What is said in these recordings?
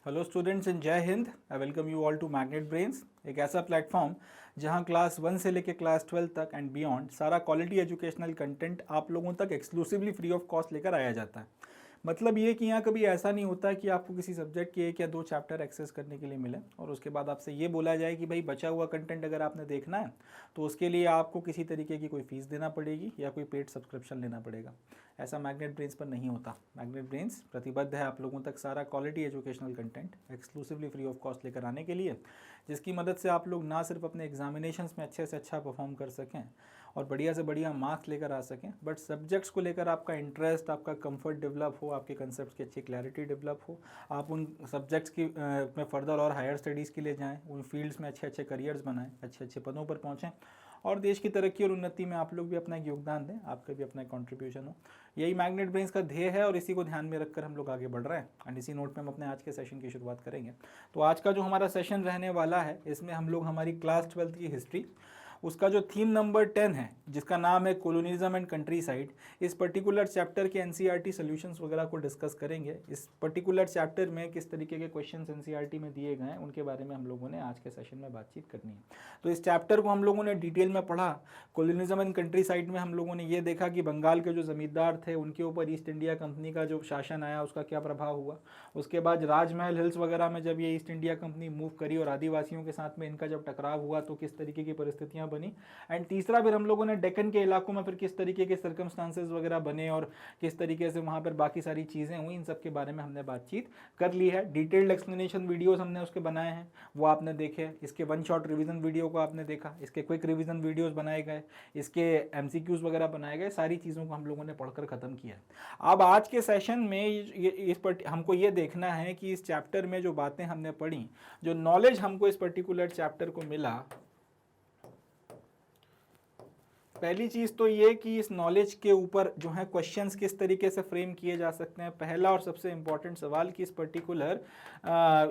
Hello students in Jai Hind. I welcome you all to magnet brains, एक ऐसा platform जहां class 1 से लेकर क्लास 12 तक एंड बियॉन्ड सारा क्वालिटी एजुकेशनल कंटेंट आप लोगों तक एक्सक्लूसिवली फ्री ऑफ कॉस्ट लेकर आया जाता है। मतलब ये कि यहाँ कभी ऐसा नहीं होता कि आपको किसी सब्जेक्ट के 1 या 2 चैप्टर एक्सेस करने के लिए मिले और उसके बाद आपसे ये बोला जाए कि भाई बचा हुआ कंटेंट अगर आपने देखना है तो उसके लिए आपको किसी तरीके की कोई फीस देना पड़ेगी या कोई पेड सब्सक्रिप्शन लेना पड़ेगा। ऐसा मैग्नेट ब्रेन्स पर नहीं होता। मैग्नेट ब्रेन्स प्रतिबद्ध है आप लोगों तक सारा quality educational content exclusively free of cost लेकर आने के लिए, जिसकी मदद से आप लोग ना सिर्फ अपने एग्जामिनेशंस में अच्छे से अच्छा परफॉर्म कर सकें और बढ़िया से बढ़िया मार्क्स लेकर आ सकें, बट सब्जेक्ट्स को लेकर आपका इंटरेस्ट, आपका कंफर्ट डेवलप हो, आपके कंसेप्ट की अच्छी क्लैरिटी डेवलप हो, आप उन सब्जेक्ट्स की में फर्दर और हायर स्टडीज़ के लिए जाएं, उन फील्ड्स में अच्छे अच्छे करियर्स बनाएं, अच्छे अच्छे पदों पर पहुँचें और देश की तरक्की और उन्नति में आप लोग भी अपना एक योगदान दें, आपका भी अपना कंट्रीब्यूशन हो। यही मैग्नेट ब्रेन्स का ध्येय है और इसी को ध्यान में रखकर हम लोग आगे बढ़ रहे हैं एंड इसी नोट पे हम अपने आज के सेशन की शुरुआत करेंगे। तो आज का जो हमारा सेशन रहने वाला है इसमें हम लोग हमारी क्लास 12 की हिस्ट्री, उसका जो थीम नंबर 10 है जिसका नाम है कोलोनिज्म एंड कंट्री साइड, इस पर्टिकुलर चैप्टर के एनसीईआरटी सॉल्यूशंस वगैरह को डिस्कस करेंगे। इस पर्टिकुलर चैप्टर में किस तरीके के क्वेश्चंस एनसीईआरटी में दिए गए हैं उनके बारे में हम लोगों ने आज के सेशन में बातचीत करनी है। तो इस चैप्टर को हम लोगों ने डिटेल में पढ़ा। कोलोनिज्म एंड कंट्री साइड में हम लोगों ने ये देखा कि बंगाल के जो जमींदार थे उनके ऊपर ईस्ट इंडिया कंपनी का जो शासन आया उसका क्या प्रभाव हुआ। उसके बाद राजमहल हिल्स वगैरह में जब ये ईस्ट इंडिया कंपनी मूव करी और आदिवासियों के साथ में इनका जब टकराव हुआ तो किस तरीके की परिस्थितियां बनी। एंड तीसरा फिर हम लोगों ने डेक्कन के इलाकों में फिर किस तरीके के सर्कमस्टांसेस वगैरह बने और किस तरीके से वहाँ पर बाकी सारी चीज़ें हुई, इन सब के बारे में हमने बातचीत कर ली है। डिटेल्ड एक्सप्लेनेशन वीडियोस हमने उसके बनाए हैं, वो आपने देखे। इसके वन शॉट रिवीजन वीडियो को आपने देखा, इसके क्विक रिवीजन वीडियोस बनाए गए, इसके एमसीक्यूज वगैरह बनाए गए, सारी चीज़ों को हम लोगों ने पढ़कर ख़त्म किया है। अब आज के सेशन में इस पर हमको ये देखना है कि इस चैप्टर में जो बातें हमने पढ़ी, जो नॉलेज हमको इस पर्टिकुलर चैप्टर को मिला, पहली चीज़ तो ये कि इस नॉलेज के ऊपर जो है क्वेश्चंस किस तरीके से फ्रेम किए जा सकते हैं। पहला और सबसे इम्पॉर्टेंट सवाल कि इस पर्टिकुलर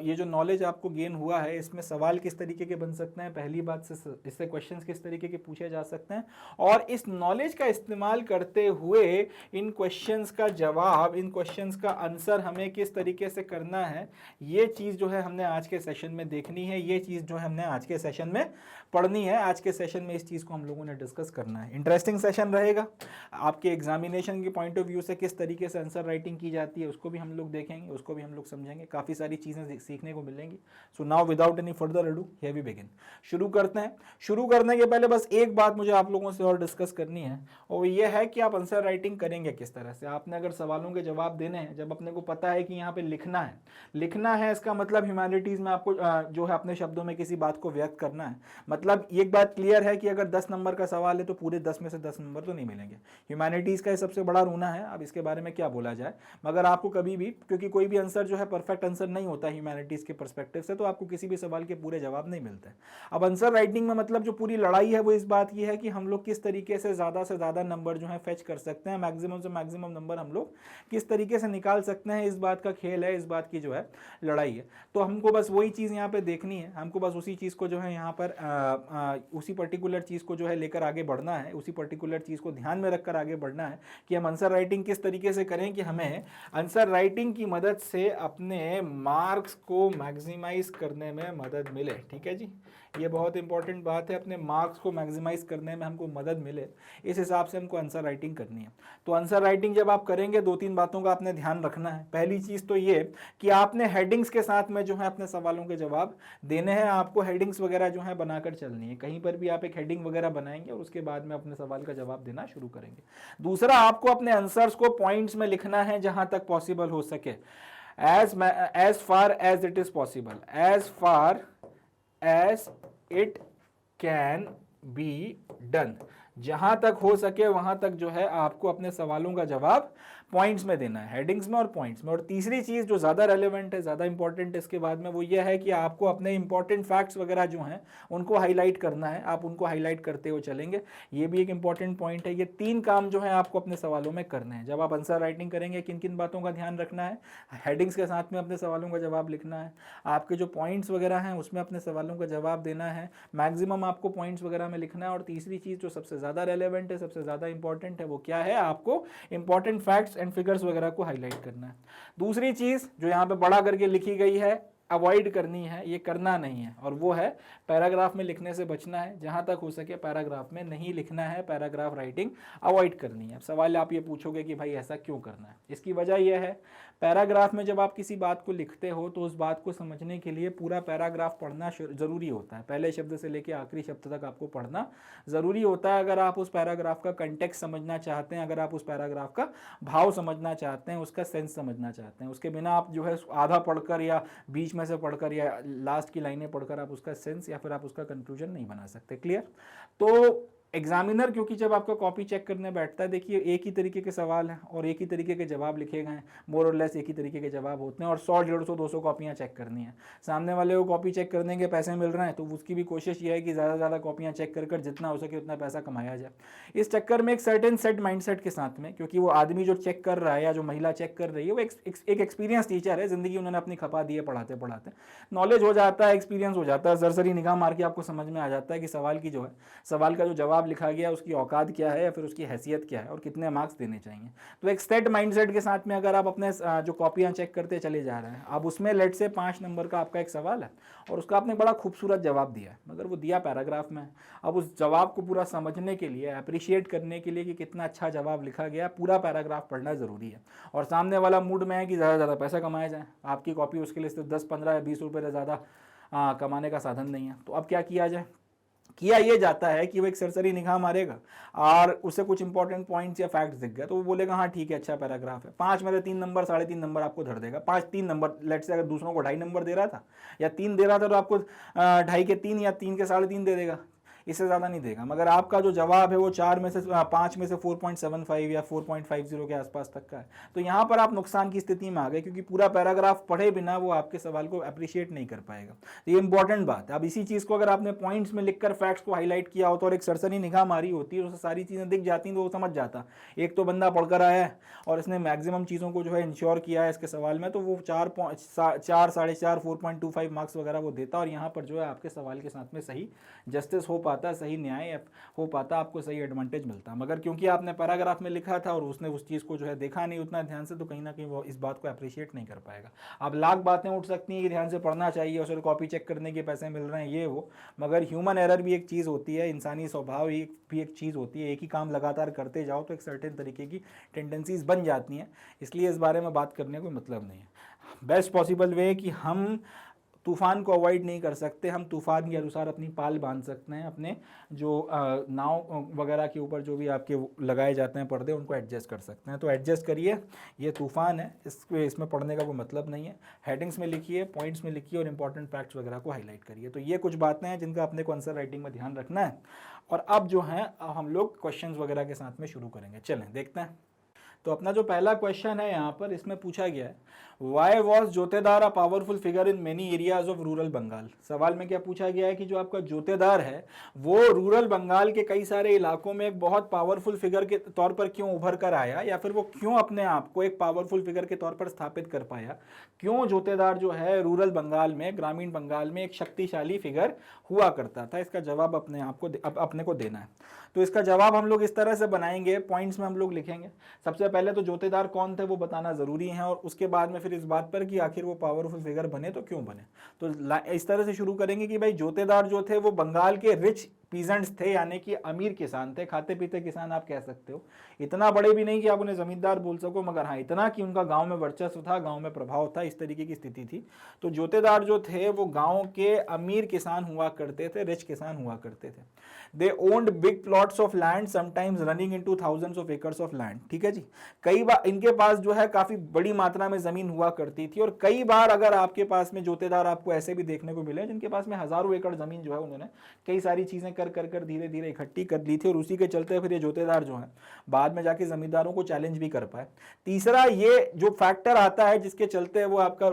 ये जो नॉलेज आपको गेन हुआ है इसमें सवाल किस तरीके के बन सकते हैं, पहली बात से इससे क्वेश्चंस किस तरीके के पूछे जा सकते हैं और इस नॉलेज का इस्तेमाल करते हुए इन क्वेश्चंस का जवाब, इन क्वेश्चंस का आंसर हमें किस तरीके से करना है, ये चीज़ जो है हमने आज के सेशन में देखनी है, ये चीज़ जो है हमने आज के सेशन में पढ़नी है। आज के सेशन में इस चीज़ को हम लोगों ने डिस्कस करना है। इंटरेस्टिंग सेशन रहेगा। आपके एग्जामिनेशन के पॉइंट ऑफ व्यू से किस तरीके से आंसर राइटिंग की जाती है उसको भी हम लोग देखेंगे, उसको भी हम लोग समझेंगे, काफ़ी सारी चीज़ें सीखने को मिलेंगी। So now without any further ado here we begin. शुरू करते हैं। शुरू करने के पहले बस एक बात मुझे आप लोगों से और डिस्कस करनी है और ये है कि आप आंसर राइटिंग करेंगे किस तरह से। आपने अगर सवालों के जवाब देने हैं, जब अपने को पता है कि यहाँ पे लिखना है इसका मतलब ह्यूमैनिटीज़ में आपको जो है अपने शब्दों में किसी बात को व्यक्त करना है। मतलब एक बात क्लियर है कि अगर 10 नंबर का सवाल है तो पूरे 10 में से 10 नंबर तो नहीं मिलेंगे। ह्यूमैनिटीज़ का सबसे बड़ा रोना है, अब इसके बारे में क्या बोला जाए। मगर आपको कभी भी, क्योंकि कोई भी आंसर जो है परफेक्ट आंसर नहीं होता ह्यूमैनिटीज़ के पर्सपेक्टिव से, तो आपको किसी भी सवाल के पूरे जवाब नहीं मिलते। अब आंसर राइटिंग में मतलब जो पूरी लड़ाई है वो इस बात की है कि हम लोग किस तरीके से ज़्यादा नंबर जो है फेच कर सकते हैं, मैक्सिमम से मैक्सिमम नंबर हम लोग किस तरीके से निकाल सकते हैं, इस बात का खेल है, इस बात की जो है लड़ाई है। तो हमको बस वही चीज़ यहाँ पे देखनी है, हमको बस उसी चीज़ को जो है यहाँ पर उसी पर्टिकुलर चीज़ को जो है लेकर आगे बढ़ना है, उसी पर्टिकुलर चीज़ को ध्यान में रखकर आगे बढ़ना है कि हम आंसर राइटिंग किस तरीके से करें कि हमें आंसर राइटिंग की मदद से अपने मार्क्स को मैक्सिमाइज करने में मदद मिले। ठीक है जी, ये बहुत इंपॉर्टेंट बात है, अपने मार्क्स को मैक्सिमाइज करने में हमको मदद मिले, इस हिसाब से हमको आंसर राइटिंग करनी है। तो आंसर राइटिंग जब आप करेंगे 2-3 बातों का आपने ध्यान रखना है। पहली चीज़ तो ये कि आपने हेडिंग्स के साथ में जो है अपने सवालों के जवाब देने हैं। आपको हेडिंग्स वगैरह जो है बनाकर चलनी है, कहीं पर भी आप एक हेडिंग वगैरह बनाएंगे और उसके बाद में अपने सवाल का जवाब देना शुरू करेंगे। दूसरा, आपको अपने आंसर्स को पॉइंट्स में लिखना है जहां तक पॉसिबल हो सके, as far as it is possible, as far as it can be done, जहां तक हो सके वहां तक जो है आपको अपने सवालों का जवाब पॉइंट्स में देना है, हेडिंग्स में और पॉइंट्स में। और तीसरी चीज़ जो ज़्यादा रेलेवेंट है, ज़्यादा इंपॉर्टेंट है इसके बाद में, वो ये है कि आपको अपने इंपॉर्टेंट फैक्ट्स वगैरह जो हैं उनको हाईलाइट करना है। आप उनको हाईलाइट करते हुए चलेंगे, ये भी एक इंपॉर्टेंट पॉइंट है। ये 3 काम जो है आपको अपने सवालों में करने हैं। जब आप आंसर राइटिंग करेंगे किन किन बातों का ध्यान रखना है, हेडिंग्स के साथ में अपने सवालों का जवाब लिखना है, आपके जो पॉइंट्स वगैरह हैं उसमें अपने सवालों का जवाब देना है, मैक्सिमम आपको पॉइंट्स वगैरह में लिखना है। और तीसरी चीज़ जो सबसे ज़्यादा रेलेवेंट है, सबसे ज़्यादा इंपॉर्टेंट है, वो क्या है, आपको इंपॉर्टेंट फैक्ट्स एंड फिगर्स वगैरह को हाईलाइट करना है। दूसरी चीज़ जो यहाँ पे बड़ा करके लिखी गई है, अवॉइड करनी है, ये करना नहीं है, और वो है पैराग्राफ में लिखने से बचना है। जहाँ तक हो सके पैराग्राफ में नहीं लिखना है, पैराग्राफ राइटिंग अवॉइड करनी है। अब सवाल आप ये पूछोगे कि भाई ऐसा क्यों करना है, इसकी वजह यह है पैराग्राफ में जब आप किसी बात को लिखते हो तो उस बात को समझने के लिए पूरा पैराग्राफ पढ़ना ज़रूरी होता है। पहले शब्द से लेकर आखिरी शब्द तक आपको पढ़ना ज़रूरी होता है अगर आप उस पैराग्राफ का कंटेक्स्ट समझना चाहते हैं, अगर आप उस पैराग्राफ का भाव समझना चाहते हैं, उसका सेंस समझना चाहते हैं। उसके बिना आप जो है आधा पढ़कर या बीच में से पढ़कर या लास्ट की लाइनें पढ़कर आप उसका सेंस या फिर आप उसका कंक्लूजन नहीं बना सकते। क्लियर? तो एग्जामिनर क्योंकि जब आपका कॉपी चेक करने बैठता है, देखिए एक ही तरीके के सवाल हैं और एक ही तरीके के जवाब लिखे गए हैं, मोर और लेस एक ही तरीके के जवाब होते हैं, और 100, 150, 200 कॉपियाँ चेक करनी है। सामने वाले को कॉपी चेक करने के पैसे मिल रहे हैं तो उसकी भी कोशिश ये है कि ज़्यादा से ज़्यादा कॉपियाँ चेक कर जितना हो सके उतना पैसा कमाया जाए। इस चक्कर में एक सर्टेन सेट माइंडसेट के साथ में, क्योंकि वो आदमी जो चेक कर रहा है या जो महिला चेक कर रही है वो एक एक्सपीरियंस टीचर है, ज़िंदगी उन्होंने अपनी खपा दी है पढ़ाते पढ़ाते, नॉलेज हो जाता है, एक्सपीरियंस हो जाता है, सरसरी निगाह मार के आपको समझ में आ जाता है कि सवाल की जो है सवाल का जो जवाब लिखा गया उसकी औकात क्या है या फिर उसकी हैसियत क्या है और कितने मार्क्स देने चाहिए। तो एक सेट माइंडसेट के साथ में अगर आप अपने जो कॉपियां चेक करते चले जा रहे हैं, अब उसमें लेट से 5 नंबर का आपका एक सवाल है और उसका आपने बड़ा खूबसूरत जवाब दिया है, मगर वो दिया पैराग्राफ में। अब उस जवाब को पूरा समझने के लिए, अप्रिशिएट करने के लिए कि कितना अच्छा जवाब लिखा गया, पूरा पैराग्राफ पढ़ना ज़रूरी है। और सामने वाला मूड में है कि ज़्यादा से ज़्यादा पैसा कमाया जाए, आपकी कॉपी उसके लिए सिर्फ 10, 15 या 20 रुपये से ज़्यादा कमाने का साधन नहीं है। तो अब क्या किया जाए? किया ये जाता है कि वो एक सरसरी निगाह मारेगा और उसे कुछ इंपॉर्टेंट पॉइंट्स या फैक्ट्स दिख गए तो वो बोलेगा हाँ ठीक है, अच्छा पैराग्राफ है, 5 में से 3 नंबर, 3.5 नंबर आपको धर देगा। 3 नंबर, लेट से अगर दूसरों को 2.5 नंबर दे रहा था या 3 दे रहा था तो आपको 2.5 के 3 या 3 के 3.5 दे देगा, इससे ज़्यादा नहीं देगा। मगर आपका जो जवाब है वो 5 में से 4.75 या 4.50 के आसपास तक का है, तो यहाँ पर आप नुकसान की स्थिति में आ गए, क्योंकि पूरा पैराग्राफ पढ़े बिना वो आपके सवाल को अप्रिशिएट नहीं कर पाएगा। तो ये इंपॉर्टेंट बात है। अब इसी चीज़ को अगर आपने पॉइंट्स में लिखकर फैक्ट्स को हाईलाइट किया होता और एक सरसरी निगाह मारी होती है, उससे सारी चीज़ें दिख जाती तो वो समझ जाता। एक तो बंदा पढ़कर आया है और इसने मैक्सिमम चीज़ों को जो है इंश्योर किया है इसके सवाल में, तो वो 4, 4.5, 4.25 मार्क्स वगैरह वो देता, और यहाँ पर जो है आपके सवाल के साथ में सही जस्टिस हो पाता, सही न्याय हो पाता, आपको सही एडवांटेज मिलता। मगर क्योंकि आपने पैराग्राफ में लिखा था और उसने उस चीज़ को जो है देखा नहीं उतना ध्यान से, तो कहीं ना कहीं वो इस बात को अप्रिशिएट नहीं कर पाएगा। अब लाख बातें उठ सकती हैं कि ध्यान से पढ़ना चाहिए, उसे कॉपी चेक करने के पैसे मिल रहे हैं, ये वो, मगर ह्यूमन एरर भी एक चीज़ होती है, इंसानी स्वभाव भी एक चीज़ होती है। एक ही काम लगातार करते जाओ तो एक सर्टेन तरीके की टेंडेंसीज बन जाती हैं, इसलिए इस बारे में बात करने को मतलब नहीं है। बेस्ट पॉसिबल वे कि हम तूफ़ान को अवॉइड नहीं कर सकते, हम तूफ़ान के अनुसार अपनी पाल बांध सकते हैं, अपने जो नाव वगैरह के ऊपर जो भी आपके लगाए जाते हैं पर्दे उनको एडजस्ट कर सकते हैं। तो एडजस्ट करिए, ये तूफ़ान है, इसमें पढ़ने का कोई मतलब नहीं है। हेडिंग्स में लिखिए, पॉइंट्स में लिखिए और इंपॉर्टेंट फैक्ट्स वगैरह को हाईलाइट करिए। तो ये कुछ बातें हैं जिनका अपने को आंसर राइटिंग में ध्यान रखना है। और अब जो है हम लोग क्वेश्चन वगैरह के साथ में शुरू करेंगे। चलें देखते हैं। तो अपना जो पहला क्वेश्चन है यहाँ पर, इसमें पूछा गया है why was jotedar a powerful figure in many areas of rural Bengal. सवाल में क्या पूछा गया है कि जो आपका जोतेदार है वो रूरल बंगाल के कई सारे इलाकों में एक बहुत पावरफुल फिगर के तौर पर क्यों उभर कर आया, या फिर वो क्यों अपने आप को एक पावरफुल फिगर के तौर पर स्थापित कर पाया, क्यों जोतेदार जो है रूरल बंगाल में, ग्रामीण बंगाल में एक शक्तिशाली फिगर हुआ करता था। इसका जवाब अपने को देना है। तो इसका जवाब हम लोग इस तरह से बनाएंगे, पॉइंट्स में हम लोग लिखेंगे। सबसे पहले तो जोतेदार कौन थे वो बताना ज़रूरी है, और उसके बाद में फिर इस बात पर कि आखिर वो पावरफुल फिगर बने तो क्यों बने। तो इस तरह से शुरू करेंगे कि भाई जोतेदार जो थे वो बंगाल के रिच पीजेंट्स थे, यानी कि अमीर किसान थे, खाते पीते किसान आप कह सकते हो। इतना बड़े भी नहीं कि आप उन्हें जमींदार बोल सको, मगर हाँ इतना कि उनका गांव में वर्चस्व था, गांव में प्रभाव था, इस तरीके की स्थिति थी। तो जोतेदार जो थे वो गांव के अमीर किसान हुआ करते थे, रिच किसान हुआ करते थे। They owned big plots of land, sometimes running into thousands of acres of land. ठीक है जी, कई बार इनके पास जो है काफी बड़ी मात्रा में जमीन हुआ करती थी, और कई बार अगर आपके पास में जोतेदार आपको ऐसे भी देखने को मिले जिनके पास में हजारों एकड़ जमीन जो है उन्होंने कई सारी चीजें कर धीरे धीरे इकट्ठी कर ली थी, और उसी के चलते फिर ये जोतेदार जो है बाद में जाके जमींदारों को चैलेंज भी कर पाए। तीसरा ये जो फैक्टर आता है जिसके चलते वो आपका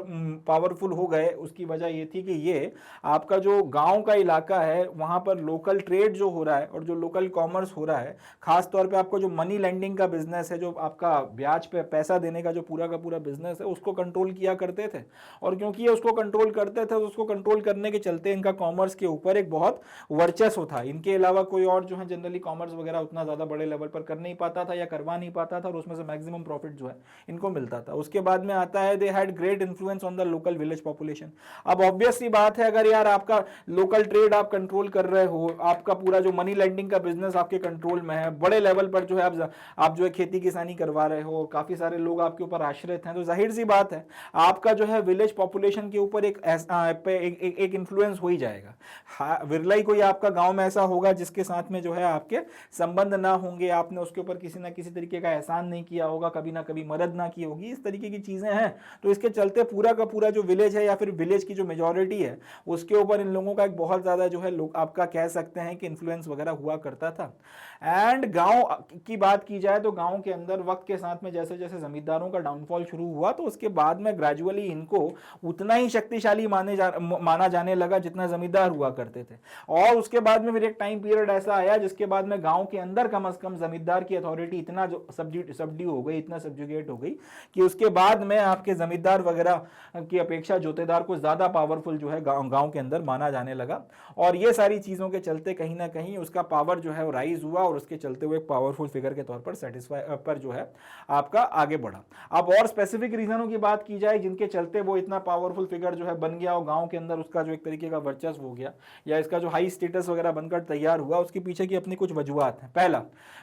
पावरफुल हो गए, उसकी वजह ये थी कि ये आपका जो गांव का इलाका है वहां पर लोकल ट्रेड जो हो रहा है और जो लोकल कॉमर्स हो रहा है, खास तौर पे आपको जो मनी लेंडिंग का बिजनेस है, जो आपका ब्याज पे पैसा देने का जो पूरा का पूरा बिजनेस है, उसको कंट्रोल किया करते थे। और क्योंकि ये उसको कंट्रोल करते थे, उसको कंट्रोल करने के चलते इनका कॉमर्स के ऊपर एक बहुत वर्चस्व था। था, इनके अलावा कोई और जो है जनरली कॉमर्स वगैरह उतना ज़्यादा बड़े लेवल पर कर नहीं पाता था या करवा नहीं पाता था, और उसमें से मैक्सिमम प्रॉफिट जो है इनको मिलता था। उसके बाद में आता है they had great influence on the local village population. अब ऑब्वियस सी बात है, अगर यार आपका लोकल ट्रेड आप कंट्रोल कर रहे हो, आपका पूरा जो मनी लेंडिंग का बिजनेस आपके कंट्रोल में है, बड़े लेवल पर जो है आप जो है खेती किसानी करवा रहे हो, काफी सारे लोग आपके ऊपर आश्रित हैं, तो जाहिर सी बात है आपका जो है विलेज पॉपुलेशन के ऊपर एक इन्फ्लुएंस हो ही जाएगा। हाँ, विरला ही कोई आपका गांव में ऐसा होगा जिसके साथ में जो है आपके संबंध ना होंगे, आपने उसके ऊपर किसी ना किसी तरीके का एहसान नहीं किया होगा, कभी ना कभी मदद ना की होगी, इस तरीके की चीजें हैं। तो इसके चलते पूरा का पूरा जो विलेज है या फिर विलेज की जो मेजॉरिटी है उसके ऊपर इन लोगों का एक बहुत ज्यादा जो है लोग आपका कह सकते हैं कि इन्फ्लुएंस वगैरह हुआ करता था। एंड गांव की बात की जाए तो गांव के अंदर वक्त के साथ में जैसे जैसे जमींदारों का डाउनफॉल शुरू हुआ तो उसके बाद में ग्रेजुअली इनको उतना ही शक्तिशाली माना जाने लगा जितना जमींदार हुआ करते थे। और उसके बाद में फिर एक टाइम पीरियड ऐसा आया जिसके बाद में गांव के अंदर कम से कम जमींदार की अथॉरिटी इतना जो सबड्यू हो गई, इतना सब्जुगेट हो गई कि उसके बाद में आपके जमींदार वगैरह की अपेक्षा जोतेदार को ज्यादा पावरफुल जो है गांव के अंदर माना जाने लगा। और ये सारी चीजों के चलते कहीं ना कहीं उसका पावर जो है वो राइज हुआ और उसके चलते हुए पावरफुल फिगर के तौर पर सेटिस्फाई पर जो है आपका आगे बढ़ा। अब और स्पेसिफिक रीजनों की बात की जाए जिनके चलते वो इतना पावरफुल फिगर जो है बन गया और गांव के अंदर उसका जो एक तरीके का वर्चस्व हो गया या इसका जो हाई स्टेटस वगैरह बनकर तैयार हुआ, उसके पीछे की अपनी कुछ वजूहत है। पहला,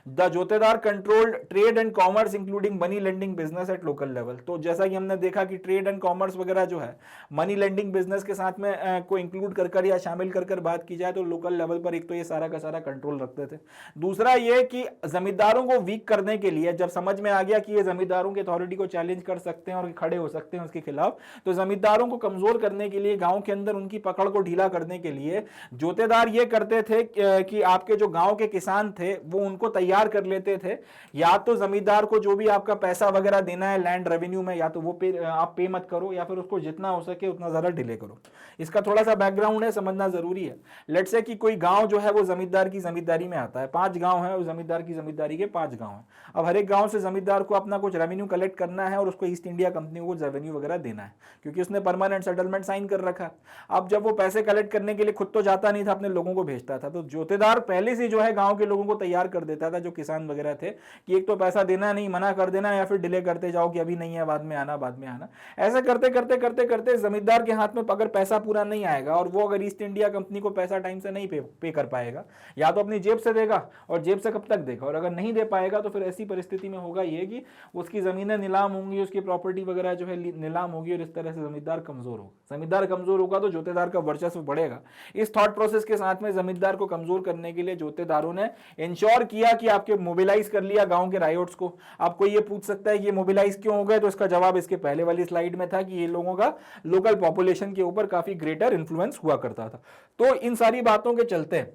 the jotedar controlled trade and commerce including money lending business at local level. तो जैसा कि हमने देखा कि ट्रेड एंड कॉमर्स वगैरह जो है मनी लेंडिंग बिजनेस के साथ में को इंक्लूड कर या शामिल कर बात की जाए तो लोकल लेवल पर एक तो ये सारा का सारा कंट्रोल रखते थे। दूसरा ये कि जमींदारों को वीक करने के लिए जब समझ में आ गया कि ये जमींदारों की अथॉरिटी को चैलेंज कर सकते हैं और खड़े हो सकते हैं उसके खिलाफ, तो जमींदारों को कमजोर करने के लिए, गांव के अंदर उनकी पकड़ को ढीला करने के लिए जोतेदार ये करते थे कि आपके जो गांव के किसान थे वो उनको तैयार कर लेते थे, या तो जमींदार को जो भी आपका पैसा वगैरह देना है लैंड रेवेन्यू में, या तो वो आप पे मत करो या फिर उसको जितना हो सके उतना ज्यादा डिले करो। इसका थोड़ा सा बैकग्राउंड है, समझना जरूरी है। लेट्स से कि कोई गांव जो है वो जमींदार की जमींदारी में आता है, 5 गांव है, जमींदार की जमींदारी के 5 गांव है। अब हर एक गांव से जमींदार को अपना कुछ रेवेन्यू कलेक्ट करना है और उसको ईस्ट इंडिया कंपनी को रेवेन्यू वगैरह देना है क्योंकि उसने परमानेंट सेटलमेंट साइन कर रखा। अब जब वो पैसे कलेक्ट करने के लिए खुद तो जाता नहीं था, अपने लोगों को भेजता था, तो जोतेदार पहले से जो है गांव के लोगों को तैयार कर देता था, जो किसान वगैरह थे, कि एक तो पैसा देना नहीं, मना कर देना, या फिर डिले करते जाओ कि अभी नहीं है, बाद में आना, बाद में आना। ऐसा करते करते करते करते जमींदार के हाथ में अगर पैसा पूरा नहीं आएगा और वो अगर ईस्ट इंडिया कंपनी को पैसा टाइम से नहीं पे कर पाएगा, या तो अपनी जेब से देगा, और जेब से कब तक देगा, और अगर नहीं दे पाएगा तो फिर ऐसी परिस्थिति में होगा ये कि उसकी जमीनें नीलाम होंगी, उसकी प्रॉपर्टी वगैरह जो है नीलाम होगी, और इस तरह से जमींदार कमजोर होगा। जमींदार कमजोर होगा तो जोतेदार का वर्चस्व बढ़ेगा। इस थॉट प्रोसेस के साथ में जमींदार को कमजोर करने के लिए जोतेदारों ने इंश्योर किया कि आपके मोबिलाइज कर लिया गांव के रायोट्स को। आपको ये पूछ सकता है कि ये मोबिलाइज क्यों हो गए, तो इसका जवाब इसके पहले वाली स्लाइड में था कि ये लोगों का लोकल पॉपुलेशन के ऊपर काफी ग्रेटर इन्फ्लुएंस हुआ करता था। तो इन सारी बातों के चलते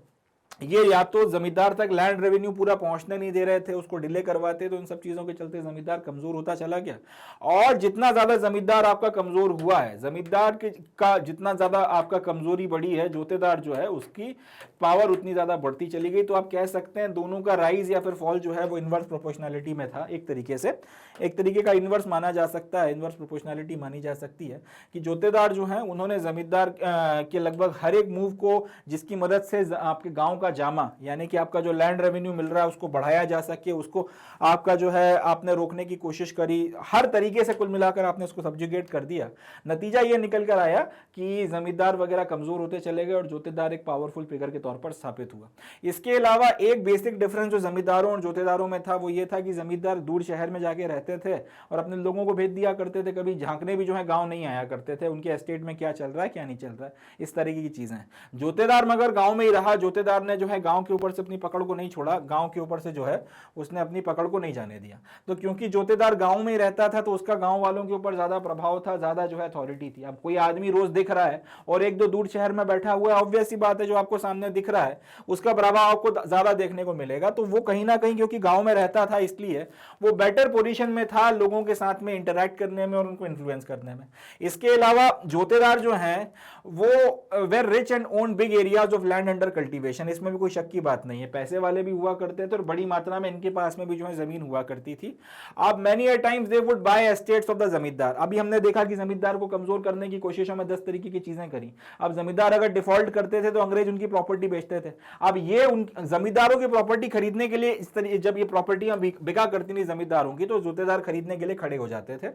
ये या तो जमींदार तक लैंड रेवेन्यू पूरा पहुंचने नहीं दे रहे थे, उसको डिले करवाते, तो इन सब चीजों के चलते जमींदार कमजोर होता चला गया। और जितना ज्यादा जमींदार आपका कमजोर हुआ है, जमींदार का जितना ज्यादा आपका कमजोरी बढ़ी है, जोतेदार जो है उसकी पावर उतनी ज्यादा बढ़ती चली गई। तो आप कह सकते हैं दोनों का राइज या फिर फॉल जो है वो इनवर्स प्रोपोर्शनैलिटी में था। एक तरीके से एक तरीके का इनवर्स माना जा सकता है, इनवर्स प्रोपोर्शनैलिटी मानी जा सकती है कि जोतेदार जो है उन्होंने जमींदार के लगभग हर एक मूव को, जिसकी मदद से आपके गांव का जामा, यानी कि आपका जो लैंड रेवेन्यू मिल रहा है उसको बढ़ाया जा सके, उसको आपका जो है आपने रोकने की कोशिश करी, हर तरीके से कुल मिलाकर आपने उसको सब्जुगेट कर दिया। नतीजा ये निकल कर आया कि जमींदार वगैरह कमजोर होते चले गए और जोतेदार एक पावरफुल फिगर के तौर पर स्थापित हुआ। इसके अलावा एक बेसिक डिफरेंस जो जमींदारों और जोतेदारों में था वो ये था कि जमींदार दूर शहर में जाके रहते थे और अपने लोगों को भेज दिया करते थे, कभी झांकने भी जो है गांव नहीं आया करते थे, उनके एस्टेट में क्या चल रहा है क्या नहीं चल रहा है, इस तरीके की चीजें। जोतेदार मगर गांव में ही रहा, जोतेदार ने जो है गांव के ऊपर से अपनी पकड़ को नहीं छोड़ा, गांव के ऊपर से जो है उसने अपनी पकड़ को नहीं जाने दिया। तो क्योंकि जोतेदार गांव में ही रहता था तो उसका गांव वालों के ऊपर ज्यादा प्रभाव था, ज्यादा जो है अथॉरिटी थी। अब कोई आदमी रोज दिख रहा है और एक दो दूर शहर में बैठा हुआ है, ऑब्वियस सी बात है जो आपको सामने दिख रहा है उसका प्रभाव आपको ज्यादा देखने को मिलेगा। तो वो कहीं ना कहीं क्योंकि गांव में रहता था इसलिए वो बेटर पोजीशन में था लोगों के साथ में इंटरैक्ट करने में और उनको इन्फ्लुएंस करने में। इसके अलावा जोतेदार जो है वो were rich and own big areas of land under cultivation, इसमें भी कोई शक की बात नहीं है, पैसे वाले भी हुआ करते थे और बड़ी मात्रा में इनके पास में भी जो है जमीन हुआ करती थी। अब many a times they would buy estates of the जमींदार। अभी हमने देखा कि जमींदार को कमजोर करने की कोशिशों में 10 तरीके की चीजें करी। अब जमींदार अगर डिफॉल्ट करते थे तो अंग्रेज उनकी प्रॉपर्टी बेचते थे। अब ये उन जमींदारों की प्रॉपर्टी खरीदने के लिए इस तरीके, जब ये प्रॉपर्टियां बिका करती नहीं जमींदारों की, तो जोतेदार खरीदने के लिए खड़े हो जाते थे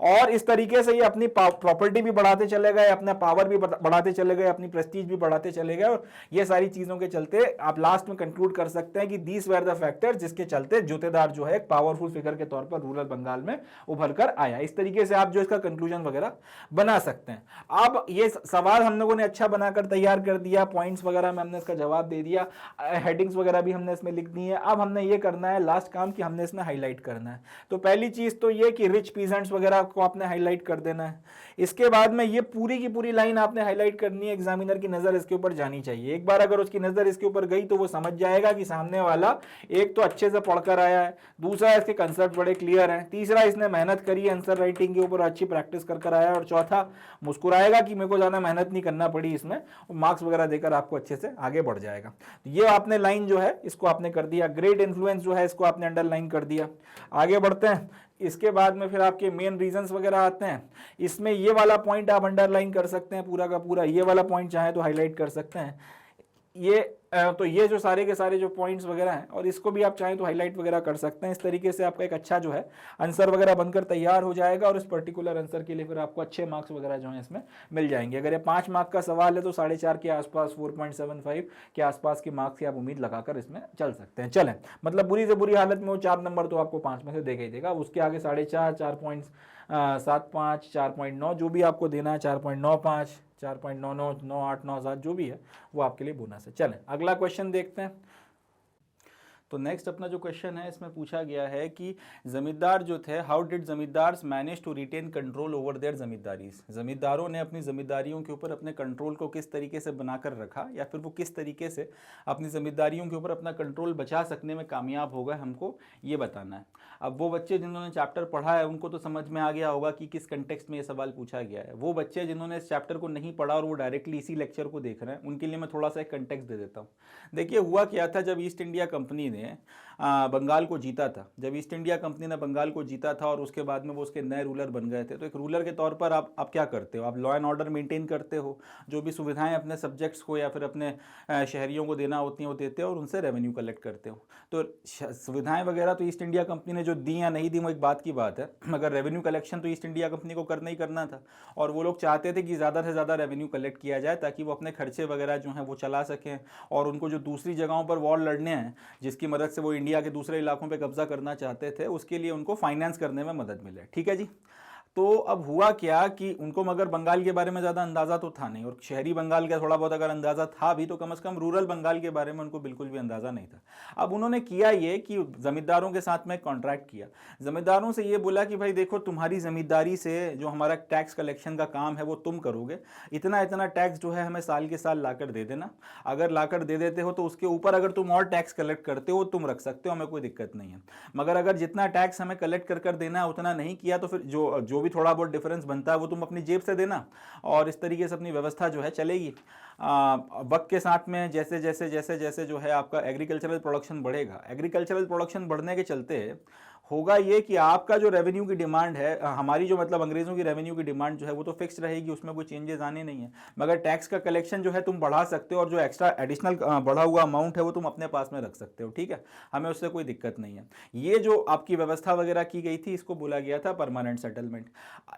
और इस तरीके से ये अपनी प्रॉपर्टी भी बढ़ाते चले गए, अपना पावर भी बढ़ाते चले गए, अपनी प्रेस्टीज भी बढ़ाते चले गए। और ये सारी चीजों के चलते आप लास्ट में कंक्लूड कर सकते हैं कि दीस वेर द फैक्टर जिसके चलते जोतेदार जो है एक पावरफुल फिगर के तौर पर रूरल बंगाल में उभर कर आया। इस तरीके से आप जो इसका कंक्लूजन वगैरह बना सकते हैं। अब ये सवाल हम लोगों ने अच्छा बनाकर तैयार कर दिया, पॉइंट्स वगैरह में हमने इसका जवाब दे दिया, हेडिंग्स वगैरह भी हमने इसमें लिख दी है। अब हमने ये करना है लास्ट काम कि हमने इसमें हाईलाइट करना है। तो पहली चीज तो ये कि रिच पीजेंट्स वगैरह को आपने हाईलाइट कर देना है। इसके बाद में ये पूरी की पूरी लाइन आपने हाईलाइट करनी है, एग्जामिनर की नजर इसके ऊपर जानी चाहिए। एक बार अगर उसकी नजर इसके ऊपर गई तो वो समझ जाएगा कि सामने वाला एक तो अच्छे से पढ़कर आया है, दूसरा इसके कंसेप्ट बड़े क्लियर हैं, तीसरा इसने मेहनत करी है आंसर राइटिंग के ऊपर, अच्छी प्रैक्टिस कर आया है, और चौथा मुस्कुराएगा कि मेरे को ज्यादा मेहनत नहीं करना पड़ी इसमें, मार्क्स वगैरह देकर आपको अच्छे से आगे बढ़ जाएगा। तो ये आपने लाइन जो है इसको आपने कर दिया। ग्रेट इन्फ्लुएंस जो है इसको आपने अंडरलाइन कर दिया। आगे बढ़ते हैं। इसके बाद में फिर आपके मेन रीजंस वगैरह आते हैं। इसमें ये वाला पॉइंट आप अंडरलाइन कर सकते हैं पूरा का पूरा, ये वाला पॉइंट चाहे तो हाईलाइट कर सकते हैं। ये तो ये जो सारे के सारे जो पॉइंट्स वगैरह हैं, और इसको भी आप चाहें तो हाईलाइट वगैरह कर सकते हैं। इस तरीके से आपका एक अच्छा जो है आंसर वगैरह बनकर तैयार हो जाएगा और इस पर्टिकुलर आंसर के लिए फिर आपको अच्छे मार्क्स वगैरह जो है इसमें मिल जाएंगे। अगर ये 5 मार्क का सवाल है तो 4.5 के आसपास, 4.75 के आसपास के मार्क्स की आप उम्मीद लगाकर इसमें चल सकते हैं। चलें, मतलब बुरी से बुरी हालत में वो 4 नंबर तो आपको 5 में से देगा ही देगा। उसके आगे 4.5, 4.75, 4.9 जो भी आपको देना है, 4.95, 4.99, 98, 97 जो भी है वो आपके लिए बोनस है। चलें अगला क्वेश्चन देखते हैं। तो नेक्स्ट अपना जो क्वेश्चन है इसमें पूछा गया है कि जमींदार जो थे, how did zamindars manage to retain control over their zamindaris. जमींदारों ने अपनी जमींदारियों के ऊपर अपने कंट्रोल को किस तरीके से बनाकर रखा, या फिर वो किस तरीके से अपनी जमींदारियों के ऊपर अपना कंट्रोल बचा सकने में कामयाब हो गए, हमको ये बताना है। अब वो बच्चे जिन्होंने चैप्टर पढ़ा है उनको तो समझ में आ गया होगा कि किस कंटेक्स्ट में ये सवाल पूछा गया है। वो बच्चे जिन्होंने इस चैप्टर को नहीं पढ़ा और वो डायरेक्टली इसी लेक्चर को देख रहे हैं, उनके लिए मैं थोड़ा सा एक कंटेक्स्ट दे देता हूँ। देखिए हुआ क्या था, जब ईस्ट इंडिया कंपनी ने बंगाल को जीता था, जब ईस्ट इंडिया कंपनी ने बंगाल को जीता था और उसके बाद में वो उसके नए रूलर बन गए थे, तो एक रूलर के तौर पर आप क्या करते हो, आप लॉ एंड ऑर्डर मेंटेन करते हो, जो भी सुविधाएं अपने सब्जेक्ट्स को या फिर अपने शहरियों को देना होती हैं वो देते हो और उनसे रेवेन्यू कलेक्ट करते हो। तो सुविधाएं वगैरह तो ईस्ट इंडिया कंपनी ने जो दी या नहीं दी वो एक बात की बात है, मगर रेवेन्यू कलेक्शन तो ईस्ट इंडिया कंपनी को करना ही करना था। और वो लोग चाहते थे कि ज़्यादा से ज़्यादा रेवेन्यू कलेक्ट किया जाए ताकि वो अपने खर्चे वगैरह जो हैं वो चला सकें, और उनको जो दूसरी जगहों पर वॉर लड़ने हैं जिसकी मदद से वो इंडिया के दूसरे इलाकों पे कब्जा करना चाहते थे, उसके लिए उनको फाइनेंस करने में मदद मिले। ठीक है जी। तो अब हुआ क्या कि उनको मगर बंगाल के बारे में ज़्यादा अंदाज़ा तो था नहीं, और शहरी बंगाल का थोड़ा बहुत अगर अंदाज़ा था भी तो कम से कम रूरल बंगाल के बारे में उनको बिल्कुल भी अंदाज़ा नहीं था। अब उन्होंने किया ये कि ज़मींदारों के साथ में कॉन्ट्रैक्ट किया, ज़मींदारों से ये बोला कि भाई देखो तुम्हारी ज़मींदारी से जो हमारा टैक्स कलेक्शन का काम है वो तुम करोगे, इतना इतना टैक्स जो है हमें साल के साल लाकर दे देना, अगर लाकर दे देते हो तो उसके ऊपर अगर तुम और टैक्स कलेक्ट करते हो तुम रख सकते हो, हमें कोई दिक्कत नहीं है, मगर अगर जितना टैक्स हमें कलेक्ट कर देना है उतना नहीं किया तो फिर जो भी थोड़ा बहुत डिफरेंस बनता है वो तुम अपनी जेब से देना, और इस तरीके से अपनी व्यवस्था जो है चलेगी। वक्त के साथ में जैसे जैसे जैसे जैसे जो है आपका एग्रीकल्चरल प्रोडक्शन बढ़ेगा, एग्रीकल्चरल प्रोडक्शन बढ़ने के चलते होगा ये कि आपका जो रेवेन्यू की डिमांड है, हमारी जो मतलब अंग्रेज़ों की रेवेन्यू की डिमांड जो है वो तो फिक्स रहेगी, उसमें कोई चेंजेस आने नहीं है, मगर टैक्स का कलेक्शन जो है तुम बढ़ा सकते हो और जो एक्स्ट्रा एडिशनल बढ़ा हुआ अमाउंट है वो तुम अपने पास में रख सकते हो। ठीक है, हमें उससे कोई दिक्कत नहीं है। ये जो आपकी व्यवस्था वगैरह की गई थी इसको बोला गया था परमानेंट सेटलमेंट।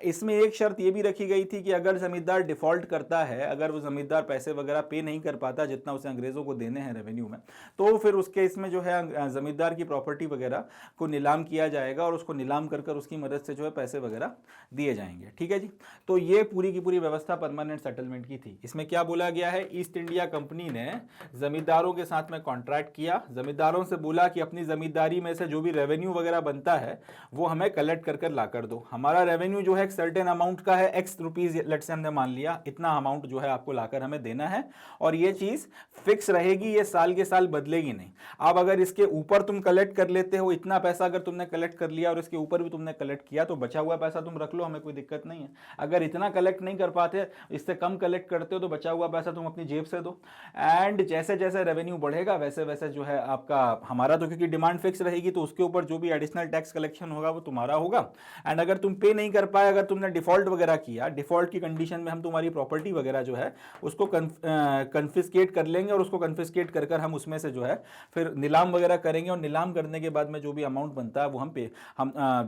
इसमें एक शर्त ये भी रखी गई थी कि अगर ज़मींदार डिफ़ॉल्ट करता है, अगर वो ज़मींदार पैसे वगैरह पे नहीं कर पाता जितना उसे अंग्रेज़ों को देने हैं रेवेन्यू में, तो फिर उसके इसमें जो है ज़मींदार की प्रॉपर्टी वगैरह को नीलाम किया जाएगा और उसको नीलाम कर उसकी मदद से जो है पैसे वगैरह दिए जाएंगे। ठीक है जी। तो ये पूरी की पूरी व्यवस्था परमानेंट सेटलमेंट की थी। इसमें क्या बोला गया है, ईस्ट इंडिया कंपनी ने जमींदारों के साथ में कॉन्ट्रैक्ट किया, जमींदारों से बोला कि अपनी जमींदारी में से जो भी रेवेन्यू वगैरह बनता है वो हमें कलेक्ट कर ला कर दो। हमारा रेवेन्यू जो है एक सर्टेन अमाउंट का है, एक्स रुपीज लेट से हमने मान लिया, इतना अमाउंट जो है आपको लाकर हमें देना है और ये चीज फिक्स रहेगी, ये साल के साल बदलेगी नहीं। अब अगर इसके ऊपर तुम कलेक्ट कर लेते हो, इतना पैसा अगर तुमने कलेक्ट कर लिया और इसके ऊपर भी तुमने कलेक्ट किया, तो बचा हुआ पैसा तुम रख लो, हमें कोई दिक्कत नहीं है। अगर इतना कलेक्ट नहीं कर पाते, इससे कम कलेक्ट करते हो, तो बचा हुआ पैसा तुम अपनी जेब से दो। एंड जैसे जैसे रेवेन्यू बढ़ेगा वैसे वैसे जो है आपका, हमारा तो क्योंकि डिमांड फिक्स रहेगी तो उसके ऊपर जो भी एडिशनल टैक्स कलेक्शन होगा वो तुम्हारा होगा। एंड अगर तुम पे नहीं कर पाए, अगर तुमने डिफॉल्ट वगैरह किया, डिफॉल्ट की कंडीशन में हम तुम्हारी प्रॉपर्टी वगैरह जो है उसको कन्फिस्केट कर लेंगे, और उसको कन्फिस्केट कर कर हम उसमें से जो है फिर नीलाम वगैरह करेंगे, और नीलाम करने के बाद में जो भी अमाउंट बनता है वो हम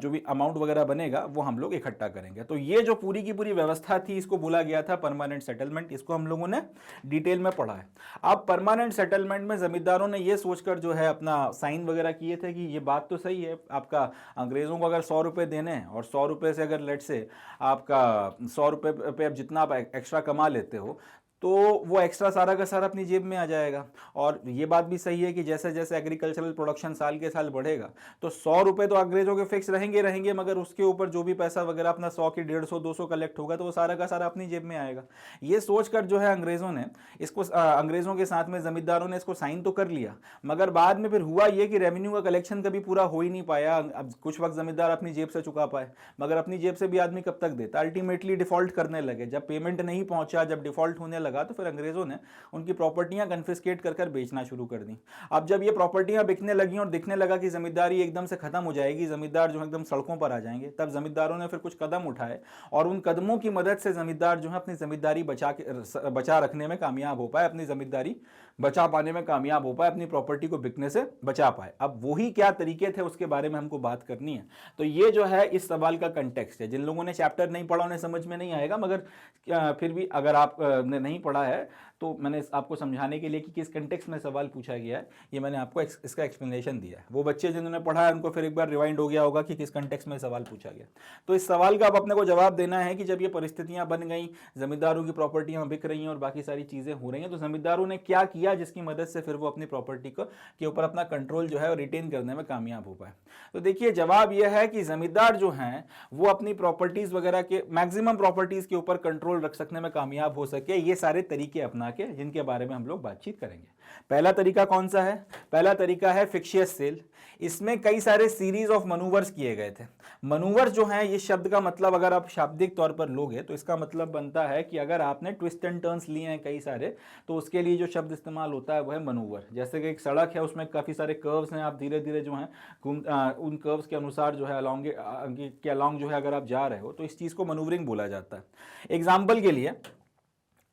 जो भी अमाउंट वगैरह बनेगा वो हम लोग इकट्ठा करेंगे। तो ये जो पूरी की पूरी व्यवस्था थी, इसको बोला गया था परमानेंट सेटलमेंट। इसको हम लोगों ने डिटेल में पढ़ा है। अब परमानेंट सेटलमेंट में जमींदारों ने ये सोचकर जो है अपना साइन वगैरह किए थे कि ये बात तो सही है, आपका अंग्रेजों को अगर 100 रुपये देने हैं, और 100 रुपये से अगर लेट से आपका 100 रुपये पे अब जितना आप एक्स्ट्रा कमा लेते हो, तो वो एक्स्ट्रा सारा का सारा अपनी जेब में आ जाएगा। और ये बात भी सही है कि जैसे जैसे एग्रीकल्चरल प्रोडक्शन साल के साल बढ़ेगा, तो 100 रुपये तो अंग्रेजों के फिक्स रहेंगे, मगर उसके ऊपर जो भी पैसा वगैरह अपना 100 की 150 200 कलेक्ट होगा, तो वो सारा का सारा अपनी जेब में आएगा। ये सोचकर जो है अंग्रेजों ने इसको, अंग्रेजों के साथ में जमींदारों ने इसको साइन तो कर लिया, मगर बाद में फिर हुआ ये कि रेवेन्यू का कलेक्शन कभी पूरा हो ही नहीं पाया। अब कुछ वक्त जमींदार अपनी जेब से चुका पाए, मगर अपनी जेब से भी आदमी कब तक देता, अल्टीमेटली डिफॉल्ट करने लगे। जब पेमेंट नहीं पहुंचा, जब डिफॉल्ट होने लगा, तो फिर अंग्रेजों ने उनकी प्रॉपर्टियां कन्फिस्केट कर कर बेचना शुरू कर दी। अब जब ये प्रॉपर्टियां बिकने लगी और दिखने लगा कि जमींदारी एकदम से खत्म हो जाएगी, जमींदार जो एकदम सड़कों पर आ जाएंगे, तब जमींदारों ने फिर कुछ कदम उठाए, और उन कदमों की मदद से जमींदार जो है अपनी जमींदारी बचा रखने में कामयाब हो पाए, अपनी जमींदारी बचा पाने में कामयाब हो पाए, अपनी प्रॉपर्टी को बिकने से बचा पाए। अब वही क्या तरीके थे उसके बारे में हमको बात करनी है। तो ये जो है इस सवाल का कंटेक्स्ट है। जिन लोगों ने चैप्टर नहीं पढ़ा उन्हें समझ में नहीं आएगा, मगर फिर भी अगर आप ने नहीं पढ़ा है तो मैंने आपको समझाने के लिए कि किस कंटेक्स्ट में सवाल पूछा गया है, ये मैंने आपको इसका एक्सप्लेनेशन दिया है। वो बच्चे जिन्होंने पढ़ा है उनको फिर एक बार रिवाइंड हो गया होगा कि किस कंटेक्स्ट में सवाल पूछा गया। तो इस सवाल का अब अपने को जवाब देना है कि जब ये परिस्थितियां बन गई, जमींदारों की प्रॉपर्टियां बिक रही हैं और बाकी सारी चीजें हो रही हैं, तो जमींदारों ने क्या किया जिसकी मदद से फिर वो अपनी प्रॉपर्टी के ऊपर अपना कंट्रोल जो है रिटेन करने में कामयाब हो पाए। तो देखिए जवाब यह है कि जमींदार जो हैं वो अपनी प्रॉपर्टीज वगैरह के मैक्सिमम प्रॉपर्टीज के ऊपर कंट्रोल रख सकने में कामयाब हो सके, ये सारे तरीके अपना के, जिनके बारे में हम लोग बातचीत करेंगे। पहला तरीका कौन सा है? पहला तरीका है फिक्शियस सेल। इसमें कई सारे सीरीज ऑफ मनूवर्स किए गए थे। मनूवर जो है, ये शब्द का मतलब अगर आप शाब्दिक तौर पर लोगे तो इसका मतलब बनता है कि अगर आपने ट्विस्ट एंड टर्न्स लिए हैं कई सारे, तो उसके लिए जो शब्द इस्तेमाल होता है वो है मनूवर। जैसे कि एक सड़क है, उसमें काफ़ी सारे कर्व्स हैं, आप धीरे धीरे जो है उन कर्व्स के अनुसार जो है अलॉन्ग जो है अगर आप जा रहे हो, तो इस चीज़ को मनूवरिंग बोला जाता है। एग्जाम्पल के लिए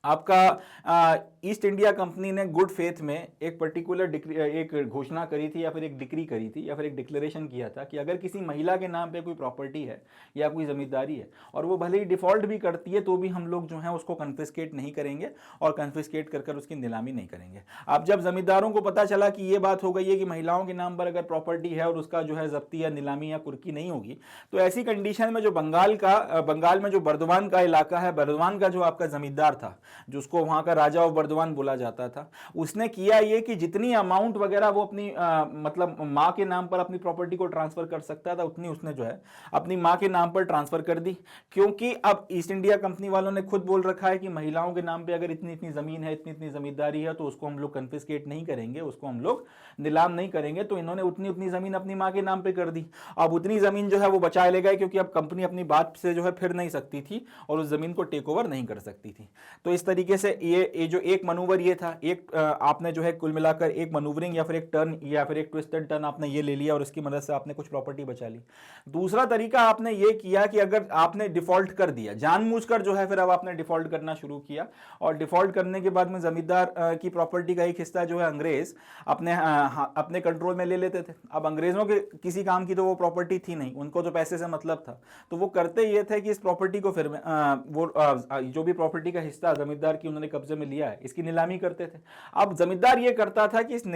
आपका ईस्ट इंडिया कंपनी ने गुड फेथ में एक पर्टिकुलर एक घोषणा करी थी, या फिर एक डिक्री करी थी, या फिर एक डिक्लेरेशन किया था कि अगर किसी महिला के नाम पे कोई प्रॉपर्टी है या कोई जमींदारी है, और वो भले ही डिफॉल्ट भी करती है, तो भी हम लोग जो है उसको कन्फिस्केट नहीं करेंगे, और कन्फिस्केट कर उसकी नीलामी नहीं करेंगे। अब जब जमींदारों को पता चला कि ये बात हो गई है कि महिलाओं के नाम पर अगर प्रॉपर्टी है और उसका जो है जब्ती या नीलामी या कुर्की नहीं होगी, तो ऐसी कंडीशन में जो बंगाल में जो बर्दवान का इलाका है, बर्दवान का जो आपका जमींदार था, जिसको वहां का राजा ऑफ बर्दवान बोला जाता था, उसने किया ये कि जितनी अमाउंट वगैरह वो अपनी मतलब माँ के नाम पर अपनी प्रॉपर्टी को ट्रांसफर कर सकता था, उतनी उसने जो है अपनी माँ के नाम पर ट्रांसफर कर दी। क्योंकि अब ईस्ट इंडिया कंपनी वालों ने खुद बोल रखा है कि महिलाओं के नाम पे अगर इतनी इतनी जमीन है, इतनी इतनी जमींदारी है, तो उसको हम लोग कन्फिस्केट नहीं करेंगे, उसको हम लोग नीलाम नहीं करेंगे। तो इन्होंने उतनी उतनी जमीन अपनी माँ के नाम पे कर दी। अब उतनी जमीन जो है वो बचा ले गए, क्योंकि अब कंपनी अपनी बात से जो है फिर नहीं सकती थी और उस जमीन को टेक ओवर नहीं कर सकती थी। तो इस तरीके से ये जो एक मनूवर ये था, एक आपने जो है कुल मिलाकर एक मनूवरिंग या फिर एक टर्न या फिर एक ट्विस्ट एंड टर्न आपने ये ले लिया, और उसकी मदद से आपने कुछ प्रॉपर्टी बचा ली। दूसरा तरीका आपने ये किया कि अगर आपने डिफॉल्ट कर दिया जानबूझकर, जो है फिर अब आपने डिफॉल्ट करना शुरू किया, और डिफॉल्ट करने के बाद में जमींदार की प्रॉपर्टी का एक हिस्सा जो है अंग्रेज अपने कंट्रोल में ले लेते थे। अब अंग्रेजों के किसी काम की तो वो प्रॉपर्टी थी नहीं, उनको तो पैसे से मतलब था, तो वो करते ये थे कि इस प्रॉपर्टी को फिर वो जो भी प्रॉपर्टी का हिस्सा जमींदार की उन्होंने कब्जे में लिया है, इसकी नीलामी करते थे। अब जमींदार ये करता था कि इस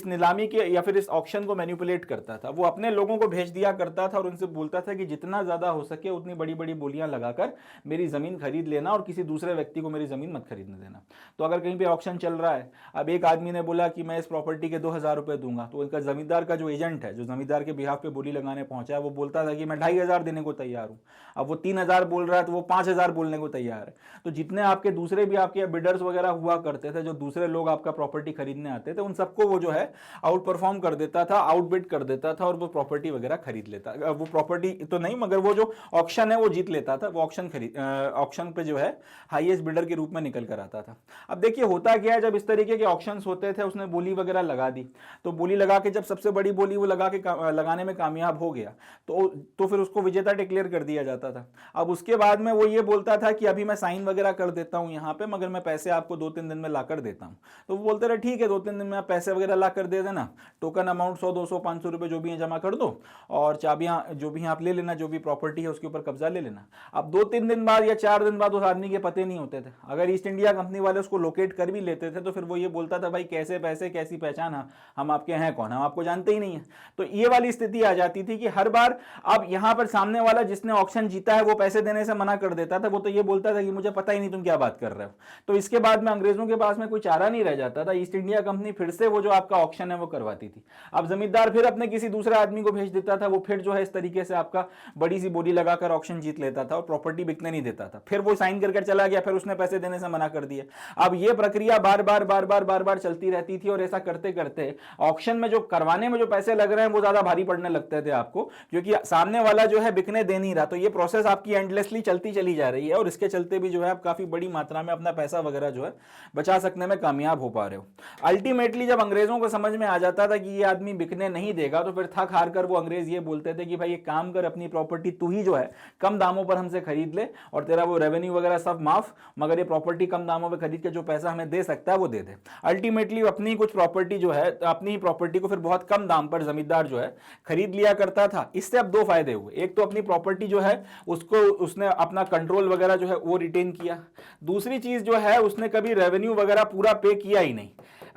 नीलामी के या फिर इस ऑक्शन को मैनिपुलेट करता था। वो अपने लोगों को भेज दिया करता था और उनसे बोलता था कि जितना ज्यादा हो सके उतनी बड़ी बड़ी बोलियां लगाकर मेरी जमीन खरीद लेना, और किसी दूसरे व्यक्ति को मेरी जमीन मत खरीदने देना। तो अगर कहीं पे ऑक्शन चल रहा है, अब एक आदमी ने बोला कि मैं इस प्रॉपर्टी के 2000 रुपए दूंगा, तो उनका जमींदार का जो एजेंट है, जो जमींदार के बिहाफ पे बोली लगाने पहुंचा है, वो बोलता था कि मैं 2500 देने को तैयार हूं। अब वो 3000 बोल रहा है, तो वो 5000 बोलने को तैयार है। तो जितने जितने आपके दूसरे भी आपके बिडर्स वगैरह हुआ करते थे, जो दूसरे लोग आपका प्रॉपर्टी खरीदने आते थे, उन सबको वो जो है आउट परफॉर्म कर देता था, आउटबिड कर देता था और वो प्रॉपर्टी वगैरह खरीद लेता, वो प्रॉपर्टी तो नहीं मगर वो जो ऑक्शन है वो जीत लेता था, वो ऑक्शन पे जो है हाईएस्ट बिल्डर के रूप में निकल कर आता था। अब देखिए होता क्या है, जब इस तरीके के ऑक्शंस होते थे, उसने बोली वगैरह लगा दी, तो बोली लगा के जब सबसे बड़ी बोली वो लगाने में कामयाब हो गया तो फिर उसको विजेता डिक्लेयर कर दिया जाता था। अब उसके बाद में वो ये बोलता था कि अभी मैं साइन वगैरह कर देता हूं यहाँ पे, मगर मैं पैसे आपको 2-3 दिन में ला कर देता हूं। तो वो बोलते रहे ठीक है 2-3 दिन में आप पैसे वगैरह ला कर दे देना, टोकन अमाउंट 100-200 500 रुपए जो भी है जमा कर दो, और चाबियां जो भी आप ले लेना, जो भी प्रॉपर्टी है उसके ऊपर कब्जा ले लेना। अब 2-3 दिन बाद या 4 दिन बाद उस आदमी के पते नहीं होते थे। अगर ईस्ट इंडिया कंपनी वाले उसको लोकेट कर भी लेते थे तो फिर वो ये बोलता था भाई कैसे पैसे, कैसी पहचान, हम आपके हैं कौन, हम आपको जानते ही नहीं है। तो ये वाली स्थिति आ जाती थी कि हर बार अब यहां पर सामने वाला जिसने ऑक्शन जीता है वो पैसे देने से मना कर देता था, वो तो ये बोलता था कि मुझे पता ही नहीं तुम क्या बात कर रहे हो। तो इसके बाद में अंग्रेजों के पास में कोई चारा नहीं रह जाता था, ईस्ट इंडिया कंपनी फिर से वो जो आपका ऑक्शन है वो करवाती थी। अब जमींदार फिर अपने किसी दूसरे आदमी को भेज देता था, वो फिर जो है इस तरीके से आपका बड़ी सी बोली लगाकर ऑक्शन जीत लेता था और प्रॉपर्टी बिकने नहीं देता था। फिर वो साइन करके चला गया, फिर उसने पैसे देने से मना कर दिया। अब ये प्रक्रिया बार बार चलती रहती थी, और ऐसा करते करते ऑक्शन में जो करवाने में जो पैसे लग रहे हैं वो ज्यादा भारी पड़ने लगते थे आपको, क्योंकि सामने वाला जो है बिकने दे नहीं रहा। तो ये प्रोसेस आपकी एंडलेसली चलती चली जा रही है, और इसके चलते भी जो है आप काफी बड़ी मात्रा में अपना पैसा वगैरह जो है बचा सकने में कामयाब हो पा रहे हो। अल्टीमेटली जब अंग्रेजों को समझ में आ जाता था कि ये आदमी बिकने नहीं देगा, तो फिर थक हार कर वो अंग्रेज ये बोलते थे कि भाई एक काम कर, अपनी प्रॉपर्टी तू ही जो है कम दामों पर हमसे खरीद ले, और तेरा वो रेवेन्यू वगैरह सब माफ, मगर ये प्रॉपर्टी कम दामों पर खरीद के जो पैसा हमें दे सकता है वो दे दे। अल्टीमेटली अपनी कुछ प्रॉपर्टी जो है, अपनी ही प्रॉपर्टी को फिर बहुत कम दाम पर जमींदार जो है खरीद लिया करता था। इससे अब दो फायदे हुए, एक तो अपनी प्रॉपर्टी जो है उसको उसने अपना कंट्रोल वगैरह जो है वो रिटेन किया, दूसरी चीज जो है उसने कभी रेवेन्यू वगैरह पूरा पे किया ही नहीं।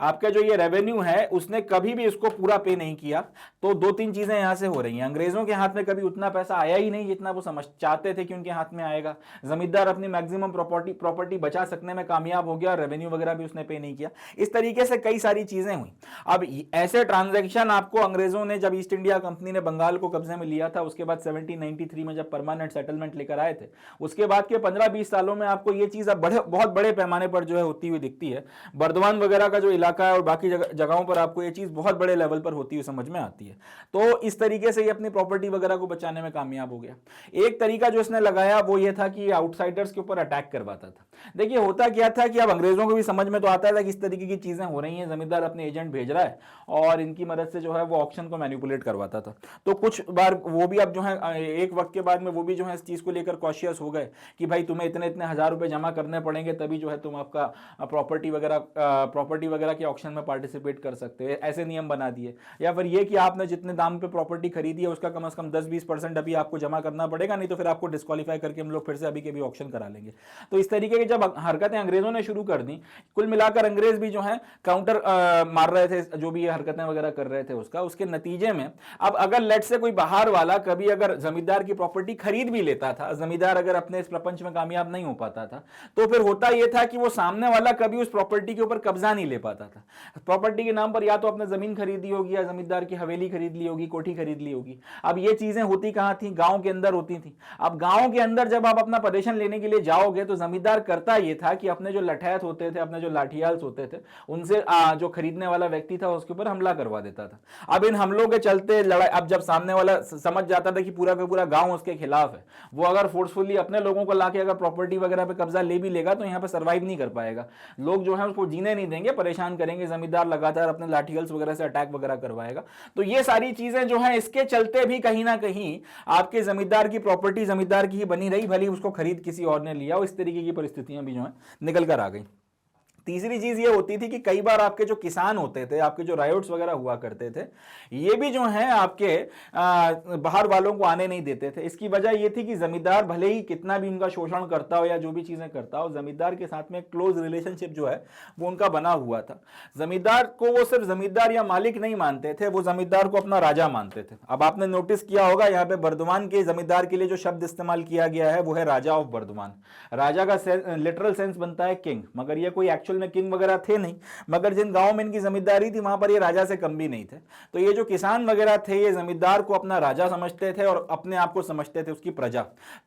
आपका जो ये रेवेन्यू है उसने कभी भी इसको पूरा पे नहीं किया। तो 2-3 चीजें यहां से हो रही हैं, अंग्रेजों के हाथ में कभी उतना पैसा आया ही नहीं जितना वो समझ चाहते थे कि उनके हाथ में आएगा। जमींदार अपनी मैक्सिमम प्रॉपर्टी बचा सकने में कामयाब हो गया, रेवेन्यू वगैरह भी उसने पे नहीं किया। इस तरीके से कई सारी चीजें हुई। अब ऐसे ट्रांजैक्शन आपको अंग्रेजों ने, जब ईस्ट इंडिया कंपनी ने बंगाल को कब्जे में लिया था, उसके बाद 1793 में जब परमानेंट सेटलमेंट लेकर आए थे, उसके बाद के 15-20 सालों में आपको ये चीज अब बहुत बड़े पैमाने पर जो है होती हुई दिखती है। बर्दवान वगैरह का जो इलाका है और बाकी जगहों पर आपको ये चीज बहुत बड़े लेवल पर होती हुई समझ में आती है। तो इस तरीके से ये अपनी प्रॉपर्टी वगैरह को बचाने में कामयाब हो गया। एक तरीका जो इसने लगाया वो ये था कि आउटसाइडर्स के ऊपर अटैक करवाता था। देखिए होता क्या था कि अब अंग्रेजों को भी समझ में तो आता था कि इस तरीके की चीजें हो रही हैं, जमींदार अपने एजेंट भेज रहा है और इनकी मदद से जो है वो ऑक्शन को मैनिपुलेट करवाता था। तो कुछ बार वो भी अब जो है एक वक्त के बाद में वो भी जो है इस चीज को लेकर कॉशियस हो गए कि भाई तुम्हें इतने इतने हजार रुपए जमा करने पड़ेंगे, तभी जो है तुम आपका प्रॉपर्टी वगैरह के ऑक्शन में पार्टिसिपेट कर सकते हो। ऐसे नियम बना दिए। या फिर ये कि आपने जितने दाम पे प्रॉपर्टी खरीदी है उसका कम से कम 10-20% अभी आपको जमा करना पड़ेगा, नहीं तो फिर आपको डिस्क्वालीफाई करके हम लोग फिर से अभी के भी ऑक्शन करा लेंगे। तो इस तरीके की जब हरकतें अंग्रेजों ने शुरू कर दी, कुल मिलाकर अंग्रेज भी जो है काउंटर मार रहे थे, जो भी हरकतें वगैरह कर रहे थे उसके नतीजे में अब अगर लेट से कोई बाहर वाला कभी अगर जमींदार की प्रॉपर्टी खरीद भी लेता था, जमींदार अगर अपने इस प्रपंच में कामयाब नहीं हो पाता था, तो फिर होता यह था कि वो सामने वाला कभी उस प्रॉपर्टी के ऊपर कब्जा नहीं ले पाता था। प्रॉपर्टी के नाम पर या तो अपने जमीन खरीदी होगी, या जमींदार की हवेली खरीद ली होगी, कोठी खरीद ली होगी। अब ये चीजें होती कहां थी? गांव के अंदर होती थी। अब गांव के अंदर जब आप अपना पोजीशन लेने के लिए जाओगे तो जमींदार करता यह था कि अपने जो लठैत होते थे, अपने जो लाठियाल्स होते थे, उनसे जो खरीदने वाला व्यक्ति था उसके ऊपर हमला करवा देता था। अब इन हमलों के चलते लड़ाई, अब जब सामने वाला समझ जाता था कि पूरा का पूरा गांव उसके खिलाफ है, वो अगर फोर्सफुली अपने लोगों को लाके अगर प्रॉपर्टी वगैरह पे कब्जा ले भी लेगा तो यहाँ पे सर्वाइव नहीं कर पाएगा। लोग जो है उसको जीने नहीं देंगे, परेशान करेंगे, जमींदार लगातार अपने लाठियाल्स वगैरह से अटैक वगैरह करवाएगा। तो ये सारी चीजें जो है इसके चलते भी कहीं ना कहीं आपके जमींदार की प्रॉपर्टी जमींदार की ही बनी रही, भले उसको खरीद किसी और ने लिया। इस तरीके की परिस्थितियां भी जो है निकल कर आ गई। तीसरी चीज ये होती थी कि कई बार आपके जो किसान होते थे, आपके जो रायोट्स वगैरह हुआ करते थे, ये भी जो है आपके बाहर वालों को आने नहीं देते थे। इसकी वजह ये थी कि जमींदार भले ही कितना भी उनका शोषण करता हो या जो भी चीजें करता हो, जमींदार के साथ में क्लोज रिलेशनशिप जो है वो उनका बना हुआ था। जमींदार को वो सिर्फ जमींदार या मालिक नहीं मानते थे, वो जमींदार को अपना राजा मानते थे। अब आपने नोटिस किया होगा यहाँ पे बर्दवान के जमींदार के लिए जो शब्द इस्तेमाल किया गया है वो है राजा ऑफ बर्दवान। राजा का लिटरल सेंस बनता है किंग, मगर ये कोई एक्चुअल एक्चुअल में किंग वगैरह थे नहीं, मगर जिन गाँव में इनकी जमींदारी थी वहां पर ये राजा से कम भी नहीं थे। तो ये जो किसान वगैरह थे ये जमींदार को अपना राजा समझते थे और अपने आप को समझते थे उसकी प्रजा।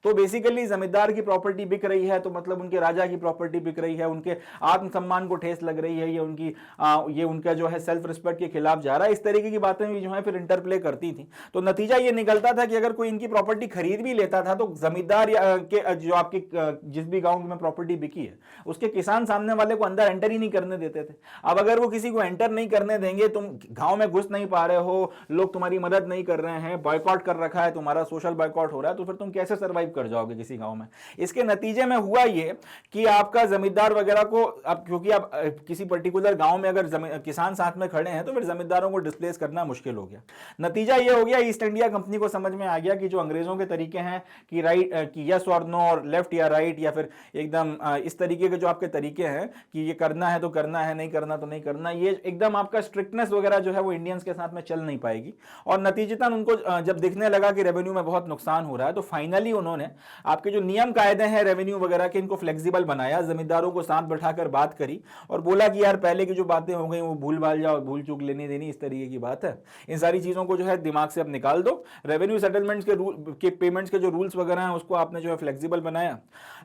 तो बेसिकली जमींदार की प्रॉपर्टी बिक रही है तो मतलब उनके राजा की प्रॉपर्टी बिक रही है, उनके आत्मसम्मान को ठेस लग रही है, ये उनका जो है सेल्फ रिस्पेक्ट के खिलाफ जा रहा है, इस तरीके की बातें भी जो है फिर इंटरप्ले करती थी। तो नतीजा ये निकलता था कि अगर कोई इनकी प्रॉपर्टी खरीद भी लेता था तो जमींदार के जो आपके जिस भी गांव में प्रॉपर्टी बिकी है उसके किसान सामने वाले को अंदर एंटर ही नहीं करने देते थे। अब अगर वो किसी को एंटर नहीं करने देंगे, तुम गांव में घुस नहीं पा रहे हो, लोग तुम्हारी मदद नहीं कर रहे हैं, बॉयकॉट कर रखा है, तुम्हारा सोशल बॉयकॉट हो रहा है, तो फिर तुम कैसे सर्वाइव कर जाओगे किसी गांव में। इसके नतीजे में हुआ ये कि आपका जमींदार वगैरह को अब क्योंकि आप किसी पर्टिकुलर गांव में अगर किसान साथ में खड़े हैं तो फिर जमींदारों को डिस्प्लेस करना मुश्किल हो गया। नतीजा ये हो गया, ईस्ट इंडिया कंपनी को समझ में आ गया कि जो अंग्रेजों के तरीके हैं कि राइट कि यस और नो और लेफ्ट या राइट या फिर एकदम इस तरीके के जो आपके तरीके हैं कि ये करना है तो करना है, नहीं करना तो नहीं करना, ये एकदम आपका स्ट्रिक्टनेस वगैरह जो है वो इंडियंस के साथ में चल नहीं पाएगी। और नतीजतन उनको जब दिखने लगा कि रेवेन्यू में बहुत नुकसान हो रहा है तो फाइनली उन्होंने आपके जो नियम कायदे हैं रेवेन्यू वगैरह के इनको फ्लेक्सिबल बनाया, जमींदारों को साथ बैठाकर बात करी और बोला कि यार पहले की जो बातें हो गई वो भूल भाल जाओ, भूल चूक लेनी देनी इस तरीके की बात है, इन सारी चीजों को जो है दिमाग से अब निकाल दो। रेवेन्यू सेटलमेंट्स के पेमेंट्स के जो रूल्स वगैरह हैं उसको आपने जो है फ्लेक्सिबल बनाया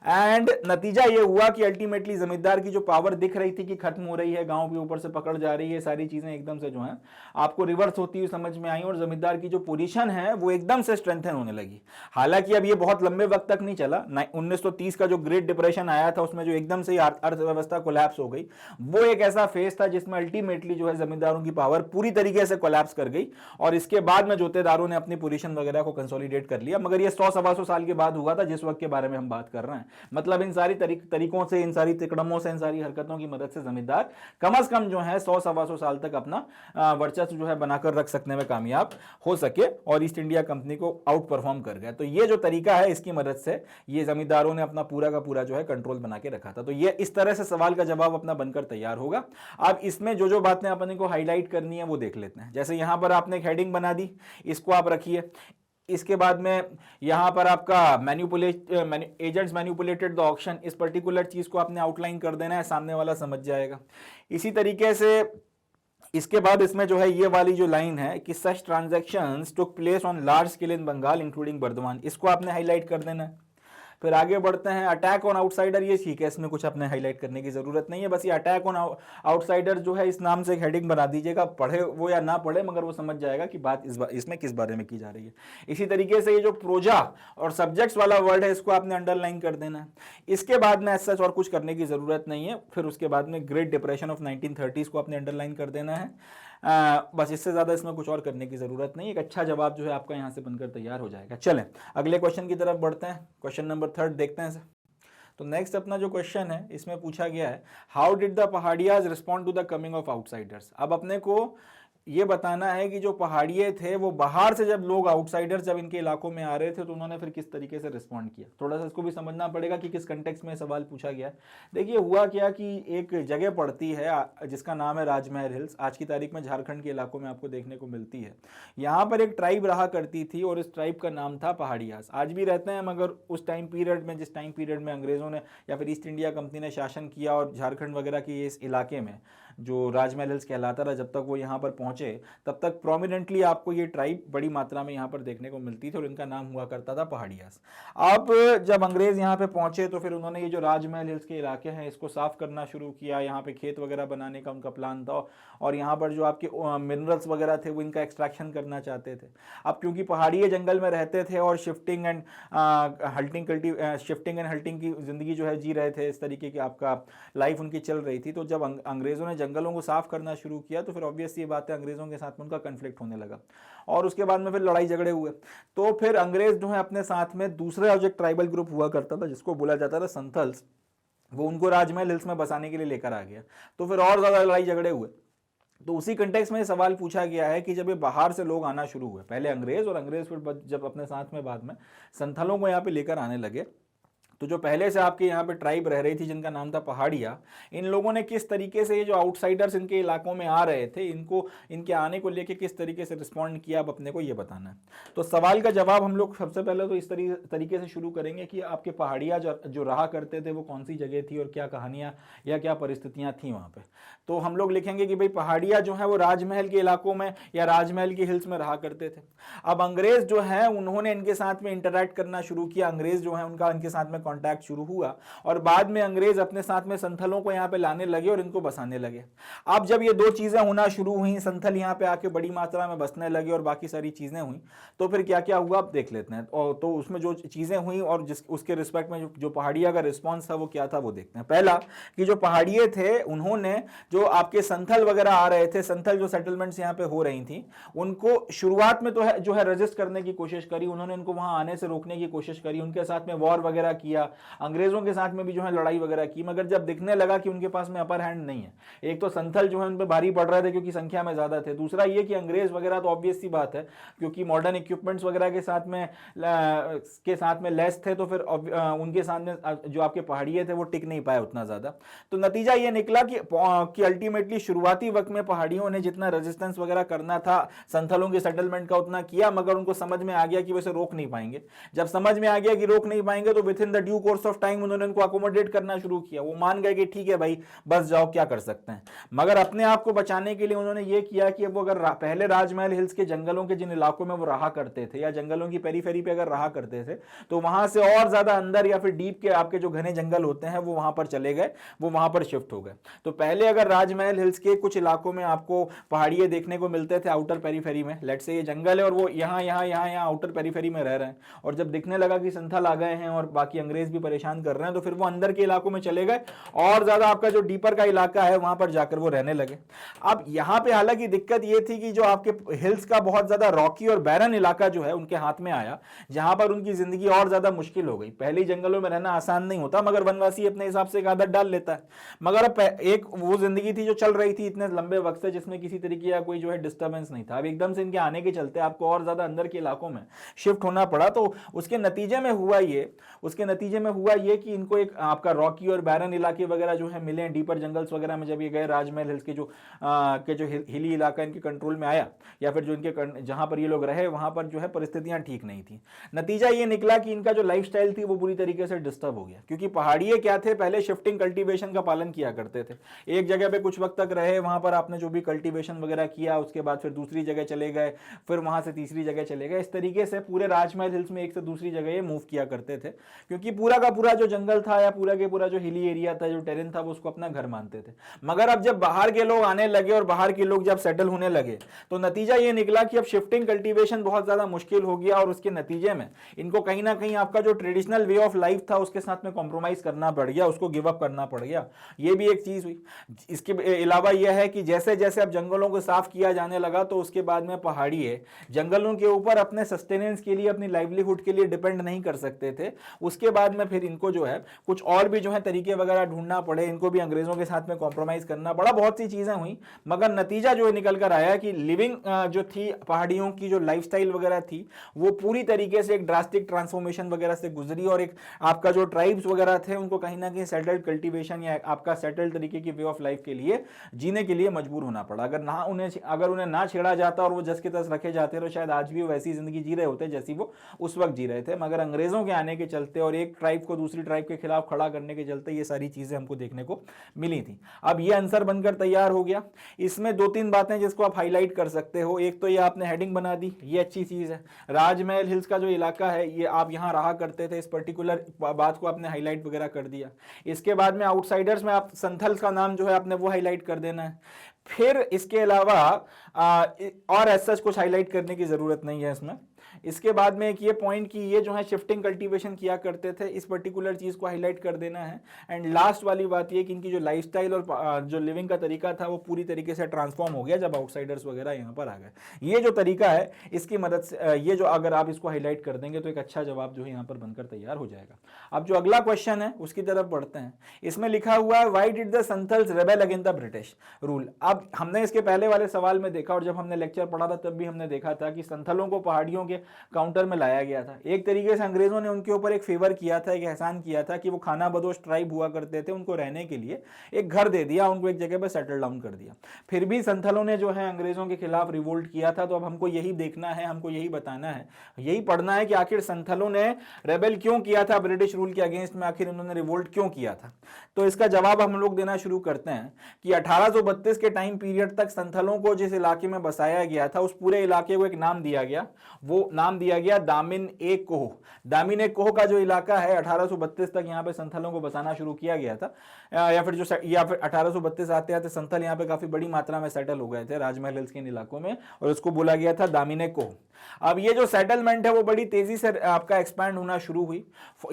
एंड नतीजा ये हुआ कि अल्टीमेटली जमींदार की जो पावर दिख रही थी कि खत्म हो रही है, गांव के ऊपर से पकड़ जा रही है, सारी चीजें एकदम से जो है आपको रिवर्स होती हुई समझ में आई और जमींदार की जो पोजीशन है वो एकदम से स्ट्रेंथन होने लगी। हालांकि अब ये बहुत लंबे वक्त तक नहीं चला, 1930 का जो ग्रेट डिप्रेशन आया था उसमें जो एकदम से अर्थव्यवस्था कोलैप्स हो गई, वो एक ऐसा फेज था जिसमें अल्टीमेटली जो है जमींदारों की पावर पूरी तरीके से कोलैप्स कर गई और इसके बाद में जोतेदारों ने अपनी पोजीशन वगैरह को कंसोलिडेट कर लिया। मगर ये 100-125 साल के बाद हुआ था जिस वक्त के बारे में हम बात कर रहे हैं। मतलब इन सारी तरीकों से, इन सारी तिकड़मों से, इन सारी हरकतों की मदद से जमींदार कम से कम जो है 100-125 साल तक अपना वर्चस्व जो है बनाकर रख सकने में कामयाब हो सके और ईस्ट इंडिया कंपनी को आउट परफॉर्म कर गया। तो ये जो तरीका है इसकी मदद से ये जमींदारों ने अपना पूरा का पूरा जो है कंट्रोल बना के रखा था। तो ये इस तरह से सवाल का जवाब अपना बनकर तैयार होगा। अब इसमें जो जो बातें अपने को हाईलाइट करनी है वो देख लेते हैं। जैसे यहां पर आपने एक हेडिंग बना दी, इसको आप रखिए। इसके बाद में यहां पर आपका एजेंट्स मैनिपुलेटेड द ऑक्शन, इस पर्टिकुलर चीज को आपने आउटलाइन कर देना है, सामने वाला समझ जाएगा। इसी तरीके से इसके बाद इसमें जो है ये वाली जो लाइन है कि such transactions took place on large scale in Bengal including Burdwan, इसको आपने हाईलाइट कर देना है। फिर आगे बढ़ते हैं, अटैक ऑन आउटसाइडर, ये ठीक है, इसमें कुछ अपने हाईलाइट करने की जरूरत नहीं है, बस ये अटैक ऑन आउटसाइडर जो है इस नाम से एक हेडिंग बना दीजिएगा, पढ़े वो या ना पढ़े मगर वो समझ जाएगा कि बात इसमें किस बारे में की जा रही है। इसी तरीके से ये जो प्रोजा और सब्जेक्ट्स वाला वर्ड है इसको आपने अंडरलाइन कर देना है। इसके बाद में सच और कुछ करने की जरूरत नहीं है। फिर उसके बाद में ग्रेट डिप्रेशन ऑफ 1930s को आपने अंडरलाइन कर देना है। बस इससे ज़्यादा इसमें कुछ और करने की ज़रूरत नहीं। एक अच्छा जवाब जो है आपका यहाँ से बनकर तैयार हो जाएगा। चलें अगले क्वेश्चन की तरफ बढ़ते हैं। क्वेश्चन नंबर 3 देखते हैं। तो नेक्स्ट अपना जो क्वेश्चन है इसमें पूछा गया है, how did the Paharias respond to the coming of outsiders. अब अपने को ये बताना है कि जो पहाड़िए थे वो बाहर से जब लोग आउटसाइडर्स जब इनके इलाकों में आ रहे थे तो उन्होंने फिर किस तरीके से रिस्पॉन्ड किया। थोड़ा सा इसको भी समझना पड़ेगा कि किस कंटेक्स्ट में सवाल पूछा गया है। देखिए हुआ क्या कि एक जगह पड़ती है जिसका नाम है राजमहल हिल्स, आज की तारीख में झारखंड के इलाकों में आपको देखने को मिलती है। यहाँ पर एक ट्राइब रहा करती थी और इस ट्राइब का नाम था पहाड़ियाज। आज भी रहते हैं मगर उस टाइम पीरियड में, जिस टाइम पीरियड में अंग्रेज़ों ने या फिर ईस्ट इंडिया कंपनी ने शासन किया और झारखंड वगैरह के इस इलाके में जो राजमहल हिल्स कहलाता रहा, जब तक वो यहाँ पर पहुँचे तब तक प्रोमिनेंटली आपको ये ट्राइब बड़ी मात्रा में यहाँ पर देखने को मिलती थी और इनका नाम हुआ करता था पहाड़ियास। अब जब अंग्रेज़ यहाँ पे पहुँचे तो फिर उन्होंने ये जो राजमहल हिल्स के इलाके हैं इसको साफ़ करना शुरू किया। यहाँ पे खेत वगैरह बनाने का उनका प्लान था और यहाँ पर जो आपके मिनरल्स वगैरह थे वो इनका एक्सट्रैक्शन करना चाहते थे। अब क्योंकि पहाड़ी जंगल में रहते थे और शिफ्टिंग एंड हल्टिंग की ज़िंदगी जो है जी रहे थे, इस तरीके की आपका लाइफ उनकी चल रही थी। तो जब अंग्रेज़ों ने जंगलों को साफ़ करना शुरू किया तो फिर ऑब्वियस ये बात है अंग्रेज़ों के साथ में उनका कन्फ्लिक्ट होने लगा और उसके बाद में फिर लड़ाई झगड़े हुए। तो फिर अंग्रेज़ जो है अपने साथ में दूसरा जो एक ट्राइबल ग्रुप हुआ करता था जिसको बोला जाता था संथल्स, वो उनको राजमहल हिल्स में बसाने के लिए लेकर आ गया। तो फिर और ज़्यादा लड़ाई झगड़े हुए। तो उसी कंटेक्स्ट में सवाल पूछा गया है कि जब ये बाहर से लोग आना शुरू हुए, पहले अंग्रेज़ और अंग्रेज़ फिर जब अपने साथ में बाद में संथलों को यहाँ पे लेकर आने लगे, तो जो पहले से आपके यहाँ पे ट्राइब रह रही थी जिनका नाम था पहाड़िया, इन लोगों ने किस तरीके से ये जो आउटसाइडर्स इनके इलाकों में आ रहे थे, इनको इनके आने को लेके किस तरीके से रिस्पॉन्ड किया, अब अपने को ये बताना है। तो सवाल का जवाब हम लोग सबसे पहले तो इस तरीके से शुरू करेंगे कि आपके पहाड़िया जो रहा करते थे वो कौन सी जगह थी और क्या कहानियां या क्या परिस्थितियां थी वहां पे। तो हम लोग लिखेंगे कि भाई पहाड़िया जो है वो राजमहल के इलाकों में या राजमहल के हिल्स में रहा करते थे। अब अंग्रेज जो है उन्होंने इनके साथ में इंटरैक्ट करना शुरू किया, अंग्रेज जो है उनका इनके साथ में कॉन्टैक्ट शुरू हुआ और बाद में अंग्रेज अपने साथ में संथलों को यहाँ पे लाने लगे और इनको बसाने लगे। अब जब ये दो चीजें होना शुरू हुई, संथल यहाँ पे आके बड़ी मात्रा में बसने लगे और बाकी सारी चीजें हुई, तो फिर क्या क्या हुआ आप देख लेते हैं। और तो उसमें जो चीजें हुई और जिस उसके रिस्पेक्ट में जो पहाड़िया का रिस्पॉन्स था वो क्या था वो देखते हैं। पहला कि जो पहाड़िये थे उन्होंने जो आपके संथल वगैरह आ रहे थे, संथल जो सेटलमेंट्स यहाँ पे हो रही थी, उनको शुरुआत में तो है जो है रजिस्ट करने की कोशिश करी, उन्होंने उनको वहां आने से रोकने की कोशिश करी, उनके साथ में वॉर वगैरह किया, अंग्रेजों के साथ में भी जो है लड़ाई वगैरह की, मगर जब दिखने लगा कि उनके पास में अपर हैंड नहीं है, एक तो संथल जो है उन पर भारी पड़ रहे थे क्योंकि संख्या में ज्यादा थे, दूसरा ये कि अंग्रेज वगैरह तो ऑब्वियस सी बात है क्योंकि मॉडर्न इक्विपमेंट्स वगैरह के साथ में लेस थे, तो फिर उनके सामने जो आपके पहाड़िये थे वो टिक नहीं पाए उतना ज्यादा। तो नतीजा ये निकला कि अल्टीमेटली शुरुआती वक्त में पहाड़ियों ने जितना रेजिस्टेंस वगैरह करना था संथलों के सेटलमेंट का उतना किया, मगर उनको समझ में आ गया कि वैसे रोक नहीं पाएंगे। जब समझ में आ गया कि रोक नहीं पाएंगे तो with in the due course of time उन्होंने उनको अकोमोडेट करना शुरू किया। वो मान गए कि ठीक है भाई बस जाओ, क्या कर सकते हैं। मगर अपने आप को बचाने के लिए उन्होंने ये किया कि अब अगर पहले राजमहल हिल्स के जंगलों के जिन इलाकों में वो रहा करते थे या जंगलों की पेरीफेरी पे अगर रहा करते थे तो वहां से और ज्यादा अंदर या फिर डीप के आपके जो घने जंगल होते हैं वो वहां पर चले गए, वो वहां पर शिफ्ट हो गए। तो पहले अगर राजमहल हिल्स के कुछ इलाकों में आपको पहाड़िये देखने को मिलते थे आउटर पेरीफेरी में, लेट से ये जंगल है और वो यहाँ आउटर पेरीफेरी में रह रहे हैं, और जब दिखने लगा कि संथल आ गए हैं और बाकी अंग्रेज भी परेशान कर रहे हैं तो फिर वो अंदर के इलाकों में चले गए और ज्यादा आपका जो डीपर का इलाका है वहां पर जाकर वो रहने लगे। अब यहाँ पे हालांकि दिक्कत ये थी कि जो आपके हिल्स का बहुत ज्यादा रॉकी और बैरन इलाका जो है उनके हाथ में आया, जहां पर उनकी जिंदगी और ज्यादा मुश्किल हो गई। पहले जंगलों में रहना आसान नहीं होता, मगर वनवासी अपने हिसाब से एक आदत डाल लेता है। मगर अब एक वो जिंदगी थी जो चल रही थी इतने लंबे वक्त से जिसमें किसी तरीके का कोई जो है डिस्टर्बेंस नहीं था। अब एकदम से इनके आने के चलते आपको और ज्यादा अंदर के इलाकों में शिफ्ट होना पड़ा। तो उसके नतीजे में हुआ ये कि इनको एक आपका रॉकी और बैरन इलाके वगैरह जो है मिले, डीपर जंगल्स वगैरह में जब ये गए, राजमहल हिल्स के जो हिली इलाका इनके कंट्रोल में आया या फिर जो इनके जहां पर ये लोग रहे वहां पर जो है परिस्थितियां ठीक नहीं थी। नतीजा ये निकला कि इनका जो लाइफस्टाइल थी वो पूरी तरीके से डिस्टर्ब हो गया, क्योंकि पहाड़िये क्या थे, पहले शिफ्टिंग कल्टीवेशन का पालन किया करते थे। एक जगह पे कुछ वक्त तक रहे, वहां पर आपने जो भी कल्टीवेशन वगैरह किया, उसके बाद फिर दूसरी जगह चले गए, फिर वहां से तीसरी जगह चले गए। इस तरीके से पूरे राजमहल हिल्स में एक से दूसरी जगह ये मूव किया करते थे, क्योंकि पूरा का पूरा जो जंगल था या पूरा के पूरा जो हिली एरिया था, जो टेरेन था, वो उसको अपना घर मानते थे। मगर अब जब बाहर के लोग आने लगे और बाहर के लोग जब सेटल होने लगे तो नतीजा ये निकला कि अब शिफ्टिंग कल्टीवेशन बहुत ज्यादा मुश्किल हो गया और उसके नतीजे में इनको कहीं ना कहीं आपका जो ट्रेडिशनल वे ऑफ लाइफ था उसके साथ में कॉम्प्रोमाइज करना पड़ गया, उसको गिव अप करना पड़ गया। ये भी एक चीज हुई। इसके अलावा यह है कि जैसे जैसे अब जंगलों को साफ किया जाने लगा तो उसके बाद में पहाड़िये जंगलों के ऊपर अपने सस्टेनेंस के लिए, अपनी लाइवलीहुड के लिए डिपेंड नहीं कर सकते थे। उसके बाद में फिर इनको जो है कुछ और भी जो है तरीके वगैरह ढूंढना पड़े, इनको भी अंग्रेजों के साथ में कॉम्प्रोमाइज करना पड़ा, बहुत सी चीजें हुई। मगर नतीजा जो निकल कर आया कि लिविंग जो थी पहाड़ियों की, जो लाइफस्टाइल वगैरह थी, वो पूरी तरीके से एक ड्रास्टिक ट्रांसफॉर्मेशन वगैरह से गुजरी और एक आपका जो ट्राइब्स वगैरह थे उनको कहीं ना कहीं सेटल्ड कल्टीवेशन या आपका सेटल्ड तरीके की वे ऑफ लाइफ के लिए जीने के लिए मजबूर होना पड़ा। अगर उन्हें ना छेड़ा जाता और वो जस के तस रखे जाते तो शायद आज भी वो वैसी जिंदगी जी रहे होते जैसी वो उस वक्त जी रहे थे। मगर अंग्रेजों के आने के चलते और एक ट्राइब को दूसरी ट्राइब के खिलाफ खड़ा करने के चलते ये सारी चीजें हमको देखने को मिली थी। अब ये आंसर बनकर तैयार हो गया। इसमें दो तीन बातें जिसको आप हाईलाइट कर सकते हो। एक तो ये आपने हेडिंग बना दी, ये अच्छी चीज है। राजमहल हिल्स का जो इलाका है ये आप यहाँ रहा करते थे, इस पर्टिकुलर बात को आपने हाईलाइट वगैरह कर दिया। इसके बाद में आउटसाइडर्स में आप संथल का नाम जो है आपने वो हाईलाइट कर देना है। फिर इसके अलावा और ऐसा कुछ हाईलाइट करने की जरूरत नहीं है इसमें। इसके बाद में एक ये पॉइंट कि ये जो है शिफ्टिंग कल्टीवेशन किया करते थे, इस पर्टिकुलर चीज को हाईलाइट कर देना है। एंड लास्ट वाली बात ये कि इनकी जो लाइफस्टाइल और जो लिविंग का तरीका था वो पूरी तरीके से ट्रांसफॉर्म हो गया जब आउटसाइडर्स वगैरह यहाँ पर आ गए। ये जो तरीका है इसकी मदद से ये जो अगर आप इसको हाईलाइट कर देंगे तो एक अच्छा जवाब जो है यहाँ पर बनकर तैयार हो जाएगा। अब जो अगला क्वेश्चन है उसकी तरफ बढ़ते हैं। इसमें लिखा हुआ है why did the Santhals rebel against the British rule. अब हमने इसके पहले वाले सवाल में देखा और जब हमने लेक्चर पढ़ा था तब भी हमने देखा था कि संथलों को पहाड़ियों के काउंटर में लाया गया था। एक तरीके से अंग्रेजों ने उनके ऊपर एक फेवर किया था, एक एहसान किया था कि वो खाना बदोश ट्राइब हुआ करते थे, उनको रहने के लिए एक घर दे दिया, उनको एक जगह पर सेटल डाउन कर दिया। फिर भी संथलों ने जो है अंग्रेजों के खिलाफ रिवोल्ट किया था। तो अब हमको यही देखना है, हमको यही बताना है, यही पढ़ना है कि आखिर संथलों ने रेबेल क्यों किया था ब्रिटिश रूल के अगेंस्ट में, आखिर इन्होंने रिवोल्ट क्यों किया था। तो इसका जवाब हम लोग देना शुरू करते हैं कि 1832 के टाइम पीरियड तक संथलों को जिस इलाके में बसाया गया था उस पूरे इलाके को एक नाम दिया गया, वो नाम दिया गया दामिन ए कोह। दामिन ए कोह का जो इलाका है 1832 तक यहाँ पे संथलों को बसाना शुरू किया गया था, या फिर 1832 आते आते संथल यहाँ पे काफी बड़ी मात्रा में सेटल हो गए थे राजमहल हिल्स के इन इलाकों में, और उसको बोला गया था दामिन ए कोह। अब ये जो सेटलमेंट है वो बड़ी तेजी से आपका एक्सपैंड होना शुरू हुई।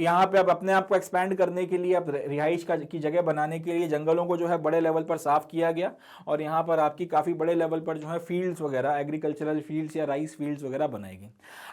यहाँ पे अब अपने आप को एक्सपैंड करने के लिए, अब रिहाइश की जगह बनाने के लिए जंगलों को जो है बड़े लेवल पर साफ किया गया, और यहाँ पर आपकी काफी बड़े लेवल पर जो है फील्ड्स वगैरह, एग्रीकल्चरल फील्ड्स या राइस फील्ड्स वगैरह बनाई गई।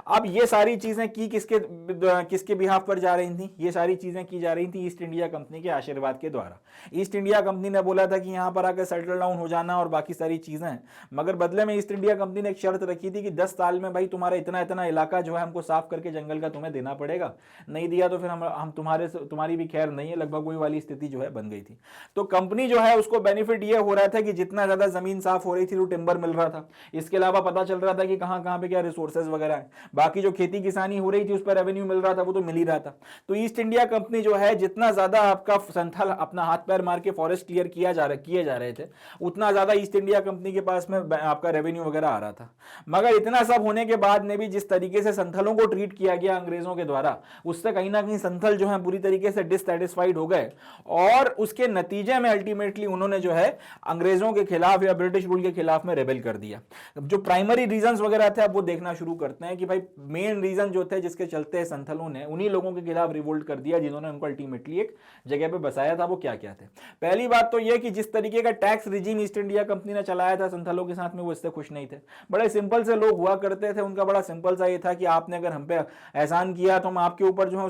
अब ये सारी चीजें की किसके बिहाफ पर जा रही थी? ये सारी चीजें की जा रही थी ईस्ट इंडिया कंपनी के आशीर्वाद के द्वारा। ईस्ट इंडिया कंपनी ने बोला था कि यहाँ पर आकर सेटल डाउन हो जाना और बाकी सारी चीजें, मगर बदले में ईस्ट इंडिया कंपनी ने एक शर्त रखी थी कि 10 साल में भाई तुम्हारा इतना इतना इलाका जो है हमको साफ करके जंगल का तुम्हें देना पड़ेगा, नहीं दिया तो फिर हम तुम्हारी भी खैर नहीं है, लगभग वही वाली स्थिति जो है बन गई थी। तो कंपनी जो है उसको बेनिफिट ये हो रहा था कि जितना ज्यादा जमीन साफ हो रही थी तो टिम्बर मिल रहा था, इसके अलावा पता चल रहा था कि कहां कहां पे क्या रिसोर्सेज वगैरह है, बाकी जो खेती किसानी हो रही थी उस पर रेवेन्यू मिल रहा था, वो तो मिल ही रहा था। तो ईस्ट इंडिया कंपनी जो है जितना ज्यादा आपका संथल अपना हाथ पैर मार के फॉरेस्ट क्लियर किए जा रहे थे, उतना ज्यादा ईस्ट इंडिया कंपनी के पास में आपका रेवेन्यू वगैरह आ रहा था। मगर इतना सब होने के बाद में भी जिस तरीके से संथलों को ट्रीट किया गया अंग्रेजों के द्वारा, उससे कहीं ना कहीं संथल जो है पूरी तरीके से डिससैटिस्फाइड हो गए, और उसके नतीजे में अल्टीमेटली उन्होंने जो है अंग्रेजों के खिलाफ या ब्रिटिश रूल के खिलाफ में रेबेल कर दिया। जो प्राइमरी रीजंस वगैरह थे अब वो देखना शुरू करते हैं कि भाई मेन रीजन जो थे जिसके चलते संथलों ने उन्हीं लोगों के खिलाफ रिवोल्ट कर दिया जिन्होंने उनको अल्टीमेटली एक जगह पे बसाया था, वो क्या क्या थे। पहली बात तो ये कि जिस तरीके का tax regime east India company ने चलाया था संथलों के साथ में, वो इससे खुश नहीं थे। बड़े सिंपल से लोग हुआ करते थे, उनका बड़ा सिंपल सा ये था कि आपने अगर हम पे एहसान किया तो हम आपके ऊपर जो है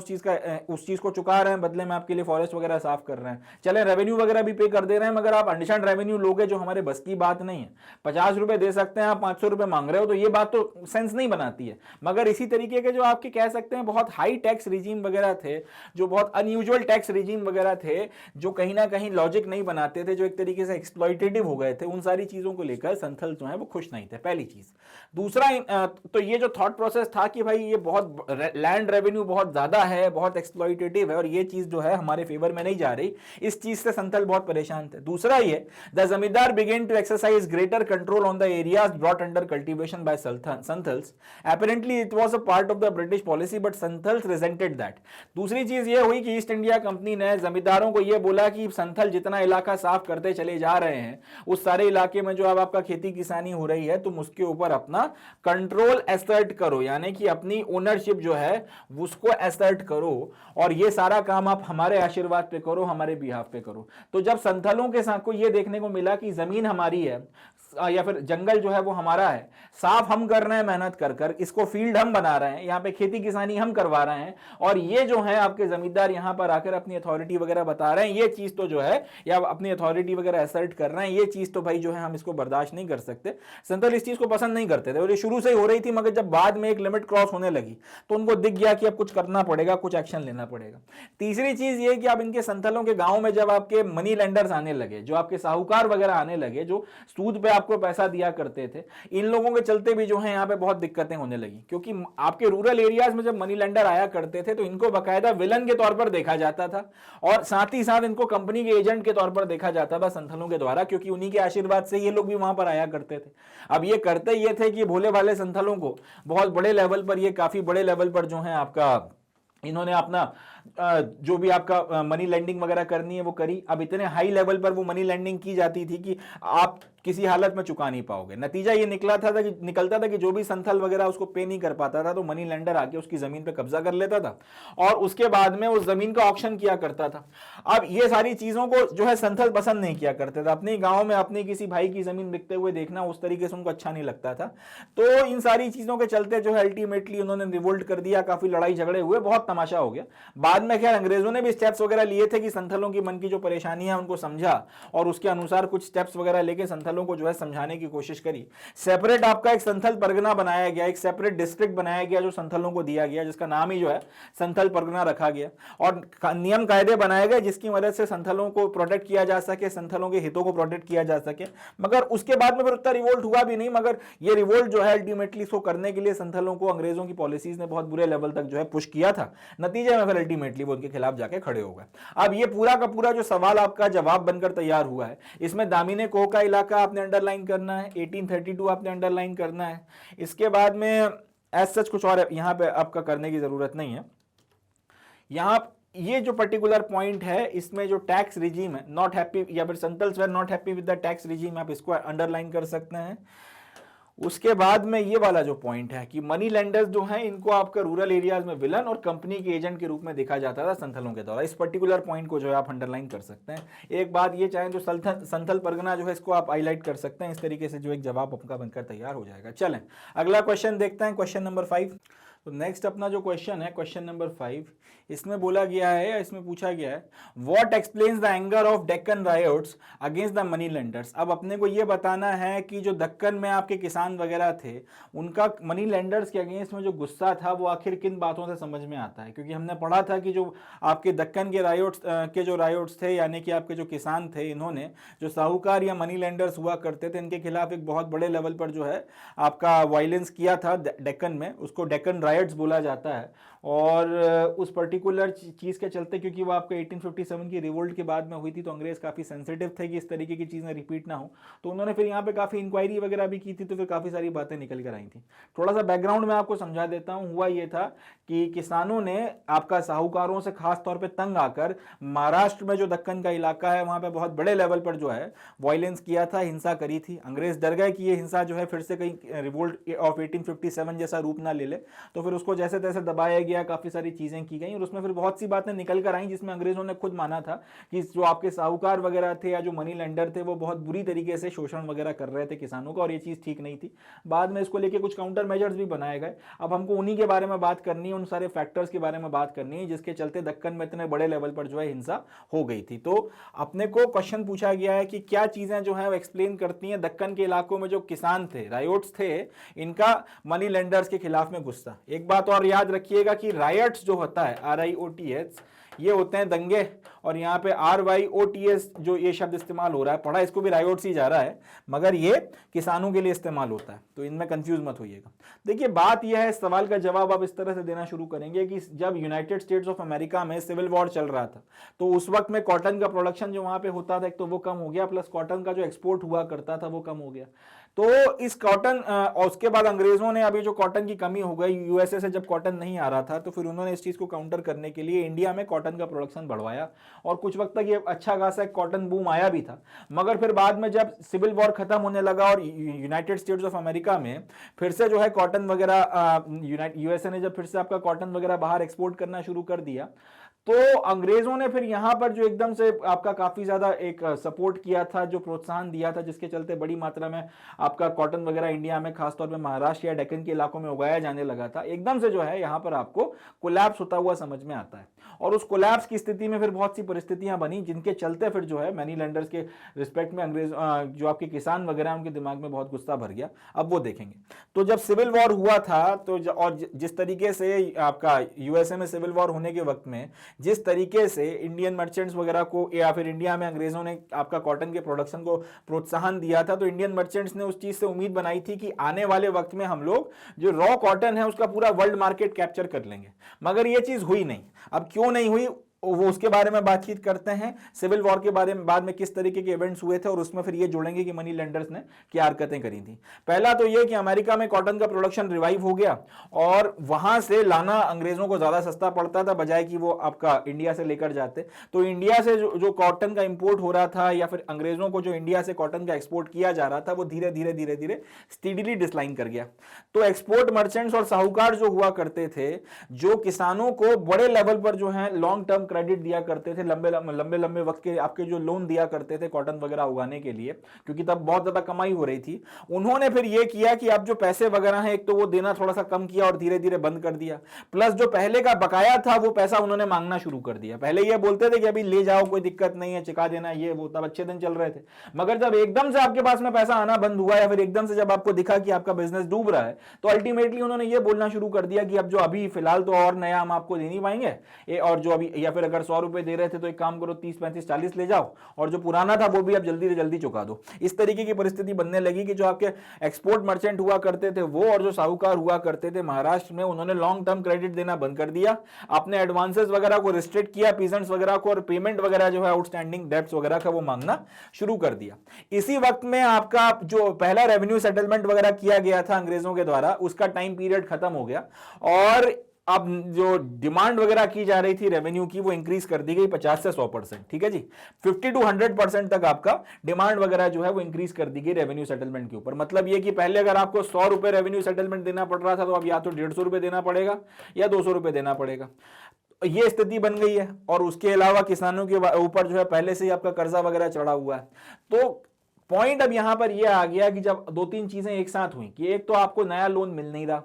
उस चीज को चुका रहे हैं, बदले में आपके लिए फॉरेस्ट वगैरह साफ कर रहे हैं, चले रेवेन्यू वगैरह भी पे कर दे रहे हैं, मगर आप अनडिशन्ड रेवेन्यू लोगे जो हमारे बस की बात नहीं है। 50 रुपए दे सकते हैं, आप 500 रुपए मांग रहे हो, तो ये बात तो सेंस नहीं बनाती है। मगर इसी तरीके के जो आपके कह सकते हैं बहुत हाई टैक्स रिजीम वगैरह थे, जो बहुत अनयूजुअल टैक्स रिजीम वगैरह थे, जो कहीं ना कहीं लॉजिक नहीं बनाते थे, जो एक तरीके से एक्सप्लॉइटेटिव हो गए थे, उन सारी चीजों को लेकर संथल जो है वो खुश नहीं थे, पहली चीज। दूसरा तो ये जो थॉट प्रोसेस था कि भाई ये बहुत लैंड रेवेन्यू बहुत ज्यादा है, बहुत एक्सप्लॉइटेटिव है, और ये चीज जो है हमारे फेवर में नहीं जा रही, इस चीज से संथल बहुत परेशान थे। दूसरा ये the zamindar began to exercise greater control on the areas brought under cultivation by Santhals. Apparently it was a part of the British policy but Santhals resented that. दूसरी चीज ये हुई कि ईस्ट इंडिया कंपनी ने जमींदारों को यह बोला कि संथल जितना इलाका साफ करते चले जा रहे हैं, उस सारे इलाके में जो अब आपका खेती किसानी हो रही है, तुम उसके ऊपर अपना कंट्रोल एसर्ट करो, यानी कि अपनी ओनरशिप जो है उसको एसर्ट करो, और ये सारा काम आप हमारे आशीर्वाद पे करो, हमारे बिहाफ पे करो। तो जब संथलों के साथ को ये देखने को मिला कि जमीन हमारी है या फिर जंगल जो है वो हमारा है, साफ हम कर रहे हैं मेहनत कर कर, इसको फील्ड हम बना रहे हैं, यहाँ पे खेती किसानी हम करवा रहे हैं, और ये जो है आपके जमींदार यहाँ पर आकर अपनी अथॉरिटी वगैरह बता रहे हैं, ये चीज तो जो है या अपनी अथॉरिटी वगैरह असर्ट कर रहे हैं, ये चीज तो भाई जो है हम इसको बर्दाश्त नहीं कर सकते। संथल इस चीज को पसंद नहीं करते थे, और ये शुरू से ही हो रही थी, मगर जब बाद में एक लिमिट क्रॉस होने लगी तो उनको दिख गया कि अब कुछ करना पड़ेगा, कुछ एक्शन लेना पड़ेगा। तीसरी चीज ये कि अब इनके संथलों के गांव में जब आपके मनी लेंडर्स आने लगे, जो आपके साहूकार वगैरह आने लगे, जो सूद पे आपको पैसा दिया करते थे, इन लोगों के चलते भी जो है यहाँ पे बहुत दिक्कतें होने लगी, क्योंकि आपके रूरल एरियाज में जब मनी लेंडर आया करते थे तो इनको बकायदा विलन के तौर पर देखा जाता था, और साथ ही साथ इनको कंपनी के एजेंट के तौर पर देखा जाता था संथलों के द्वारा, क्योंकि उन्हीं के आशीर्वाद से ये लोग भी वहां पर आया करते थे। अब ये करते ये थे कि भोले भाले संथलों को बहुत बड़े लेवल पर, ये काफी बड़े लेवल पर जो है आपका इन्होंने अपना जो भी आपका मनी लेंडिंग वगैरह करनी है वो करी। अब इतने हाई लेवल पर वो मनी लेंडिंग की जाती थी कि आप किसी हालत में चुका नहीं पाओगे। नतीजा ये निकलता था कि जो भी संथल वगैरह उसको पे नहीं कर पाता था तो मनी लेंडर आके उसकी जमीन पे कब्जा कर लेता था और उसके बाद में उस जमीन का ऑक्शन किया करता था। अब ये सारी चीजों को जो है संथल पसंद नहीं किया करते थे। अपने गांव में अपनी किसी भाई की जमीन बिकते हुए देखना उस तरीके से उनको अच्छा नहीं लगता था। तो इन सारी चीजों के चलते जो है अल्टीमेटली उन्होंने रिवोल्ट कर दिया, काफी लड़ाई झगड़े हुए, बहुत तमाशा हो गया। बाद बाद में खैर अंग्रेजों ने भी स्टेप्स वगैरह लिए थे कि संथालों की मन की जो परेशानियां उनको समझा और उसके अनुसार कुछ स्टेप्स वगैरह लेके संथालों को जो है समझाने की कोशिश करी। सेपरेट आपका एक संथल परगना बनाया गया, एक सेपरेट डिस्ट्रिक्ट बनाया गया जो संथलों को दिया गया, जिसका नाम ही जो है संथल परगना रखा गया, और नियम कायदे बनाए गए जिसकी मदद से संथलों को प्रोटेक्ट किया जा सके, संथलों के हितों को प्रोटेक्ट किया जा सके। मगर उसके बाद में फिर उतना रिवोल्ट हुआ भी नहीं, मगर ये रिवोल्ट जो है अल्टीमेटली इसको करने के लिए संथलों को अंग्रेजों की पॉलिसीज ने बहुत बुरे लेवल तक जो है पुश किया था। नतीजे में फिर अल्टीमेटली वो उनके खिलाफ जाके खड़े हो गए। अब ये पूरा का पूरा जो सवाल आपका जवाब बनकर तैयार हुआ है, इसमें दामिने कोह का इलाका आपने अंडरलाइन करना है, 1832 आपने अंडरलाइन करना है। इसके बाद में एज सच कुछ और यहां पे आपका करने की जरूरत नहीं है। यहां ये जो पर्टिकुलर पॉइंट है इसमें जो टैक्स रिजीम है, नॉट हैप्पी, या फिर Santhals were not happy with the tax regime, आप इसको अंडरलाइन कर सकते हैं। उसके बाद में ये वाला जो पॉइंट है कि मनी लेंडर्स जो हैं इनको आपका रूरल एरियाज में विलन और कंपनी के एजेंट के रूप में देखा जाता था संथलों के द्वारा, इस पर्टिकुलर पॉइंट को जो है आप अंडरलाइन कर सकते हैं। एक बात ये चाहें तो संथल परगना जो है इसको आप हाईलाइट कर सकते हैं। इस तरीके से जो एक जवाब आपका बनकर तैयार हो जाएगा। चलें अगला क्वेश्चन देखते हैं, क्वेश्चन नंबर 5। तो नेक्स्ट अपना जो क्वेश्चन है क्वेश्चन नंबर 5, इसमें बोला गया है, इसमें पूछा गया है what explains the anger of Deccan riots against the money lenders. अब अपने को ये बताना है कि जो दक्कन में आपके किसान वगैरह थे उनका मनी लेंडर्स के अगेंस्ट में जो गुस्सा था वो आखिर किन बातों से समझ में आता है। क्योंकि हमने पढ़ा था कि जो आपके दक्कन के रायोट्स थे, यानी कि आपके जो किसान थे, इन्होंने जो साहूकार या मनी लेंडर्स हुआ करते थे इनके खिलाफ एक बहुत बड़े लेवल पर जो है आपका वायलेंस किया था डेक्कन में, उसको डेक्कन रायट्स बोला जाता है। और उस पर्टिकुलर चीज़ के चलते, क्योंकि वो आपके 1857 की रिवोल्ट के बाद में हुई थी, तो अंग्रेज काफ़ी सेंसिटिव थे कि इस तरीके की चीज़ें रिपीट ना हो, तो उन्होंने फिर यहाँ पे काफ़ी इंक्वायरी वगैरह भी की थी, तो फिर काफ़ी सारी बातें निकल कर आई थी। थोड़ा सा बैकग्राउंड में आपको समझा देता हूँ। हुआ ये था कि किसानों ने आपका साहूकारों से खास तौर पर तंग आकर महाराष्ट्र में जो दक्कन का इलाका है वहाँ पर बहुत बड़े लेवल पर जो है वायलेंस किया था, हिंसा करी थी। अंग्रेज डर गए कि ये हिंसा जो है फिर से कहीं रिवोल्ट ऑफ 1857 जैसा रूप ना ले ले, तो फिर उसको जैसे तैसे दबाया गया, काफ़ी सारी चीज़ें की गई और उसमें फिर बहुत सी बातें निकल कर आई जिसमें अंग्रेजों ने खुद माना था कि जो आपके साहूकार वगैरह थे या जो मनी लेंडर थे वो बहुत बुरी तरीके से शोषण वगैरह कर रहे थे किसानों का, और ये चीज़ ठीक नहीं थी। बाद में इसको लेके कुछ काउंटर मेजर्स भी बनाए गए। अब हमको उन्हीं के बारे में बात करनी है, उन सारे फैक्टर्स के बारे में बात करनी है जिसके चलते दक्कन में इतने बड़े लेवल पर जो है हिंसा हो गई थी। तो अपने को क्वेश्चन पूछा गया है कि क्या चीज़ें जो है वो एक्सप्लेन करती हैं दक्कन के इलाकों में जो किसान थे, रायोट्स थे, इनका मनी लेंडर्स के खिलाफ में गुस्सा। एक बात और याद रखिएगा कि रायट्स जो होता है RIOTS, ये होते हैं दंगे, और यहाँ पे RYOTS जो ये शब्द इस्तेमाल हो रहा है, पढ़ा इसको भी रायोट्स ही जा रहा है, मगर ये किसानों के लिए इस्तेमाल होता है, तो इनमें कंफ्यूज मत होइएगा। देखिए बात यह है, सवाल का जवाब आप इस तरह से देना शुरू करेंगे कि जब यूनाइटेड स्टेट्स ऑफ अमेरिका में सिविल वॉर चल रहा था तो उस वक्त में कॉटन का प्रोडक्शन जो वहाँ पे होता था एक तो वो कम हो गया, प्लस कॉटन का जो एक्सपोर्ट हुआ करता था वो कम हो गया। तो इस कॉटन और उसके बाद अंग्रेजों ने अभी जो कॉटन की कमी हो गई, यूएसए से जब कॉटन नहीं आ रहा था तो फिर उन्होंने इस चीज़ को काउंटर करने के लिए इंडिया में कॉटन का प्रोडक्शन बढ़वाया, और कुछ वक्त तक ये अच्छा खासा कॉटन बूम आया भी था। मगर फिर बाद में जब सिविल वॉर खत्म होने लगा और यूनाइटेड स्टेट्स ऑफ अमेरिका में फिर से जो है कॉटन वगैरह, यूएसए ने जब फिर से आपका कॉटन वगैरह बाहर एक्सपोर्ट करना शुरू कर दिया, तो अंग्रेजों ने फिर यहां पर जो एकदम से आपका काफी ज्यादा एक सपोर्ट किया था, जो प्रोत्साहन दिया था, जिसके चलते बड़ी मात्रा में आपका कॉटन वगैरह इंडिया में खासतौर पे महाराष्ट्र या डेक्कन के इलाकों में उगाया जाने लगा था। एकदम से जो है यहां पर आपको कोलैप्स होता हुआ समझ में आता है, और उस कोलैप्स की स्थिति में फिर बहुत सी परिस्थितियां बनी जिनके चलते फिर जो है मनी लेंडर्स के रिस्पेक्ट में अंग्रेज जो आपके किसान वगैरह उनके दिमाग में बहुत गुस्सा भर गया। अब वो देखेंगे। तो जब सिविल वॉर हुआ था तो और जिस तरीके से आपका यूएसए में सिविल वॉर होने के वक्त में जिस तरीके से इंडियन मर्चेंट्स वगैरह को या फिर इंडिया में अंग्रेजों ने आपका कॉटन के प्रोडक्शन को प्रोत्साहन दिया था, तो इंडियन मर्चेंट्स ने उस चीज से उम्मीद बनाई थी कि आने वाले वक्त में हम लोग जो रॉ कॉटन है उसका पूरा वर्ल्ड मार्केट कैप्चर कर लेंगे। मगर ये चीज हुई नहीं। अब क्यों नहीं हुई वो उसके बारे में बातचीत करते हैं। सिविल वॉर के बारे में बाद में किस तरीके के इवेंट्स हुए थे और उसमें फिर ये जोड़ेंगे कि मनी लेंडर्स ने क्या हरकतें करी थी। पहला तो ये कि अमेरिका में कॉटन का प्रोडक्शन रिवाइव हो गया और वहां से लाना अंग्रेजों को ज्यादा सस्ता पड़ता था बजाय कि वो आपका इंडिया से लेकर जाते। तो इंडिया से जो कॉटन का इंपोर्ट हो रहा था या फिर अंग्रेजों को जो इंडिया से कॉटन का एक्सपोर्ट किया जा रहा था वो धीरे धीरे धीरे धीरे स्टीडीली डिक्लाइन कर गया। तो एक्सपोर्ट मर्चेंट्स और साहूकार जो हुआ करते थे, जो किसानों को बड़े लेवल पर जो है लॉन्ग टर्म क्रेडिट दिया करते थे, लंबे लंबे वक्त के आपके जो लोन दिया करते थे कॉटन वगैरह उगाने के लिए, क्योंकि तब बहुत ज्यादा कमाई हो रही थी। उन्होंने फिर ये किया कि अब जो पैसे वगैरह हैं एक तो वो देना थोड़ा सा कम किया और धीरे धीरे बंद कर दिया, प्लस जो पहले का बकाया था वो पैसा उन्होंने मांगना शुरू कर दिया। पहले ये बोलते थे कि अभी ले जाओ, कोई दिक्कत नहीं है, चुका देना, ये वो, तब अच्छे दिन चल रहे थे। मगर जब एकदम से आपके पास में पैसा आना बंद हुआ या फिर एकदम से जब आपको दिखा कि आपका बिजनेस डूब रहा है, तो अल्टीमेटली उन्होंने ये बोलना शुरू कर दिया कि अब जो अभी फिलहाल तो और नया हम आपको दे नहीं पाएंगे, और जो अभी, या फिर अगर 100 रुपए दे रहे थे तो एक काम करो 30 35 40 ले जाओ, और जो पुराना था वो भी अब जल्दी से जल्दी चुका दो। इस तरीके की परिस्थिति बनने लगी कि जो आपके एक्सपोर्ट मर्चेंट हुआ करते थे वो और जो साहूकार हुआ करते थे महाराष्ट्र में, उन्होंने लॉन्ग टर्म क्रेडिट देना बंद कर दिया, अपने एडवांसेस वगैरह को रिस्ट्रिक्ट किया, पीजेंट्स वगैरह को, और पेमेंट वगैरह जो है आउटस्टैंडिंग डेब्ट्स वगैरह का वो मांगना शुरू कर दिया। इसी वक्त में आपका जो पहला रेवेन्यू सेटलमेंट वगैरह किया गया था अंग्रेजों के द्वारा, उसका टाइम पीरियड खत्म हो गया, और अब जो डिमांड वगैरह की जा रही थी रेवेन्यू की वो इंक्रीज कर दी गई 50 से 100%, ठीक है जी, 50 to 100% तक आपका डिमांड वगैरह जो है वो इंक्रीज कर दी गई रेवेन्यू सेटलमेंट के ऊपर। मतलब ये कि पहले अगर आपको 100 रुपए रेवेन्यू सेटलमेंट देना पड़ रहा था, तो अब या तो 150 रुपए देना पड़ेगा या 200 रुपए देना पड़ेगा। ये स्थिति बन गई है, और उसके अलावा किसानों के ऊपर जो है पहले से ही आपका कर्जा वगैरह चढ़ा हुआ है। तो पॉइंट अब यहां पर यह आ गया कि जब दो तीन चीजें एक साथ हुई, कि एक तो आपको नया लोन मिल नहीं रहा,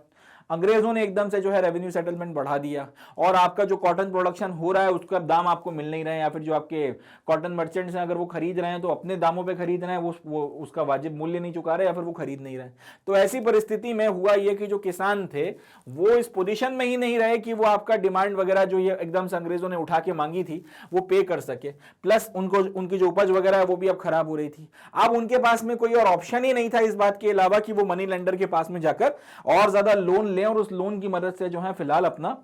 अंग्रेजों ने एकदम से जो है रेवेन्यू सेटलमेंट बढ़ा दिया, और आपका जो कॉटन प्रोडक्शन हो रहा है उसका दाम आपको मिल नहीं रहे, या फिर जो आपके कॉटन मर्चेंट्स हैं अगर वो खरीद रहे हैं तो अपने दामों पे खरीद रहे हैं, वो उसका वाजिब मूल्य नहीं चुका रहे, या फिर वो खरीद नहीं रहे। तो ऐसी परिस्थिति में हुआ ये कि जो किसान थे वो इस पोजीशन में ही नहीं रहे कि वो आपका डिमांड वगैरह जो ये एकदम से अंग्रेजों ने उठा के मांगी थी वो पे कर सके, प्लस उनकी जो उपज वगैरह है वो भी अब खराब हो रही थी। अब उनके पास में कोई और ऑप्शन ही नहीं था इस बात के अलावा कि वो मनी लेंडर के पास में जाकर और ज्यादा लोन लें, और उस लोन की मदद से जो है फिलहाल अपना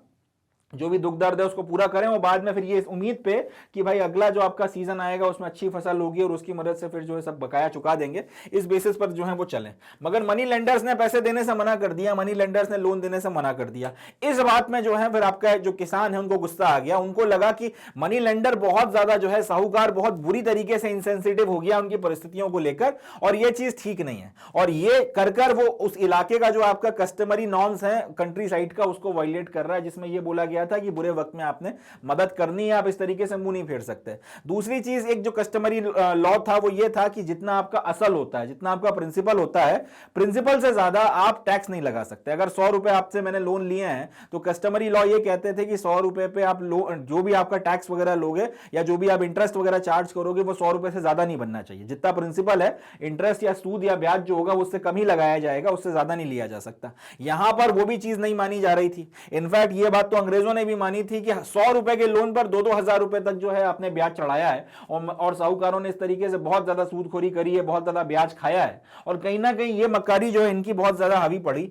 जो भी दुख दर्द है उसको पूरा करें, और बाद में फिर ये इस उम्मीद पे कि भाई अगला जो आपका सीजन आएगा उसमें अच्छी फसल होगी और उसकी मदद से फिर जो है सब बकाया चुका देंगे, इस बेसिस पर जो है वो चलें। मगर मनी लेंडर्स ने पैसे देने से मना कर दिया, मनी लेंडर्स ने लोन देने से मना कर दिया। इस बात में जो है फिर आपका जो किसान है उनको गुस्सा आ गया, उनको लगा कि मनी लेंडर बहुत ज्यादा जो है, साहूकार बहुत बुरी तरीके से इनसेंसिटिव हो गया उनकी परिस्थितियों को लेकर, और ये चीज ठीक नहीं है, और ये कर वो उस इलाके का जो आपका कस्टमरी नॉर्म्स है कंट्री साइड का उसको वायलेट कर रहा है, जिसमें ये बोला गया था कि बुरे वक्त में आपने मदद करनी है, आप इस तरीके से मुंह नहीं फेर सकते। दूसरी चीज, एक जो कस्टमरी लॉ था वो ये था कि जितना आपका असल होता है, जितना आपका प्रिंसिपल होता है, प्रिंसिपल से ज्यादा आप टैक्स नहीं लगा सकते। अगर 100 रुपए आपसे मैंने लोन लिए हैं तो कस्टमरी लॉ ये कहते थे कि 100 रुपए पे आप जो भी आपका टैक्स वगैरह लोगे या जो भी आप इंटरेस्ट वगैरह चार्ज करोगे वो 100 रुपए से ज्यादा नहीं बनना चाहिए। जितना प्रिंसिपल है, इंटरेस्ट या सूद या ब्याज जो होगा उससे कम ही लगाया जाएगा, उससे ज्यादा नहीं लिया जा सकता। यहां पर वो भी चीज नहीं मानी जा रही थी। इनफैक्ट ये बात तो अंग्रेजों ने भी मानी थी कि 100 रुपए के लोन पर 2-2 हजार रुपए तक जो है आपने ब्याज चढ़ाया है, और साहूकारों ने इस तरीके से बहुत ज्यादा सूदखोरी करी है, बहुत ज्यादा ब्याज खाया है, और कहीं ना कहीं ये मक्कारी जो है इनकी बहुत ज्यादा हावी पड़ी।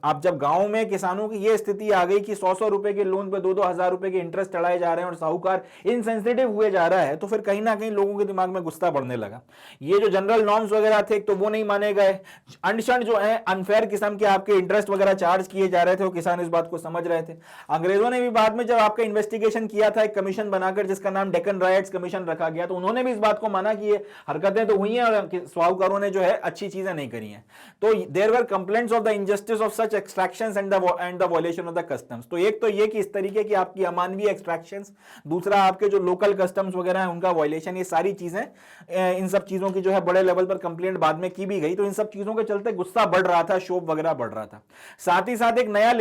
आप जब गांव में किसानों की ये स्थिति आ गई कि 100-100 रुपए के लोन पे 2-2 हजार रुपए के इंटरेस्ट चढ़ाए जा रहे हैं और साहूकार इनसेंसिटिव हुए जा रहा है, तो फिर कहीं ना कहीं लोगों के दिमाग में गुस्सा बढ़ने लगा। ये जो जनरल नॉर्म्स वगैरह थे तो वो नहीं माने गए, अनशन जो है अनफेयर किस्म के आपके इंटरेस्ट वगैरह चार्ज किए जा रहे थे, वो किसान इस बात को समझ रहे थे। अंग्रेजों ने भी बाद में जब आपका इन्वेस्टिगेशन किया था एक कमीशन बनाकर जिसका नाम डेक्कन राइट्स कमीशन रखा गया, तो उन्होंने भी इस बात को माना कि ये हरकतें तो हुई हैं और साहूकारों ने जो है अच्छी चीजें नहीं करी हैं। तो there were complaints of the injustice of such extractions and the violation of the customs. तो एक तो ये कि इस तरीके की आपकी अमानवीय एक्सट्रैक्शंस, दूसरा आपके जो लोकल कस्टम्स वगैरह है उनका वायलेशन, ये सारी चीजें, इन सब चीजों की जो है बड़े लेवल पर कंप्लेंट बाद में की भी गई। तो इन सब चीजों के चलते गुस्सा बढ़ रहा था, शोभ वगैरह बढ़ रहा था। साथ ही साथ एक नया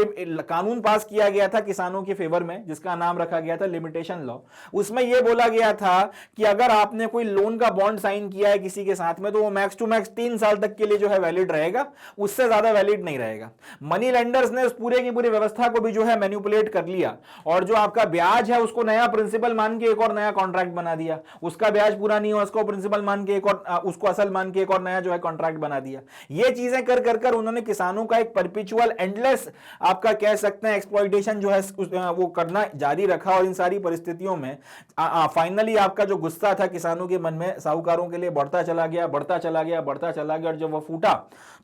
कानून पास किया गया था किसानों के फेवर में जिसका नाम रखा गया था लिमिटेशन लॉ। उसमें यह बोला गया था कि अगर आपने कोई लोन का बॉन्ड साइन किया है किसी के साथ में तो वो मैक्स टू मैक्स 3 साल तक के लिए जो है वैलिड रहेगा, उससे ज्यादा वैलिड नहीं रहेगा। मनी लेंडर्स ने उस पूरे की पूरी व्यवस्था को भी जो है मैनिपुलेट कर लिया, और जो आपका ब्याज है उसको नया प्रिंसिपल मान के एक और नया कॉन्ट्रैक्ट बना दिया, उसका ब्याज पूरा नहीं हो उसको प्रिंसिपल मान के एक और उसको असल मान के एक और नया जो है कॉन्ट्रैक्ट बना दिया। ये चीजें कर कर कर उन्होंने किसानों का एक परपेचुअल एंडलेस आपका कह सकते हैं एक्सप्लॉइटेशन जो है वो करना जारी रखा, और इन सारी परिस्थितियों में फाइनली आपका जो गुस्सा था किसानों के मन में साहूकारों के लिए बढ़ता चला गया, बढ़ता चला गया, बढ़ता चला गया, और जब वह फूटा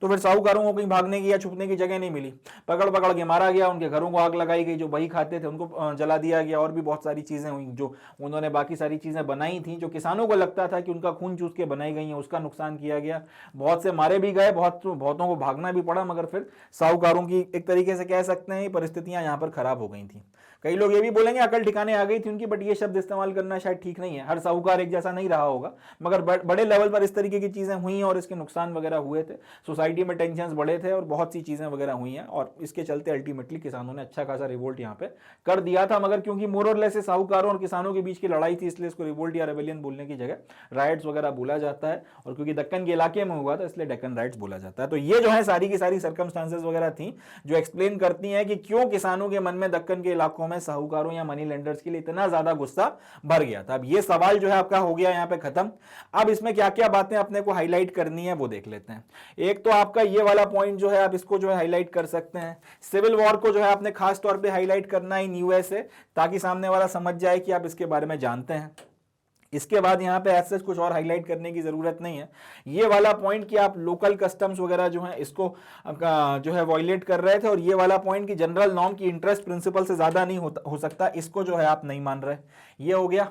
तो फिर साहूकारों को कहीं भागने की या छुपने की जगह नहीं मिली, पकड़ पकड़ के मारा गया, उनके घरों को आग लगाई गई, जो बही खाते थे उनको जला दिया गया, और भी बहुत सारी चीजें हुई जो उन्होंने बाकी सारी चीजें बनाई थी जो किसानों को लगता था कि उनका खून चूस के बनाई गई हैं, उसका नुकसान किया गया। बहुत से मारे भी गए, बहुतों को भागना भी पड़ा, मगर फिर साहूकारों की एक तरीके से कह सकते हैं परिस्थितियां यहां पर खराब हो गई थी। कई लोग ये भी बोलेंगे अकल ठिकाने आ गई थी उनकी, बट ये शब्द इस्तेमाल करना शायद ठीक नहीं है। हर साहूकार एक जैसा नहीं रहा होगा, मगर बड़े लेवल पर इस तरीके की चीजें हुई और इसके नुकसान वगैरह हुए थे, सोसाइटी में टेंशन बढ़े थे और बहुत सी चीजें वगैरह हुई हैं, और इसके चलते अल्टीमेटली किसानों ने अच्छा खासा रिवोल्ट यहाँ पे कर दिया था। मगर क्योंकि मोर और लेस साहूकारों और किसानों के बीच की लड़ाई थी, इसलिए इसको रिवोल्ट या रेबेलियन बोलने की जगह राइट्स वगैरह बोला जाता है, और क्योंकि दक्कन के इलाके में हुआ था इसलिए डेक्कन राइट्स बोला जाता है। तो ये जो है सारी की सारी सर्कमस्टांसेस वगैरह थी जो एक्सप्लेन करती हैं कि क्यों किसानों के मन में दक्कन के इलाकों में साहूकारों या मनी लेंडर्स के लिए इतना ज्यादा गुस्सा भर गया था। अब ये सवाल जो है आपका हो गया यहाँ पे खत्म। अब इसमें क्या क्या बातें अपने को हाईलाइट करनी है वो देख लेते हैं। एक तो आपका ये वाला पॉइंट जो है आप इसको जो है हाईलाइट कर सकते हैं, सिविल वॉर को जो है आपने खास तौर पे हाईलाइट करना है इन यूएसए, ताकि सामने वाला समझ जाए कि आप इसके बारे में जानते हैं। इसके बाद यहाँ पे ऐसे कुछ और हाईलाइट करने की जरूरत नहीं है। ये वाला पॉइंट कि आप लोकल कस्टम्स वगैरह जो है इसको जो है वॉयलेट कर रहे थे, और ये वाला पॉइंट कि जनरल नॉर्म की इंटरेस्ट प्रिंसिपल से ज्यादा नहीं हो सकता, इसको जो है आप नहीं मान रहे, ये हो गया।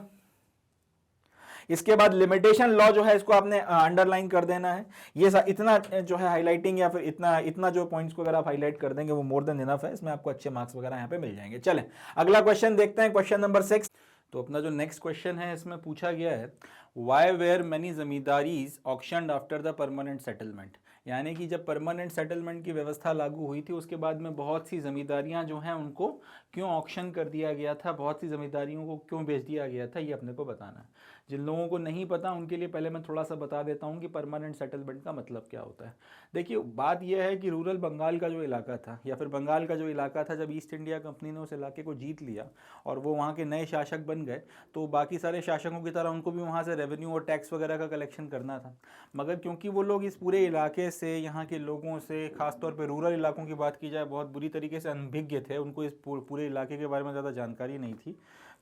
इसके बाद लिमिटेशन लॉ जो है इसको आपने अंडरलाइन कर देना है। ये इतना जो है हाईलाइटिंग या फिर इतना जो पॉइंट्स को अगर आप हाईलाइट कर देंगे वो मोर देन इनफ है, इसमें आपको अच्छे मार्क्स वगैरह यहाँ पे मिल जाएंगे। चलें अगला क्वेश्चन देखते हैं, क्वेश्चन नंबर 6। तो अपना जो नेक्स्ट क्वेश्चन है इसमें पूछा गया है why were many zamindaris auctioned after the permanent settlement, यानी कि जब परमानेंट सेटलमेंट की व्यवस्था लागू हुई थी उसके बाद में बहुत सी जमींदारियां जो हैं उनको क्यों ऑक्शन कर दिया गया था, बहुत सी जमींदारियों को क्यों बेच दिया गया था, ये अपने को बताना है। जिन लोगों को नहीं पता उनके लिए पहले मैं थोड़ा सा बता देता हूँ कि परमानेंट सेटलमेंट का मतलब क्या होता है। देखिए बात यह है कि रूरल बंगाल का जो इलाका था या फिर बंगाल का जो इलाका था, जब ईस्ट इंडिया कंपनी ने उस इलाके को जीत लिया और वो वहाँ के नए शासक बन गए, तो बाकी सारे शासकों की तरह उनको भी वहाँ से रेवेन्यू और टैक्स वगैरह का कलेक्शन करना था। मगर क्योंकि वो लोग इस पूरे इलाके से, यहाँ के लोगों से, खासतौर पर रूरल इलाकों की बात की जाए, बहुत बुरी तरीके से अनभिज्ञ थे, उनको इस पूरे इलाके के बारे में ज़्यादा जानकारी नहीं थी,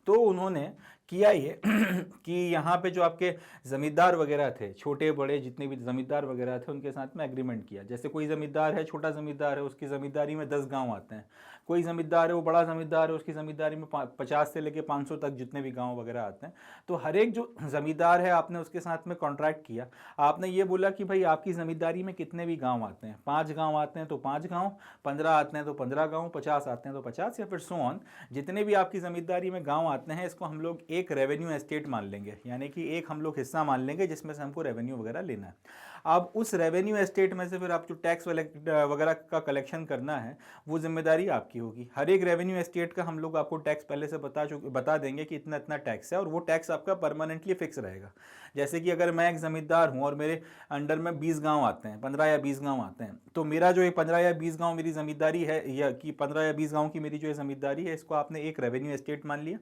तो उन्होंने किया ये कि यहाँ पे जो आपके ज़मींदार वगैरह थे, छोटे बड़े जितने भी ज़मींदार वगैरह थे, उनके साथ में एग्रीमेंट किया। जैसे कोई ज़मींदार है, छोटा ज़मींदार है, उसकी ज़मींदारी में 10 गांव आते हैं। कोई ज़मींदार है वो बड़ा ज़मींदार है, उसकी ज़मींदारी में 50 से लेके 500 तक जितने भी गांव वगैरह आते हैं। तो हर एक जो ज़मींदार है आपने उसके साथ में कॉन्ट्रैक्ट किया, आपने ये बोला कि भाई आपकी ज़मींदारी में कितने भी गाँव आते हैं, 5 गाँव आते हैं तो 5 गाँव, 15 आते हैं तो 15 गाँव, 50 आते हैं तो 50, या फिर सो ऑन, जितने भी आपकी ज़मींदारी में गाँव आते हैं इसको हम लोग एक रेवेन्यू एस्टेट मान लेंगे, यानी कि एक हम लोग हिस्सा मान लेंगे जिसमें से हमको रेवेन्यू वगैरह लेना है। अब उस रेवेन्यू एस्टेट में से फिर आप जो टैक्स वगैरह का कलेक्शन करना है वो जिम्मेदारी आपकी होगी। हर एक रेवेन्यू एस्टेट का हम लोग आपको टैक्स पहले से बता देंगे कि इतना इतना टैक्स है, और वो टैक्स आपका परमानेंटली फिक्स रहेगा। जैसे कि अगर मैं एक ज़मींदार हूँ और मेरे अंडर में 20 गांव आते हैं, 15 या 20 गांव आते हैं, तो मेरा जो 15 या 20 गांव मेरी ज़मींदारी है, या कि 15 या 20 गांव की मेरी जो ज़मींदारी है, इसको आपने एक रेवेन्यू एस्टेट मान लिया।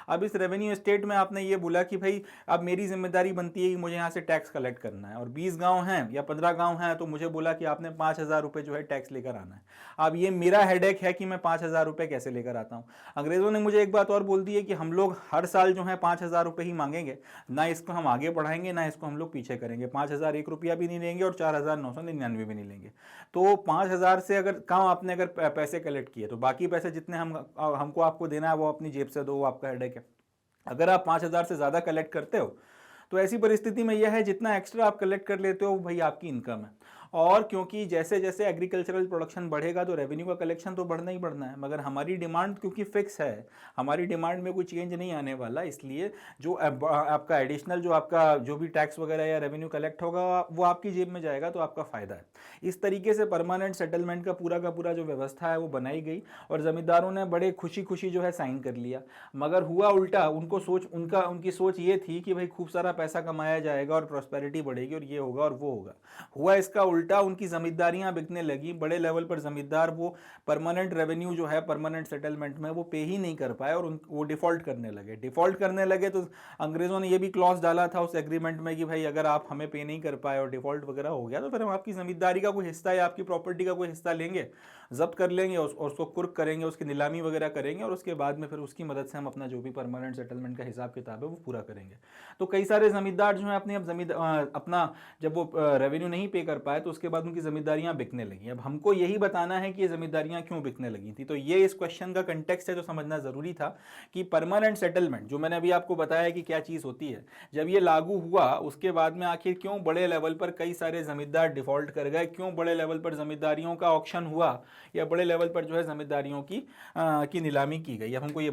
अब इस रेवेन्यू एस्टेट में आपने ये बोला कि भाई अब मेरी जिम्मेदारी बनती है कि मुझे यहाँ से टैक्स कलेक्ट करना है, और 20 गांव हैं या 15 गांव हैं, तो मुझे बोला कि आपने 5,000 रुपये जो है टैक्स लेकर आना है। अब ये मेरा हेडेक है कि मैं 5,000 रुपये कैसे लेकर आता हूँ। अंग्रेज़ों ने मुझे एक बात और बोल दी है कि हम लोग हर साल जो है 5,000 रुपये ही मांगेंगे, ना इसको हम आगे बढ़ाएंगे ना इसको हम लोग पीछे करेंगे। 5,001 रुपया भी नहीं लेंगे और 4,999 भी नहीं लेंगे। तो 5,000 से अगर काम आपने अगर पैसे कलेक्ट किए तो बाकी पैसे जितने हमको आपको देना है वो अपनी जेब से दो, वो आपका हेडेक है। अगर आप 5,000 से ज़्यादा कलेक्ट करते हो तो ऐसी परिस्थिति में यह है जितना एक्स्ट्रा आप कलेक्ट कर लेते हो भाई आपकी इनकम है। और क्योंकि जैसे जैसे एग्रीकल्चरल प्रोडक्शन बढ़ेगा तो रेवेन्यू का कलेक्शन तो बढ़ना ही बढ़ना है, मगर हमारी डिमांड क्योंकि फिक्स है, हमारी डिमांड में कोई चेंज नहीं आने वाला, इसलिए जो आपका एडिशनल जो आपका जो भी टैक्स वगैरह या रेवेन्यू कलेक्ट होगा वो आपकी जेब में जाएगा, तो आपका फ़ायदा है। इस तरीके से परमानेंट सेटलमेंट का पूरा जो व्यवस्था है वो बनाई गई और ज़मींदारों ने बड़े खुशी खुशी जो है साइन कर लिया। मगर हुआ उल्टा, उनकी सोच ये थी कि भाई खूब सारा पैसा कमाया जाएगा और प्रॉस्पेरिटी बढ़ेगी और ये होगा और वो होगा। हुआ इसका उल्टा, उनकी जमींदारियां बिकने लगी। बड़े लेवल पर जमींदार वो परमानेंट रेवेन्यू जो है परमानेंट सेटलमेंट में वो पे ही नहीं कर पाए और वो डिफॉल्ट करने लगे। तो अंग्रेजों ने ये भी क्लॉज डाला था उस एग्रीमेंट में कि भाई अगर आप हमें पे नहीं कर पाए और डिफॉल्ट वगैरह हो गया तो फिर हम आपकी जमींदारी का कोई हिस्सा या आपकी प्रॉपर्टी का कोई हिस्सा लेंगे, जब्त कर लेंगे और उसको कुर्क करेंगे, उसकी नीलामी वगैरह करेंगे और उसके बाद में फिर उसकी मदद से हम अपना जो भी परमानेंट सेटलमेंट का हिसाब किताब है वो पूरा करेंगे। तो कई सारे जमींदार जो है अपना जब वो रेवेन्यू नहीं पे कर पाए तो उसके बाद उनकी जमींदारियां बिकने लगी। अब हमको यही बताना है कि ये जमींदारियां क्यों बिकने लगी थी। तो ये इस क्वेश्चन का कंटेक्स्ट है जो समझना जरूरी था कि परमानेंट सेटलमेंट जो मैंने अभी आपको बताया कि क्या चीज होती है, जब ये लागू हुआ उसके बाद में आखिर क्यों बड़े लेवल पर कई सारे जमींदार डिफॉल्ट कर गए, क्यों बड़े लेवल पर जमींदारियों का ऑक्शन हुआ या बड़े लेवल पर जो है जमींदारियों की नीलामी की गई। अब हमको ये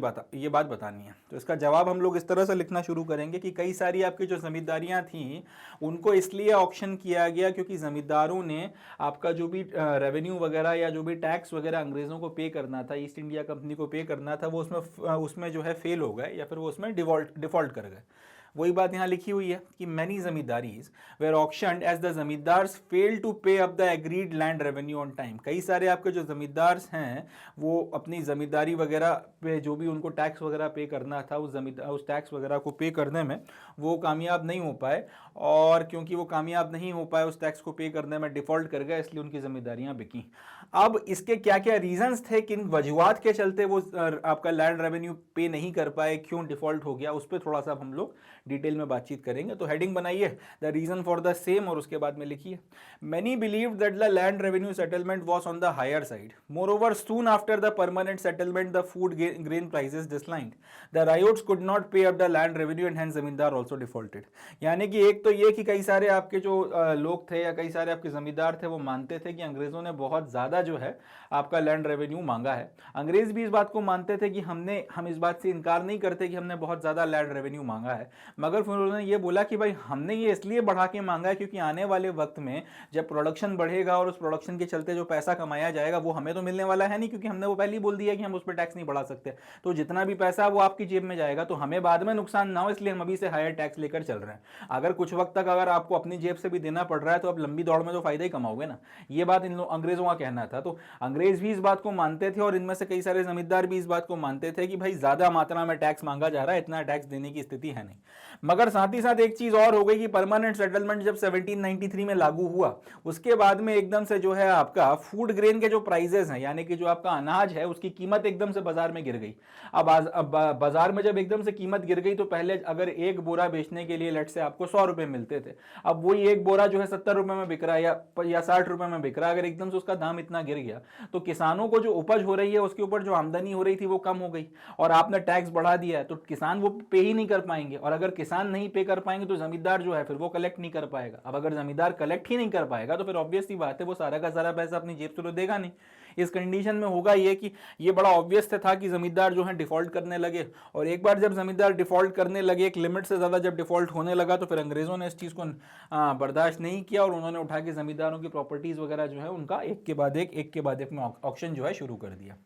बात बतानी है। तो इसका जवाब हम लोग इस तरह से लिखना शुरू करेंगे कि कई सारी आपकी जो जमींदारियां थी उनको इसलिए ऑक्शन किया गया क्योंकि जमींदारों ने आपका जो भी रेवेन्यू वगैरह या जो भी टैक्स वगैरह अंग्रेजों को पे करना था, ईस्ट इंडिया कंपनी को पे करना था, वो उसमें जो है फेल हो गए या फिर वो उसमें डिफॉल्ट कर गए। वही बात यहाँ लिखी हुई है कि many zamindaris were auctioned as the zamindars failed to pay up the agreed land revenue on time. कई सारे आपके जो जमींदार्स हैं वो अपनी जमींदारी वगैरह पे जो भी उनको टैक्स वगैरह पे करना था उस टैक्स वगैरह को पे करने में वो कामयाब नहीं हो पाए, और क्योंकि वो कामयाब नहीं हो पाए उस टैक्स को पे करने में, डिफॉल्ट कर गए, इसलिए उनकी जमींदारियां बिकी। अब इसके क्या क्या रीजंस थे, किन वजूहात के चलते वो आपका लैंड रेवेन्यू पे नहीं कर पाए, क्यों डिफॉल्ट हो गया, उस पर थोड़ा सा हम लोग डिटेल में बातचीत करेंगे। तो हेडिंग बनाइए the reason for the same और उसके बाद में लिखिए many believe that the land revenue settlement was on the higher side, moreover soon after the permanent settlement the food grain prices declined, the ryots could not pay up the land revenue and hence zamindar also defaulted. यानी कि एक तो ये कि कई सारे आपके जो लोग थे या कई सारे आपके जमींदार थे वो मानते थे कि अंग्रेजों ने बहुत ज्यादा जो है आपका लैंड रेवेन्यू मांगा है। अंग्रेज भी इस बात को मानते थे कि हम इस बात से इनकार नहीं करते कि हमने बहुत ज्यादा लैंड रेवेन्यू मांगा है, मगर फिर उन्होंने ये बोला कि भाई हमने ये इसलिए बढ़ा के मांगा है क्योंकि आने वाले वक्त में जब प्रोडक्शन बढ़ेगा और उस प्रोडक्शन के चलते जो पैसा कमाया जाएगा वो हमें तो मिलने वाला है नहीं, क्योंकि हमने वो पहले ही बोल दिया कि हम उस पर टैक्स नहीं बढ़ा सकते। तो जितना भी पैसा है वो आपकी जेब में जाएगा, तो हमें बाद में नुकसान ना हो इसलिए हम अभी से हायर टैक्स लेकर चल रहे हैं। अगर कुछ वक्त तक अगर आपको अपनी जेब से भी देना पड़ रहा है तो अब लंबी दौड़ में तो फायदा ही कमाओगे ना। ये बात इन अंग्रेजों का कहना था। तो अंग्रेज भी इस बात को मानते थे और इनमें से कई सारे जमींदार भी इस बात को मानते थे कि भाई ज्यादा मात्रा में टैक्स मांगा जा रहा है, इतना टैक्स देने की स्थिति है नहीं। मगर साथ ही साथ एक चीज और हो गई कि परमानेंट सेटलमेंट जब 1793 में लागू हुआ उसके बाद में एकदम से जो है आपका फूड ग्रेन के जो प्राइजेस हैं, यानी कि जो आपका अनाज है उसकी कीमत एकदम से बाजार में गिर गई। अब बाजार में जब एकदम से कीमत गिर गई तो पहले अगर एक बोरा बेचने के लिए लेट से आपको 100 रुपए मिलते थे, अब वही एक बोरा जो है 70 रुपए में बिक रहा है या 60 रुपए में बिक रहा है। अगर एकदम से उसका दाम इतना गिर गया तो किसानों को जो उपज हो रही है उसके ऊपर जो आमदनी हो रही थी वो कम हो गई, और आपने टैक्स बढ़ा दिया है तो किसान वो पे ही नहीं कर पाएंगे, और अगर किसान नहीं पे कर पाएंगे तो जमींदार जो है फिर वो कलेक्ट नहीं कर पाएगा। अब अगर जमींदार कलेक्ट ही नहीं कर पाएगा तो फिर ऑब्वियस सी बात है वो सारा का सारा पैसा अपनी जेब से तो देगा नहीं। इस कंडीशन में होगा ये कि ये बड़ा ऑब्वियस था कि जमींदार जो है डिफॉल्ट करने लगे, और एक बार जब जमींदार डिफॉल्ट करने लगे, एक लिमिट से ज्यादा जब डिफॉल्ट होने लगा तो फिर अंग्रेजों ने इस चीज को बर्दाश्त नहीं किया और उन्होंने उठा के जमींदारों की प्रॉपर्टीज वगैरह जो है उनका एक के बाद एक में ऑक्शन जो है शुरू कर दिया।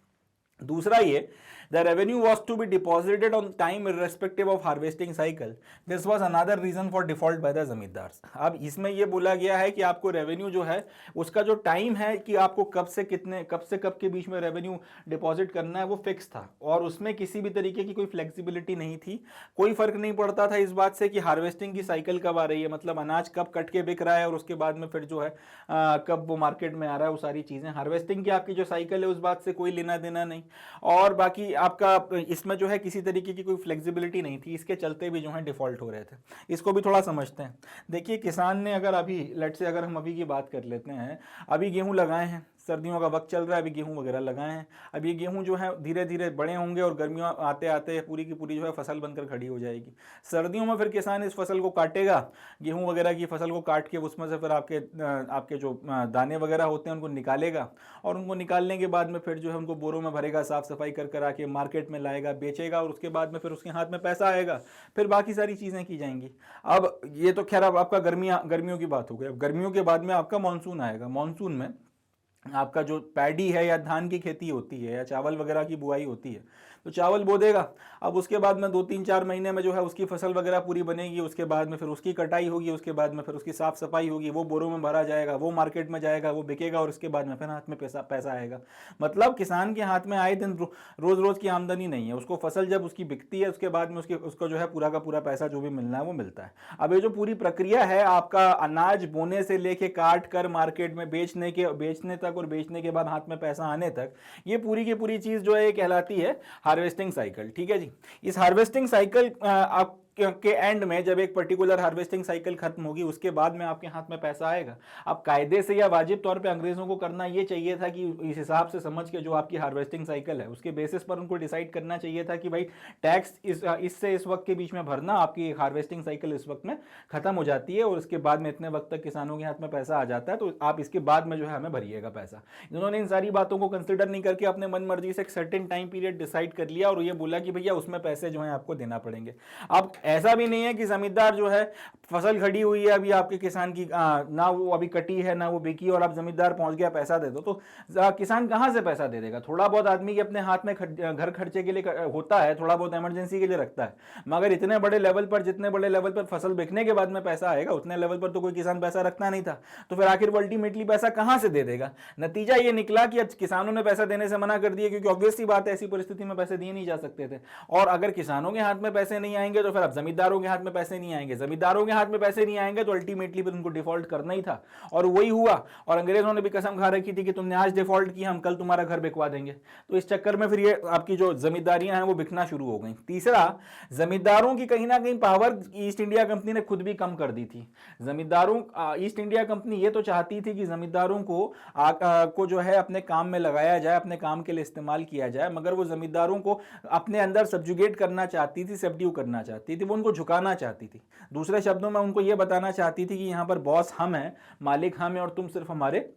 दूसरा ये the revenue was to be deposited on time irrespective of harvesting cycle. This was another reason for default by the जमींदार। अब इसमें ये बोला गया है कि आपको रेवेन्यू जो है उसका जो टाइम है कि आपको कब से कब के बीच में रेवेन्यू डिपॉजिट करना है वो फिक्स था, और उसमें किसी भी तरीके की कोई फ्लेक्सिबिलिटी नहीं थी। कोई फर्क नहीं पड़ता था इस बात से कि हार्वेस्टिंग की साइकिल कब आ रही है, मतलब अनाज कब कट के बिक रहा है और उसके बाद में फिर जो है कब वो मार्केट में आ रहा है, वो सारी चीजें हार्वेस्टिंग की आपकी जो साइकिल है उस बात से कोई लेना देना नहीं। और बाकी आपका इसमें जो है किसी तरीके की कोई फ्लेक्सिबिलिटी नहीं थी, इसके चलते भी जो है डिफॉल्ट हो रहे थे। इसको भी थोड़ा समझते हैं। देखिए किसान ने अगर अभी लेट से अगर हम अभी की बात कर लेते हैं, अभी गेहूं लगाए हैं, सर्दियों का वक्त चल रहा है, अभी गेहूं वगैरह लगाए हैं, अब ये गेहूं जो है धीरे धीरे बड़े होंगे और गर्मियों आते आते पूरी की पूरी जो है फसल बनकर खड़ी हो जाएगी। सर्दियों में फिर किसान इस फसल को काटेगा, गेहूं वगैरह की फसल को काट के उसमें से फिर आपके जो दाने वगैरह होते हैं उनको निकालेगा, और उनको निकालने के बाद में फिर जो है उनको बोरों में भरेगा, साफ सफाई कर आके मार्केट में लाएगा, बेचेगा, और उसके बाद में फिर उसके हाथ में पैसा आएगा, फिर बाकी सारी चीज़ें की जाएंगी। अब ये तो खैर अब आपका गर्मियों की बात हो गई। अब गर्मियों के बाद में आपका मानसून आएगा। मानसून में आपका जो पैडी है या धान की खेती होती है या चावल वगैरह की बुआई होती है, तो चावल बो देगा। अब उसके बाद में 2-3-4 महीने में जो है उसकी फसल वगैरह पूरी बनेगी, उसके बाद में फिर उसकी कटाई होगी, उसके बाद में फिर उसकी साफ सफाई होगी, वो बोरों में भरा जाएगा, वो मार्केट में जाएगा, वो बिकेगा, और उसके बाद में फिर हाथ में पैसा आएगा। मतलब किसान के हाथ में आए दिन रोज रोज की आमदनी नहीं है, उसको फसल जब उसकी बिकती है उसके बाद में उसको जो है पूरा का पूरा पैसा जो भी मिलना है वो मिलता है। अब ये जो पूरी प्रक्रिया है आपका अनाज बोने से लेके काट कर मार्केट में बेचने तक और बेचने के बाद हाथ में पैसा आने तक, ये पूरी की पूरी चीज जो है कहलाती है हार्वेस्टिंग साइकिल। ठीक है जी। इस हार्वेस्टिंग साइकिल आप के एंड में जब एक पर्टिकुलर हार्वेस्टिंग साइकिल खत्म होगी उसके बाद में आपके हाथ में पैसा आएगा। अब कायदे से या वाजिब तौर पे अंग्रेजों को करना ये चाहिए था कि इस हिसाब से समझ के जो आपकी हार्वेस्टिंग साइकिल है उसके बेसिस पर उनको डिसाइड करना चाहिए था कि भाई टैक्स इससे इस वक्त के बीच में भरना, आपकी हार्वेस्टिंग साइकिल इस वक्त में खत्म हो जाती है और उसके बाद में इतने वक्त तक किसानों के हाथ में पैसा आ जाता है, तो आप इसके बाद में जो है हमें भरिएगा पैसा। इन्होंने इन सारी बातों को कंसिडर नहीं करके अपने मन मर्जी से एक सर्टेन टाइम पीरियड डिसाइड कर लिया और ये बोला कि भैया उसमें पैसे जो है आपको देना पड़ेंगे। अब ऐसा भी नहीं है कि जमींदार जो है फसल खड़ी हुई है अभी आपके किसान की, ना वो अभी कटी है ना वो बिकी और आप जमींदार पहुंच गया पैसा दे दो, तो किसान कहां से पैसा दे देगा? थोड़ा बहुत आदमी के अपने हाथ में घर खर्चे के लिए होता है, थोड़ा बहुत इमरजेंसी के लिए रखता है, मगर इतने बड़े लेवल पर, जितने बड़े लेवल पर फसल बिकने के बाद में पैसा आएगा उतने लेवल पर तो कोई किसान पैसा रखता नहीं था। तो फिर आखिर वो अल्टीमेटली पैसा कहां से दे देगा? नतीजा ये निकला कि अब किसानों ने पैसा देने से मना कर दिया, क्योंकि ऑब्वियस सी बात है ऐसी परिस्थिति में पैसे दिए नहीं जा सकते थे। और अगर किसानों के हाथ में पैसे नहीं आएंगे तो फिर अब जमींदारों के हाथ में पैसे नहीं आएंगे, जमींदारों के हाथ में पैसे नहीं आएंगे तो अल्टीमेटली फिर उनको डिफॉल्ट करना ही था। और वही हुआ, और अंग्रेजों ने भी कसम खा रखी थी कि तुमने आज डिफॉल्ट किया हम कल तुम्हारा घर बिकवा देंगे। तो इस चक्कर में फिर ये आपकी जो जमींदारियां हैं वो बिकना शुरू हो गई। तीसरा, जमींदारों की कहीं ना कहीं पावर ईस्ट इंडिया कंपनी ने खुद भी कम कर दी थी। जमींदारों ईस्ट इंडिया कंपनी ये तो चाहती थी कि जमींदारों को जो है अपने काम में लगाया जाए, अपने काम के लिए इस्तेमाल किया जाए, मगर वो जमींदारों को अपने अंदर सब्जुगेट करना चाहती थी, सबड्यू करना चाहती थी, वो उनको झुकाना चाहती थी। दूसरे शब्दों में उनको ये बताना चाहती थी कि यहाँ पर बॉस हम हैं, मालिक हम हैं और तुम सिर्फ हमारे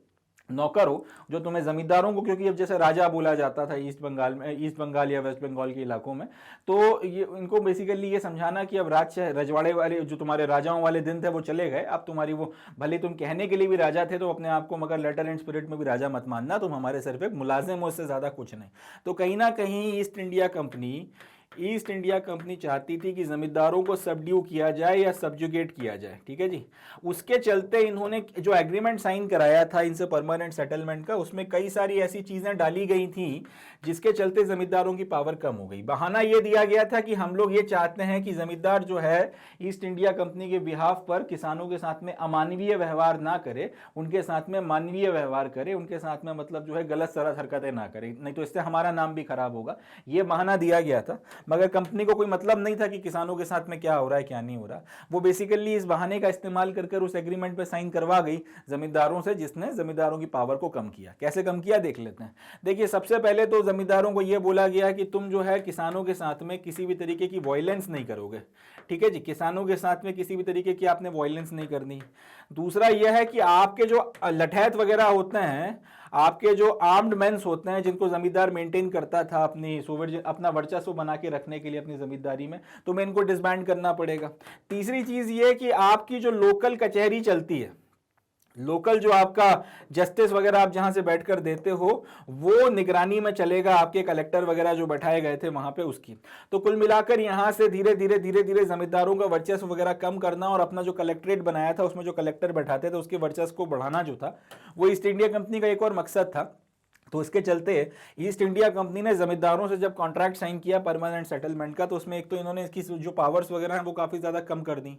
नौकर हो, जो तुम्हें जमींदारों को, क्योंकि अब जैसे राजा बोला जाता था ईस्ट बंगाल या वेस्ट बंगाल के इलाकों में, तो ये इनको बेसिकली ये समझाना कि अब रजवाड़े वाले जो तुम्हारे राजाओं वाले दिन थे वो चले गए, अब तुम्हारी वो, भले तुम कहने के लिए भी राजा थे तो अपने आप को मगर लेटर एंड स्पिरिट में भी राजा मत मानना, तुम हमारे सर पे मुलाजिम हो, उससे ज्यादा कुछ नहीं। तो कहीं ना कहीं ईस्ट इंडिया कंपनी चाहती थी कि जमींदारों को सबड्यू किया जाए या सब्जुगेट किया जाए, ठीक है जी। उसके चलते इन्होंने जो एग्रीमेंट साइन कराया था इनसे परमानेंट सेटलमेंट का, उसमें कई सारी ऐसी चीजें डाली गई थी जिसके चलते जमींदारों की पावर कम हो गई। बहाना यह दिया गया था कि हम लोग ये चाहते हैं कि जमींदार जो है ईस्ट इंडिया कंपनी के बिहाफ पर किसानों के साथ में अमानवीय व्यवहार ना करे, उनके साथ में मानवीय व्यवहार करे, उनके साथ में मतलब जो है गलत सलत हरकतें ना करे, नहीं तो इससे हमारा नाम भी खराब होगा। ये बहाना दिया गया था, मगर कंपनी को कोई मतलब नहीं था कि किसानों के साथ में क्या हो रहा है क्या नहीं हो रहा। वो बेसिकली इस बहाने का इस्तेमाल कर उस एग्रीमेंट पे साइन करवा गई जमींदारों से, जिसने जमींदारों की पावर को कम किया। कैसे कम किया देख लेते हैं। देखिए, सबसे पहले तो जमींदारों को यह बोला गया कि तुम जो है किसानों के साथ में किसी भी तरीके की वायलेंस नहीं करोगे, ठीक है जी। किसानों के साथ में किसी भी तरीके की आपने वायलेंस नहीं करनी। दूसरा यह है कि आपके जो लठैत वगैरह होते हैं, आपके जो आर्म्ड मेंस होते हैं, जिनको जमींदार मेंटेन करता था अपना वर्चस्व बना के रखने के लिए अपनी जमींदारी में, तो मैं इनको डिसबैंड करना पड़ेगा। तीसरी चीज ये कि आपकी जो लोकल कचहरी चलती है, लोकल जो आपका जस्टिस वगैरह आप जहां से बैठकर देते हो, वो निगरानी में चलेगा आपके कलेक्टर वगैरह जो बैठाए गए थे वहां पे उसकी। तो कुल मिलाकर यहां से धीरे धीरे जमींदारों का वर्चस्व वगैरह कम करना और अपना जो कलेक्ट्रेट बनाया था उसमें जो कलेक्टर बैठाते थे उसके वर्चस्व को बढ़ाना जो था, वो ईस्ट इंडिया कंपनी का एक और मकसद था। तो इसके चलते ईस्ट इंडिया कंपनी ने जमींदारों से जब कॉन्ट्रैक्ट साइन किया परमानेंट सेटलमेंट का, तो उसमें एक तो इन्होंने इसकी जो पावर्स वगैरह हैं वो काफ़ी ज़्यादा कम कर दी।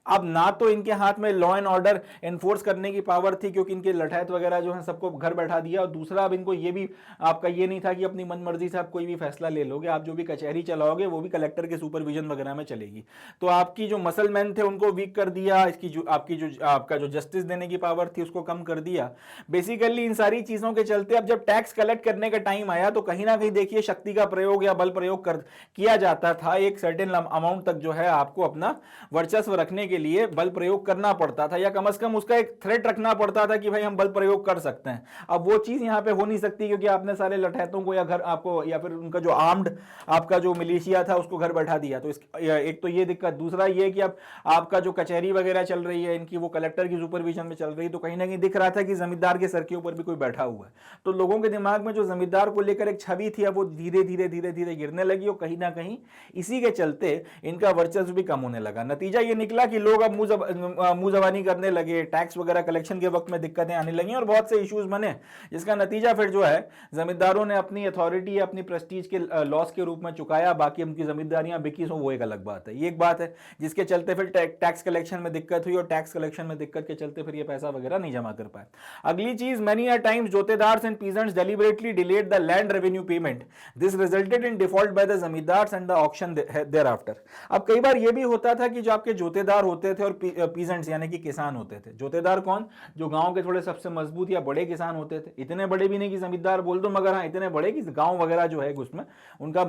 अब ना तो इनके हाथ में लॉ एंड ऑर्डर एनफोर्स करने की पावर थी, क्योंकि इनके लठैत वगैरह जो है सबको घर बैठा दिया, और दूसरा अब इनको ये भी आपका ये नहीं था कि अपनी मन मर्जी से आप कोई भी फैसला ले लोगे, आप जो भी कचहरी चलाओगे वो भी कलेक्टर के सुपरविजन वगैरह में चलेगी। तो आपकी जो मसल मैन थे उनको वीक कर दिया, इसकी जो आपका जो जस्टिस देने की पावर थी उसको कम कर दिया। बेसिकली इन सारी चीज़ों के चलते अब जब टैक्स कलेक्ट करने का टाइम आया तो कहीं ना कहीं देखिए शक्ति का प्रयोग या बल प्रयोग किया जाता था। एक सर्टेन अमाउंट तक जो है आपको अपना वर्चस्व रखने के लिए बल प्रयोग करना पड़ता था, या कम से कम उसका एक थ्रेट रखना पड़ता था कि भाई हम बल प्रयोग कर सकते हैं। अब वो चीज यहां पे हो नहीं सकती, क्योंकि आपने सारे लठैतों को या घर आपको या फिर उनका जो आर्म्ड आपका जो मिलिशिया था उसको घर बैठा दिया। तो एक तो ये दिक्कत, दूसरा ये कि अब आपका जो कचहरी वगैरह चल रही है इनकी, वो कलेक्टर की सुपरविजन में चल रही है, तो कहीं ना कहीं दिख रहा था कि जमींदार के सर के ऊपर भी कोई बैठा हुआ है। तो लोगों के दिमाग में जो जमींदार को लेकर एक छवि थी, अब वो धीरे धीरे गिरने लगी, और कहीं ना कहीं इसी के चलते इनका वर्चस्व भी कम होने लगा। नतीजा ये निकला कि लोग अब मुंह जबानी करने लगे, टैक्स वगैरह कलेक्शन के वक्त में दिक्कतें आने लगी और बहुत से इश्यूज बने, जिसका नतीजा फिर जो है जमींदारों ने अपनी अथॉरिटी या अपनी प्रेस्टीज के लॉस के रूप में चुकाया। बाकी उनकी जमींदारियां बिकी हो वो एक अलग बात है, ये एक बात है जिसके चलते फिर टैक्स कलेक्शन में दिक्कत हुई, और टैक्स कलेक्शन में दिक्कत के चलते फिर ये पैसा वगैरह नहीं जमा कर पाए। अगली चीज, many a times jotedars and peasants deliberately delayed the land revenue payment. This resulted in default by the zamindars and the auction thereafter. अब कई बार ये भी होता था कि जो आपके जोतेदार होते थे और पीजेंट्स यानी कि किसान होते थे, जोतेदार कौन, जो गांव के थोड़े सबसे मजबूत या बड़े किसान होते थे, इतने बड़े भी नहीं कि जमींदार बोल दो, मगर हाँ इतने बड़े कि गांव वगैरह जो है उसमें उनका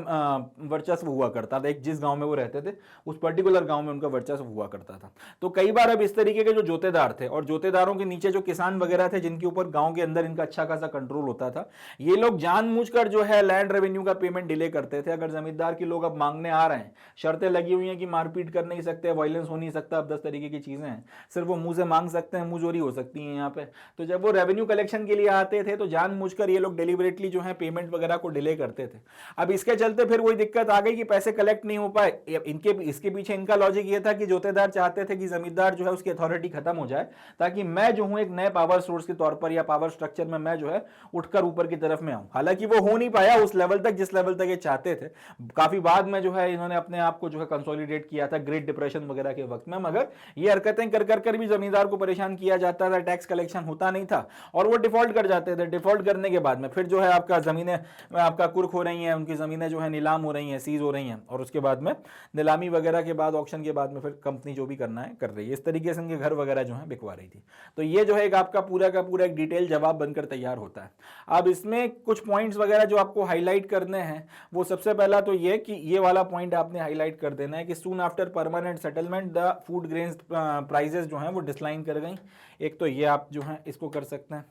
वर्चस्व हुआ करता था, एक जिस गांव में वो रहते थे उस पर्टिकुलर गांव में उनका वर्चस्व हुआ करता था। तो कई बार अब इस तरीके के जो जोतेदार थे और जोतेदारों के नीचे जो किसान वगैरह थे जिनके ऊपर गांव के अंदर इनका अच्छा खासा कंट्रोल होता था, ये लोग जानबूझकर जो है लैंड रेवेन्यू का पेमेंट डिले करते थे। अगर जमींदार के लोग अब मांगने आ रहे हैं, शर्तें लगी हुई हैं कि मारपीट कर नहीं सकते, वायलेंस हो नहीं सकता, अब 10 तरीके की चीजें हैं, सिर्फ वो मुंह से मांग सकते हैं, मुंह जोरी हो सकती है यहाँ पे। तो जब वो रेवेन्यू कलेक्शन के लिए आते थे तो जानबूझकर ये लोग डेलिबरेटली जो है पेमेंट वगैरह को डिले करते थे। अब इसके चलते फिर वही दिक्कत आ गई कि पैसे कलेक्ट नहीं हो पाए। इसके पीछे इनका लॉजिक ये था कि जोतेदार चाहते थे कि जमींदार जो है उसकी अथॉरिटी खत्म हो जाए, ताकि मैं जो हूं एक नए पावर सोर्स के तौर पर या पावर स्ट्रक्चर में मैं जो है उठकर ऊपर की तरफ में आऊं। हालांकि वो हो नहीं पाया उस लेवल तक जिस लेवल तक ये चाहते थे। काफी बाद में जो है इन्होंने अपने आप को जो है कंसोलिडेट किया था ग्रेट डिप्रेशन वगैरह के वक्त में, मगर ये हरकतें कर भी जमींदार को परेशान किया जाता था, टैक्स कलेक्शन होता नहीं था और वो डिफॉल्ट कर जाते थे। डिफॉल्ट करने के बाद में फिर जो है आपका जमीनें आपका कुर्क हो रही हैं, उनकी जमीनें जो है नीलाम हो रही हैं, सीज हो रही हैं, और उसके बाद में नीलामी वगैरह के बाद ऑक्शन के बाद में फिर कंपनी जो भी करना है कर रही है। इस तरीके से उनके घर वगैरह जो है बिकवा रही थी। तो ये जो है एक आपका पूरा का पूरा एक डिटेल जवाब बनकर तैयार होता है। अब इसमें कुछ पॉइंट्स वगैरह जो आपको हाईलाइट करने हैं, वो सबसे पहला तो ये कि ये वाला पॉइंट आपने हाईलाइट कर देना है कि soon after permanent settlement the food grains prices जो हैं वो डिक्लाइन कर गई। एक तो ये आप जो है इसको कर सकते हैं।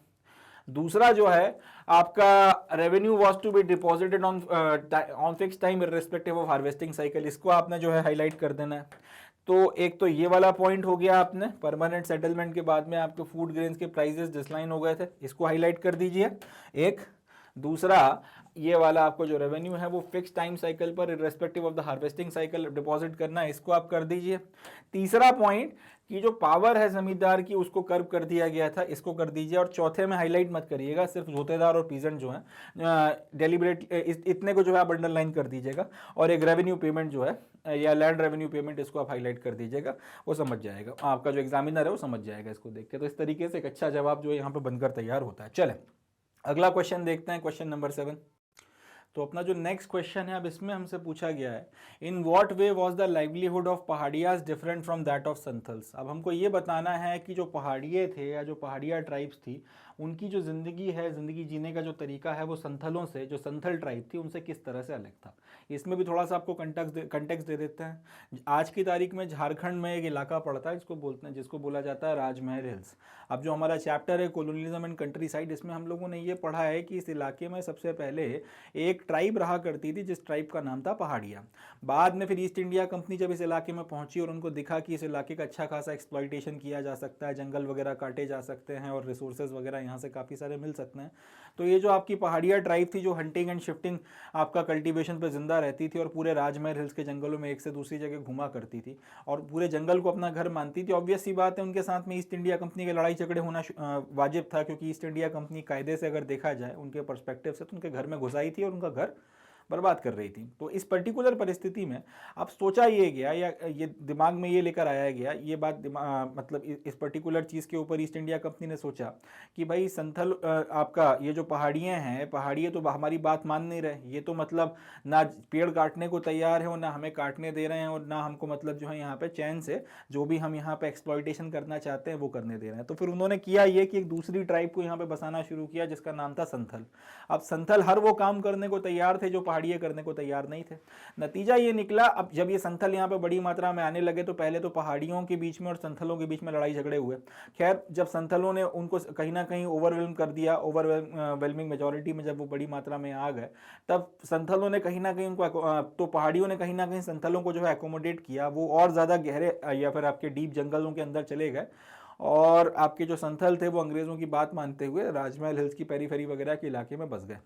दूसरा जो है आपका revenue was to be deposited on fix time irrespective of harvesting cycle, इसको आपने जो है हाईलाइट कर देना है। तो एक तो ये वाला पॉइंट हो गया, आपने परमानेंट सेटलमेंट के बाद में आपके फूड ग्रेन्स के प्राइसेस डिक्लाइन हो गए थे, इसको हाईलाइट कर दीजिए एक। दूसरा ये वाला आपको जो रेवेन्यू है वो फिक्स टाइम साइकिल पर irrespective of the harvesting cycle deposit करना है, इसको आप कर दीजिए। तीसरा पॉइंट कि जो पावर है जमींदार की उसको कर्व कर दिया गया था, इसको कर दीजिए। और चौथे में हाईलाइट मत करिएगा, सिर्फ जोतेदार और पीजेंट जो है डेलिबरेट इतने को जो है आप अंडरलाइन कर दीजिएगा, और एक रेवेन्यू पेमेंट जो है या लैंड रेवेन्यू पेमेंट इसको आप हाईलाइट कर दीजिएगा, वो समझ जाएगा, आपका जो एग्जामिनर है वो समझ जाएगा इसको देख के। तो इस तरीके से एक अच्छा जवाब जो है यहाँ पर बनकर तैयार होता है। चले अगला क्वेश्चन देखते हैं, क्वेश्चन नंबर 7। तो अपना जो नेक्स्ट क्वेश्चन है अब इसमें हमसे पूछा गया है, in what way was the livelihood of Paharias different from that of Santhals. अब हमको ये बताना है कि जो पहाड़िए थे या जो पहाड़िया ट्राइब्स थी, उनकी जो ज़िंदगी है, ज़िंदगी जीने का जो तरीका है, वो संथलों से, जो संथल ट्राइब थी उनसे किस तरह से अलग था। इसमें भी थोड़ा सा आपको कंटेक्स्ट दे देते हैं। आज की तारीख में झारखंड में एक इलाका पड़ता है जिसको बोलते हैं, जिसको बोला जाता है राजमहल हिल्स। अब जो हमारा चैप्टर है कोलोनियलिज्म एंड कंट्री साइड, इसमें हम लोगों ने ये पढ़ा है कि इस इलाके में सबसे पहले एक ट्राइब रहा करती थी जिस ट्राइब का नाम था पहाड़िया। बाद में फिर ईस्ट इंडिया कंपनी जब इस इलाके में पहुंची और उनको दिखा कि इस इलाके का अच्छा खासा एक्सप्लॉइटेशन किया जा सकता है, जंगल वगैरह काटे जा सकते हैं और रिसोर्सेज वगैरह यहाँ से काफ़ी सारे मिल सकते हैं, तो ये जो आपकी पहाड़िया ट्राइब थी जो हंटिंग एंड शिफ्टिंग आपका कल्टीवेशन पर जिंदा रहती थी और पूरे राजमहल हिल्स के जंगलों में एक से दूसरी जगह घुमा करती थी और पूरे जंगल को अपना घर मानती थी। ऑब्वियस सी बात है उनके साथ में ईस्ट इंडिया कंपनी के लड़ाई झगड़े होना वाजिब था, क्योंकि ईस्ट इंडिया कंपनी कायदे से अगर देखा जाए उनके पर्सपेक्टिव से तो उनके घर में घुस आई थी और उनका घर बर्बाद कर रही थी। तो इस पर्टिकुलर परिस्थिति में अब सोचा ये गया या ये दिमाग में ये लेकर आया गया, ये बात मतलब इस पर्टिकुलर चीज़ के ऊपर ईस्ट इंडिया कंपनी ने सोचा कि भाई संथल आपका ये जो पहाड़ियाँ हैं, पहाड़ियाँ तो हमारी बात मान नहीं रहे, ये तो मतलब ना पेड़ काटने को तैयार है और ना हमें काटने दे रहे हैं और ना हमको मतलब जो है यहाँ पे चैन से जो भी हम यहाँ पे एक्सप्लॉइटेशन करना चाहते हैं वो करने दे रहे हैं। तो फिर उन्होंने किया ये कि एक दूसरी ट्राइब को यहाँ पे बसाना शुरू किया जिसका नाम था संथल। अब संथल हर वो काम करने को तैयार थे जो पहाड़ियाँ करने को तैयार नहीं थे। नतीजा ये निकला, अब जब ये संथल यहाँ पे बड़ी मात्रा में आने लगे तो पहले तो पहाड़ियों के बीच में और संथलों के बीच में लड़ाई झगड़े हुए। खैर जब संथलों ने उनको कहीं ना कहीं ओवरवेल्म कर दिया, ओवरवेलमिंग मेजॉरिटी में जब वो बड़ी मात्रा में आ गए, तब संथलों ने कहीं ना कहीं उनको तो पहाड़ियों ने कहीं ना कहीं संथलों को जो है एकोमोडेट किया, वो और ज़्यादा गहरे या फिर आपके डीप जंगलों के अंदर चले गए और आपके जो संथल थे वो अंग्रेज़ों की बात मानते हुए राजमहल हिल्स की पेरीफेरी वगैरह के इलाके में बस गए।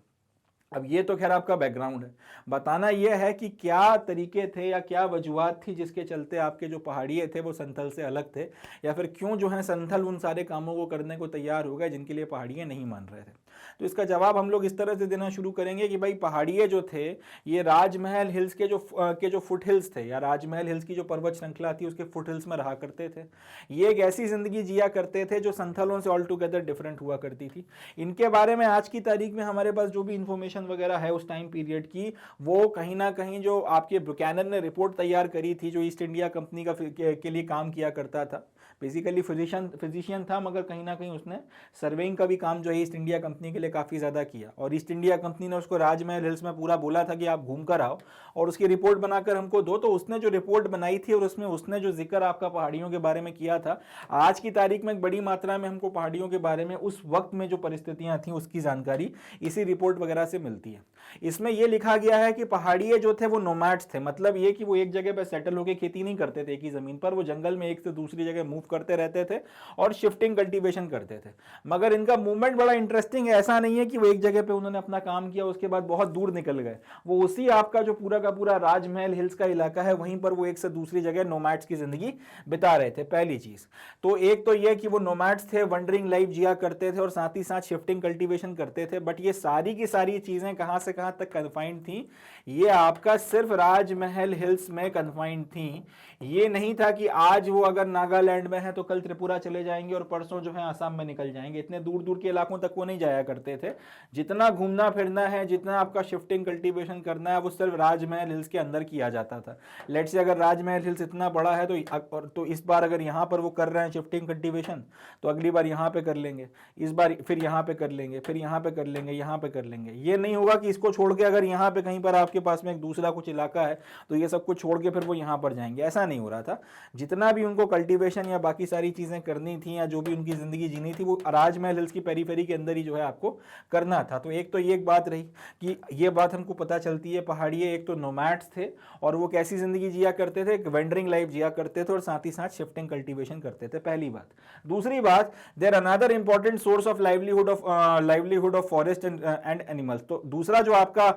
अब ये तो खैर आपका बैकग्राउंड है, बताना यह है कि क्या तरीके थे या क्या वजूहत थी जिसके चलते आपके जो पहाड़िए थे वो संथल से अलग थे, या फिर क्यों जो है संथल उन सारे कामों को करने को तैयार हो गए जिनके लिए पहाड़ियाँ नहीं मान रहे थे। तो इसका जवाब हम लोग इस तरह से देना शुरू करेंगे कि भाई पहाड़िये जो थे ये राजमहल हिल्स के जो फुट हिल्स थे, या राजमहल हिल्स की जो पर्वत श्रृंखला थी उसके फुट हिल्स में रहा करते थे। ये एक ऐसी जिंदगी जिया करते थे जो संथलों से ऑल टुगेदर डिफरेंट हुआ करती थी। इनके बारे में आज की तारीख में हमारे पास जो भी इंफॉर्मेशन वगैरह है उस टाइम पीरियड की, वो कहीं ना कहीं जो आपके बुकैनन ने रिपोर्ट तैयार करी थी, जो ईस्ट इंडिया कंपनी के लिए काम किया करता था, बेसिकली फिजिशियन था, मगर कहीं ना कहीं उसने सर्वेइंग का भी काम जो है ईस्ट इंडिया कंपनी के लिए काफ़ी ज़्यादा किया। और ईस्ट इंडिया कंपनी ने उसको राजमहल हिल्स में पूरा बोला था कि आप घूम कर आओ और उसकी रिपोर्ट बनाकर हमको दो। तो उसने जो रिपोर्ट बनाई थी और उसमें उसने जो जिक्र आपका पहाड़ियों के बारे में किया था, आज की तारीख में बड़ी मात्रा में हमको पहाड़ियों के बारे में उस वक्त में जो परिस्थितियां थी उसकी जानकारी इसी रिपोर्ट वगैरह से मिलती है। इसमें यह लिखा गया है कि पहाड़िये जो थे वो नोमैड्स थे, मतलब ये कि वो एक जगह पर सेटल होकर खेती नहीं करते थे एक ही जमीन पर, वो जंगल में एक से दूसरी जगह मूव करते रहते थे और शिफ्टिंग कल्टीवेशन करते थे। मगर इनका मूवमेंट बड़ा इंटरेस्टिंग है, ऐसा नहीं है कि वो एक जगह पे उन्होंने अपना काम किया उसके बाद बहुत दूर निकल गए, वो उसी आपका जो पूरा का पूरा राजमहल हिल्स का इलाका है वहीं पर वो एक से दूसरी जगह नोमैड्स की जिंदगी बिता रहे थे। पहली चीज तो एक तो ये कि वो नोमैड्स थे, वंडरिंग लाइफ जिया करते थे और साथ ही साथ शिफ्टिंग कल्टीवेशन करते थे। बट ये सारी की सारी चीजें कहां से कहां तक कन्फाइंड थी, ये आपका सिर्फ राजमहल हिल्स में कन्फाइंड थी। ये नहीं था कि आज वो अगर नागालैंड में है तो कल त्रिपुरा चले जाएंगे और परसों जो है आसाम में निकल जाएंगे। इतने दूर दूर के इलाकों तक वो नहीं जाया करते थे। जितना घूमना फिरना है, जितना आपका शिफ्टिंग कल्टीवेशन करना है, वो सिर्फ राजमहल हिल्स के अंदर किया जाता था। लेट्स से अगर राजमहल हिल्स इतना बड़ा है तो इस बार अगर यहाँ पर वो कर रहे हैं शिफ्टिंग कल्टीवेशन, तो अगली बार यहाँ पे कर लेंगे, इस बार फिर यहाँ पे कर लेंगे, फिर यहाँ पे कर लेंगे, यहाँ पे कर लेंगे। ये नहीं होगा कि इसको छोड़ के अगर यहाँ पे कहीं पर आपके पास में एक दूसरा कुछ इलाका है तो ये सब कुछ छोड़ के फिर वो यहाँ पर जाएंगे, ऐसा नहीं हो रहा था। जितना भी उनको कल्टीवेशन या बाकी सारी चीजें करनी थी या जो भी उनकी जिंदगी जीनी थी, वो राजमहल हिल्स की पेरीफेरी के अंदर ही जो है आपको करना था। तो एक तो ये एक बात रही कि ये बात हमको पता चलती है, पहाड़िये एक तो नोमैड्स थे और वो कैसी जिंदगी जिया करते थे, वेंडरिंग लाइफ जिया करते थे और साथ ही साथ शिफ्टिंग कल्टीवेशन करते थे, पहली बात। दूसरी बात, there another important source of livelihood of forest and animals. तो दूसरा जो आपका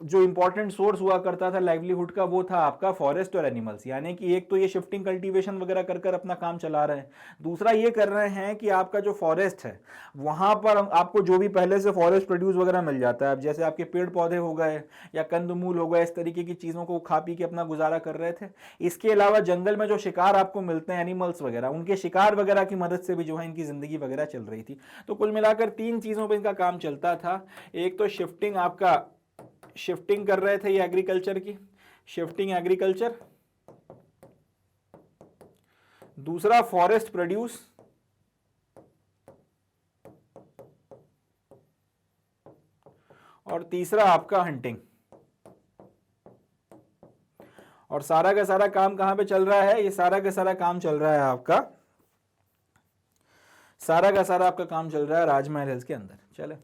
जो इंपॉर्टेंट सोर्स हुआ करता था लाइवलीहुड का, वो था आपका फॉरेस्ट और एनिमल्स। यानी कि एक तो ये शिफ्टिंग कल्टीवेशन वगैरह कर कर अपना काम चला रहे हैं, दूसरा ये कर रहे हैं कि आपका जो फॉरेस्ट है वहां पर आपको जो भी पहले से फॉरेस्ट प्रोड्यूस वगैरह मिल जाता है, जैसे आपके पेड़ पौधे हो गए या कंदमूल हो गए, इस तरीके की चीजों को खा पी के अपना गुजारा कर रहे थे। इसके अलावा जंगल में जो शिकार आपको मिलते हैं एनिमल्स वगैरह, उनके शिकार वगैरह की मदद से भी जो है इनकी जिंदगी वगैरह चल रही थी। तो कुल मिलाकर तीन चीजों पर इनका काम चलता था। एक तो शिफ्टिंग कर रहे थे ये एग्रीकल्चर की, शिफ्टिंग एग्रीकल्चर। दूसरा फॉरेस्ट प्रोड्यूस, और तीसरा आपका हंटिंग। और सारा का सारा काम कहां पे चल रहा है, ये सारा का सारा काम चल रहा है आपका, सारा का सारा आपका काम चल रहा है राजमहल हिल्स के अंदर। चले,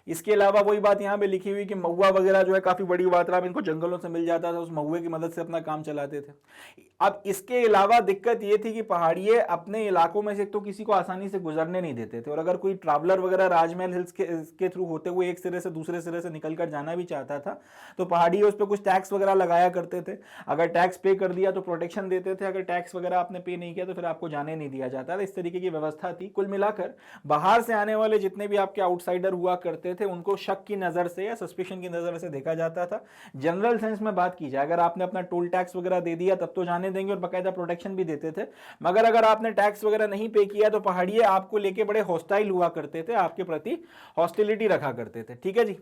इसके अलावा वही बात यहाँ पे लिखी हुई कि महुआ वगैरह जो है काफी बड़ी मात्रा में इनको जंगलों से मिल जाता था, उस महुए की मदद से अपना काम चलाते थे। अब इसके अलावा दिक्कत ये थी कि पहाड़िये अपने इलाकों में से तो किसी को आसानी से गुजरने नहीं देते थे, और अगर कोई ट्रैवलर वगैरह राजमहल हिल्स के थ्रू होते हुए एक सिरे से दूसरे सिरे से निकल कर जाना भी चाहता था तो पहाड़िये उस पर कुछ टैक्स वगैरह लगाया करते थे। अगर टैक्स पे कर दिया तो प्रोटेक्शन देते थे, अगर टैक्स वगैरह आपने पे नहीं किया तो फिर आपको जाने नहीं दिया जाता था। इस तरीके की व्यवस्था थी। कुल मिलाकर बाहर से आने वाले जितने भी आपके आउटसाइडर हुआ करते थे उनको शक की नजर से या सस्पिशन की नजर से देखा जाता था। जनरल सेंस में बात की जाए, अगर आपने अपना टोल टैक्स वगैरह दे दिया तब तो जाने देंगे और बाकायदा प्रोटेक्शन भी देते थे, मगर अगर आपने टैक्स वगैरह नहीं पे किया तो पहाड़िये आपको लेके बड़े हॉस्टाइल हुआ करते थे, आपके प्रति हॉस्टिलिटी रखा करते थे। ठीक है जी।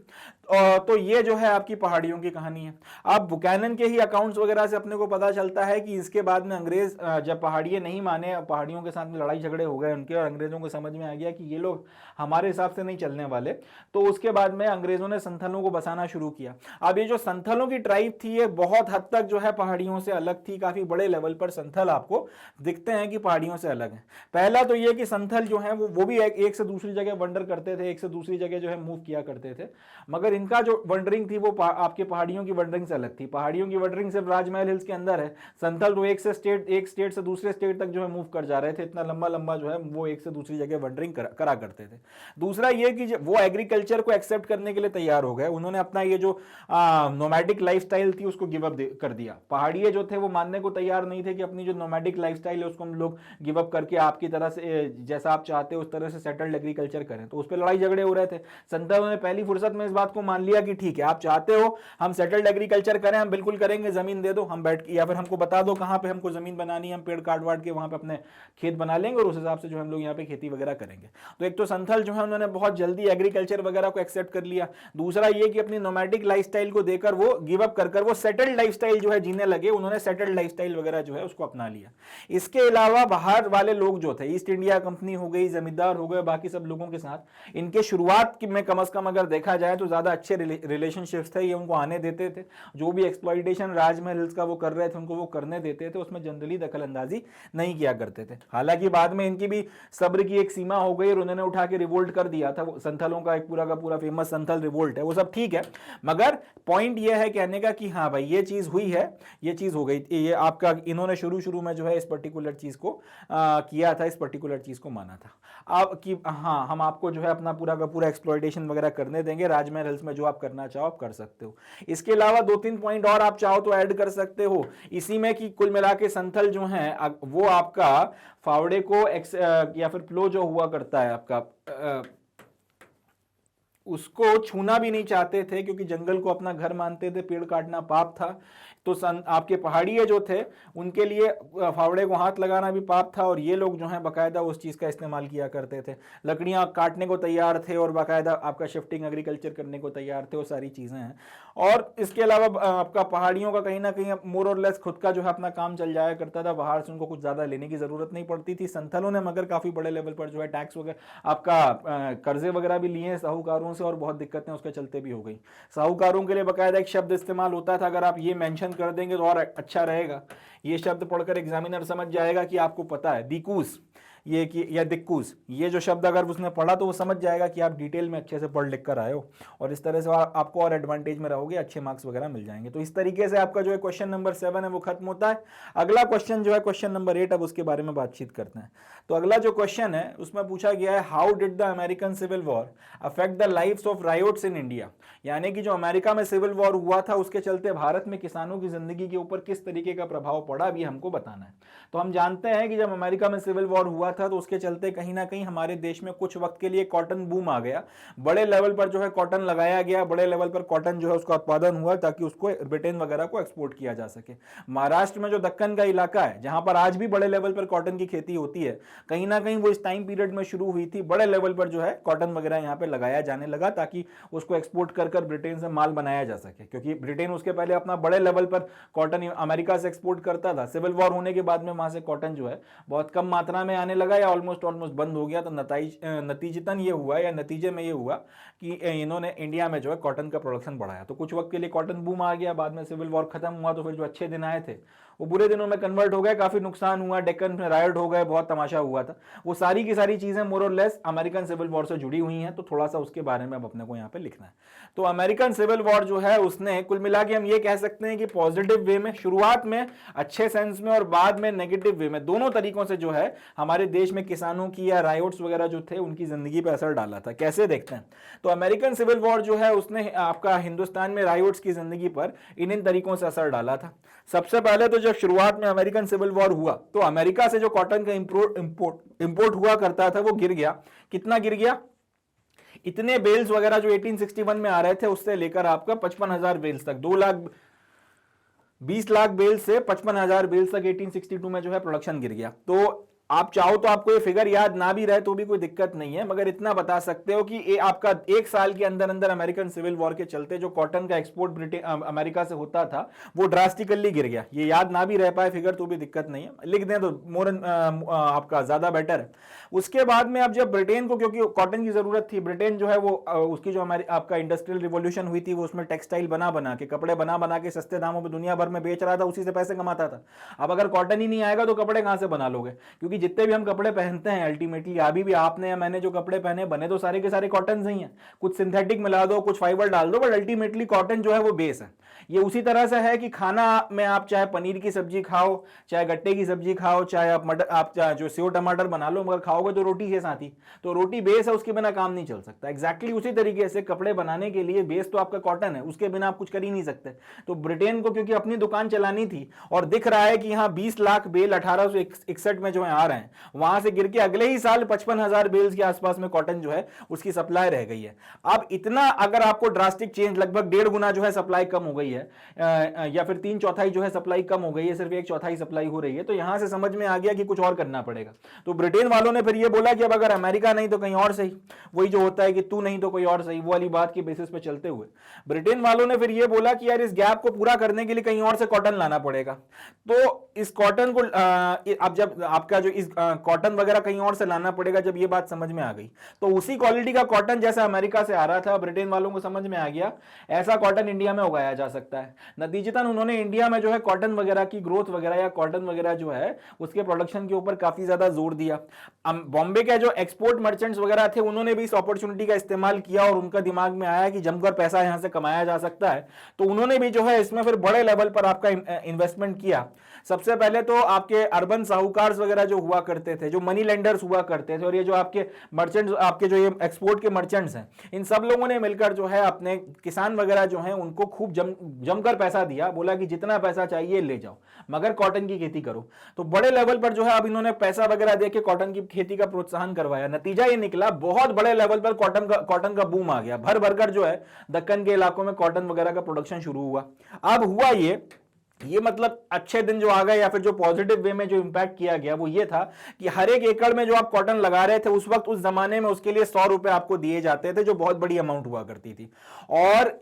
तो ये जो है आपकी पहाड़ियों की कहानी है। अब बुकैनन के ही अकाउंट्स वगैरह से अपने को पता चलता है कि इसके बाद में अंग्रेज जब पहाड़िये नहीं माने, पहाड़ियों के साथ में लड़ाई झगड़े हो गए उनके, और अंग्रेजों को समझ में आ गया कि ये लोग हमारे हिसाब से नहीं चलने वाले, तो उसके बाद में अंग्रेजों ने संथलों को बसाना शुरू किया। अब ये जो संथलों की ट्राइब थी ये बहुत हद तक जो है पहाड़ियों से अलग थी। काफी बड़े लेवल पर संथल आपको दिखते हैं कि पहाड़ियों से अलग है। पहला तो ये कि संथल जो है वो भी एक से दूसरी जगह वंडर करते थे, एक से दूसरी जगह जो है मूव किया करते थे, मगर इनका जो वंडरिंग थी वो आपके पहाड़ियों की वंडरिंग से अलग थी। पहाड़ियों की वंडरिंग सिर्फ राजमहल हिल्स के अंदर है, संथल तो एक स्टेट से दूसरे स्टेट तक जो है मूव कर जा रहे थे। इतना लंबा लंबा जो है वो एक से दूसरी जगह वंडरिंग करा करते थे। दूसरा ये कि वो एग्रीकल्चर एग्रीकल्चर को एक्सेप्ट करने के लिए तैयार हो गए। उन्होंने अपना ये जो नोमैडिक लाइफस्टाइल थी उसको गिव अप कर दिया। पहाड़िए जो थे वो मानने को तैयार नहीं थे कि अपनी जो नोमैडिक लाइफस्टाइल है उसको हम लोग गिव अप करके आपकी तरह से जैसा आप चाहते हो उस तरह से सेटल्ड एग्रीकल्चर करें। तो उस पर लड़ाई झगड़े हो रहे थे। संतों ने पहली फुर्सत में इस बात को मान लिया कि ठीक है, आप चाहते हो हम सेटल्ड एग्रीकल्चर करें, हम बिल्कुल करेंगे, जमीन दे दो, हम बैठ या फिर हमको बता दो कहां पे हमको जमीन बनानी है, हम पेड़ काट वाट के वहां पे अपने खेत बना लेंगे और उस हिसाब से जो हम लोग यहाँ पे खेती वगैरह करेंगे। तो एक तो संथल जो है उन्होंने बहुत जल्दी एग्रीकल्चर वगैरह को एक्सेप्ट कर लिया। दूसरा ये कि अपनी नोमैडिक लाइफस्टाइल को देकर वो गिव अप कर वो सेटल्ड लाइफस्टाइल जो है जीने लगे। उन्होंने सेटल्ड लाइफस्टाइल वगैरह जो है उसको अपना लिया। इसके अलावा बाहर वाले लोग जो थे, ईस्ट इंडिया कंपनी हो गई, जमींदार हो गए, बाकी सब लोगों के साथ इनके शुरुआत में कम से कम अगर देखा जाए तो ज्यादा अच्छे रिलेशनशिप्स थे। ये उनको आने देते थे, जो भी एक्सप्लॉइटेशन राजमहल हिल्स का वो कर रहे थे उनको वो करने देते थे, उसमें जनरली दखल अंदाजी नहीं किया करते थे। हालांकि बाद में इनकी भी सब्र की एक सीमा हो गई और उन्होंने उठा के रिवोल्ट कर दिया था। संथलों का एक पूरा का पूरा फेमस संथल रिवोल्ट है, वो सब ठीक है, मगर पॉइंट ये है कहने का कि हाँ भाई ये चीज हुई है, ये चीज हो गई। ये आपका इन्होंने शुरू में जो है इस पर्टिकुलर चीज को किया था, इस पर्टिकुलर चीज को माना था। अब कि हाँ हम आपको जो है अपना पूरा का पूरा एक्सप्लॉइटेशन वगैरह करने देंगे, राजमहल हिल्स में जो आप करना चाहो आप कर सकते हो। इसके अलावा 2-3 पॉइंट और आप चाहो तो ऐड कर सकते हो इसी में कि कुल मिला के संथल जो है वो आपका फावड़े को या फिर प्लो जो हुआ करता है आपका उसको छूना भी नहीं चाहते थे, क्योंकि जंगल को अपना घर मानते थे, पेड़ काटना पाप था। तो आपके पहाड़िए जो थे उनके लिए फावड़े को हाथ लगाना भी पाप था, और ये लोग जो हैं बाकायदा उस चीज़ का इस्तेमाल किया करते थे। लकड़ियाँ काटने को तैयार थे और बाकायदा आपका शिफ्टिंग एग्रीकल्चर करने को तैयार थे, वो सारी चीज़ें हैं। और इसके अलावा आपका पहाड़ियों का कहीं ना कहीं मोर और लेस खुद का जो है अपना काम चल जाया करता था, बाहर से उनको कुछ ज़्यादा लेने की ज़रूरत नहीं पड़ती थी। संथलों ने मगर काफ़ी बड़े लेवल पर जो है टैक्स वगैरह आपका कर्जे वगैरह भी लिए साहूकारों से, और बहुत दिक्कतें उसके चलते भी हो गई। साहूकारों के लिए बाकायदा एक शब्द इस्तेमाल होता था, अगर आप ये मेंशन कर देंगे तो और अच्छा रहेगा। ये शब्द पढ़कर एग्जामिनर समझ जाएगा कि आपको पता है, दिकूस ये कि या दिक्कूस, ये जो शब्द अगर उसने पढ़ा तो वो समझ जाएगा कि आप डिटेल में अच्छे से पढ़ लिख कर आए हो, और इस तरह से आपको और एडवांटेज में रहोगे, अच्छे मार्क्स वगैरह मिल जाएंगे। तो इस तरीके से आपका जो है क्वेश्चन नंबर 7 है वो खत्म होता है। अगला क्वेश्चन जो है क्वेश्चन नंबर 8, अब उसके बारे में बातचीत करते हैं। तो अगला जो क्वेश्चन है उसमें पूछा गया है, how did the American civil war affect the lives of ryots in India. यानी कि जो अमेरिका में सिविल वॉर हुआ था उसके चलते भारत में किसानों की जिंदगी के ऊपर किस तरीके का प्रभाव पड़ा, अभी हमको बताना है। तो हम जानते हैं कि जब अमेरिका में सिविल वॉर हुआ था तो उसके चलते कहीं ना कहीं हमारे देश में कुछ वक्त के लिए कॉटन बूम आ गया, बड़े लेवल पर जो है कॉटन लगाया गया, बड़े लेवल पर कॉटन जो है उसका उत्पादन हुआ ताकि उसको ब्रिटेन वगैरह को एक्सपोर्ट किया जा सके। महाराष्ट्र में जो दक्कन का इलाका है जहां पर आज भी बड़े लेवल पर कॉटन की खेती होती है, कहीं ना कहीं वो इस टाइम पीरियड में शुरू हुई थी, बड़े लेवल पर जो है कॉटन वगैरह यहाँ पे लगाया जाने लगा ताकि उसको एक्सपोर्ट कर ब्रिटेन से माल बनाया जा सके, क्योंकि ब्रिटेन उसके पहले अपना बड़े लेवल पर कॉटन अमेरिका से एक्सपोर्ट करता था। सिविल वॉर होने के बाद में वहां से कॉटन जो है बहुत कम मात्रा में आने लगा या ऑलमोस्ट बंद हो गया। तो नतीजतन ये हुआ या नतीजे में ये हुआ कि इन्होंने इंडिया में जो है कॉटन का प्रोडक्शन बढ़ाया। तो कुछ वक्त के लिए कॉटन बूम आ गया, बाद में सिविल वॉर खत्म हुआ तो फिर जो अच्छे दिन आए थे वो बुरे दिनों में कन्वर्ट हो गए, काफी नुकसान हुआ, डेक्कन में रायट हो गए, बहुत तमाशा हुआ था। वो सारी की सारी चीजें मोर और लेस अमेरिकन सिविल वॉर से जुड़ी हुई हैं, तो थोड़ा सा उसके बारे में अब अपने को यहाँ पे लिखना है। तो अमेरिकन सिविल वॉर जो है उसने कुल मिला के हम ये कह सकते हैं कि पॉजिटिव वे में, शुरुआत में अच्छे सेंस में और बाद में नेगेटिव वे में, दोनों तरीकों से जो है हमारे देश में किसानों की या रायोट्स वगैरह जो थे उनकी जिंदगी पर असर डाला था। कैसे देखते हैं, तो अमेरिकन सिविल वॉर जो है उसने आपका हिंदुस्तान में रायोट्स की जिंदगी पर इन तरीकों से असर डाला था। सबसे पहले तो जब शुरुआत में अमेरिकन सिविल वॉर हुआ तो अमेरिका से जो कॉटन का इंपोर्ट हुआ करता था वो गिर गया। कितना गिर गया? इतने बेल्स वगैरह जो 1861 में आ रहे थे उससे लेकर आपका 55,000 बेल्स तक, 2,20 लाख बेल्स से 55,000 बेल्स तक 1862 में जो है प्रोडक्शन गिर गया। तो आप चाहो तो आपको ये फिगर याद ना भी रहे तो भी कोई दिक्कत नहीं है, मगर इतना बता सकते हो कि ये आपका एक साल के अंदर अंदर अमेरिकन सिविल वॉर के चलते जो कॉटन का एक्सपोर्ट ब्रिटेन अमेरिका से होता था वो ड्रास्टिकली गिर गया। ये याद ना भी रह पाए फिगर तो भी दिक्कत नहीं है, लिख दें तो मोर आपका ज्यादा बेटर है। उसके बाद में अब जब ब्रिटेन को, क्योंकि कॉटन की जरूरत थी, ब्रिटेन जो है वो उसकी जो हमारी आपका इंडस्ट्रियल रिवॉल्यूशन हुई थी वो उसमें टेक्सटाइल बना के, कपड़े बना के सस्ते दामों में दुनिया भर में बेच रहा था, उसी से पैसे कमाता था। अब अगर कॉटन ही नहीं आएगा तो कपड़े कहां से बना लोगे, क्योंकि क्योंकि जितने भी हम कपड़े पहनते हैं अल्टीमेटली, अभी भी आपने या मैंने जो कपड़े पहने बने तो सारे के सारे कॉटन से ही हैं। कुछ सिंथेटिक मिला दो, कुछ फाइबर डाल दो, बट अल्टीमेटली कॉटन जो है वो बेस है। ये उसी तरह से है कि खाना में आप चाहे पनीर की सब्जी खाओ, चाहे गट्टे की सब्जी खाओ, चाहे आप मटर, आप जो सेव टमाटर बना लो, मगर खाओगे तो रोटी के साथ ही। तो रोटी बेस है, उसके बिना काम नहीं चल सकता। एग्जैक्टली उसी तरीके से कपड़े बनाने के लिए बेस तो आपका कॉटन है, उसके बिना आप कुछ कर ही नहीं सकते। तो ब्रिटेन को क्योंकि अपनी दुकान चलानी थी और दिख रहा है कि यहाँ 20 लाख बेल 1861 में जो है आ रहे हैं, वहां से गिर के अगले ही साल 55,000 बेल्स के आसपास में कॉटन जो है उसकी सप्लाई रह गई है। अब इतना अगर आपको ड्रास्टिक चेंज, लगभग 1.5 गुना जो है सप्लाई कम हो गई है, या फिर 3/4 जो है सप्लाई कम हो गई है, सिर्फ 1/4 सप्लाई हो रही है। तो यहां से समझ में आ गया कि कुछ और करना पड़ेगा। तो ब्रिटेन वालों ने फिर ये बोला कि अब अगर अमेरिका नहीं तो कहीं और सही, वही जो होता है कि तू नहीं तो कोई और सही, वो वाली बात की बेसिस पे चलते हुए ब्रिटेन वालों ने फिर ये बोला कि यार इस गैप को पूरा करने के लिए कहीं और से कॉटन लाना पड़ेगा। तो इस कॉटन को अब जब आपका जो इस कॉटन वगैरह कहीं और से लाना पड़ेगा, जब ये बात समझ में आ गई, तो उसी क्वालिटी का कॉटन जैसा अमेरिका से आ रहा था, ब्रिटेन वालों को समझ में आ गया ऐसा कॉटन इंडिया में उगाया जा सकता है। नतीजतन उन्होंने इंडिया में जो है कॉटन वगैरह की ग्रोथ वगैरह या कॉटन वगैरह जो है उसके प्रोडक्शन के ऊपर काफी ज्यादा जोर दिया। बॉम्बे के जो एक्सपोर्ट मर्चेंट्स वगैरह थे उन्होंने भी इस अपॉर्चुनिटी का इस्तेमाल किया और उनका दिमाग में आया कि जमकर पैसा यहां से कमाया जा सकता है, तो उन्होंने भी जो है इसमें फिर बड़े लेवल पर आपका इन्वेस्टमेंट किया। सबसे पहले तो आपके अर्बन साहूकार्स वगैरह जो हुआ करते थे, जो मनी लेंडर्स हुआ करते थे, और ये जो आपके मर्चेंट्स, आपके जो ये एक्सपोर्ट के मर्चेंट्स हैं, इन सब लोगों ने मिलकर जो है अपने किसान वगैरह जो हैं उनको खूब जमकर पैसा दिया। बोला कि जितना पैसा चाहिए ले जाओ, मगर कॉटन की खेती करो। तो बड़े लेवल पर जो है अब इन्होंने पैसा वगैरह देके कॉटन की खेती का प्रोत्साहन करवाया। नतीजा ये निकला, बहुत बड़े लेवल पर कॉटन का बूम आ गया। भर भरकर जो है दक्कन के इलाकों में कॉटन वगैरह का प्रोडक्शन शुरू हुआ। अब हुआ ये मतलब अच्छे दिन जो आ गए या फिर जो पॉजिटिव वे में जो इंपैक्ट किया गया वो ये था कि हर एक एकड़ में जो आप कॉटन लगा रहे थे उस वक्त, उस जमाने में उसके लिए 100 रुपए आपको दिए जाते थे, जो बहुत बड़ी अमाउंट हुआ करती थी। और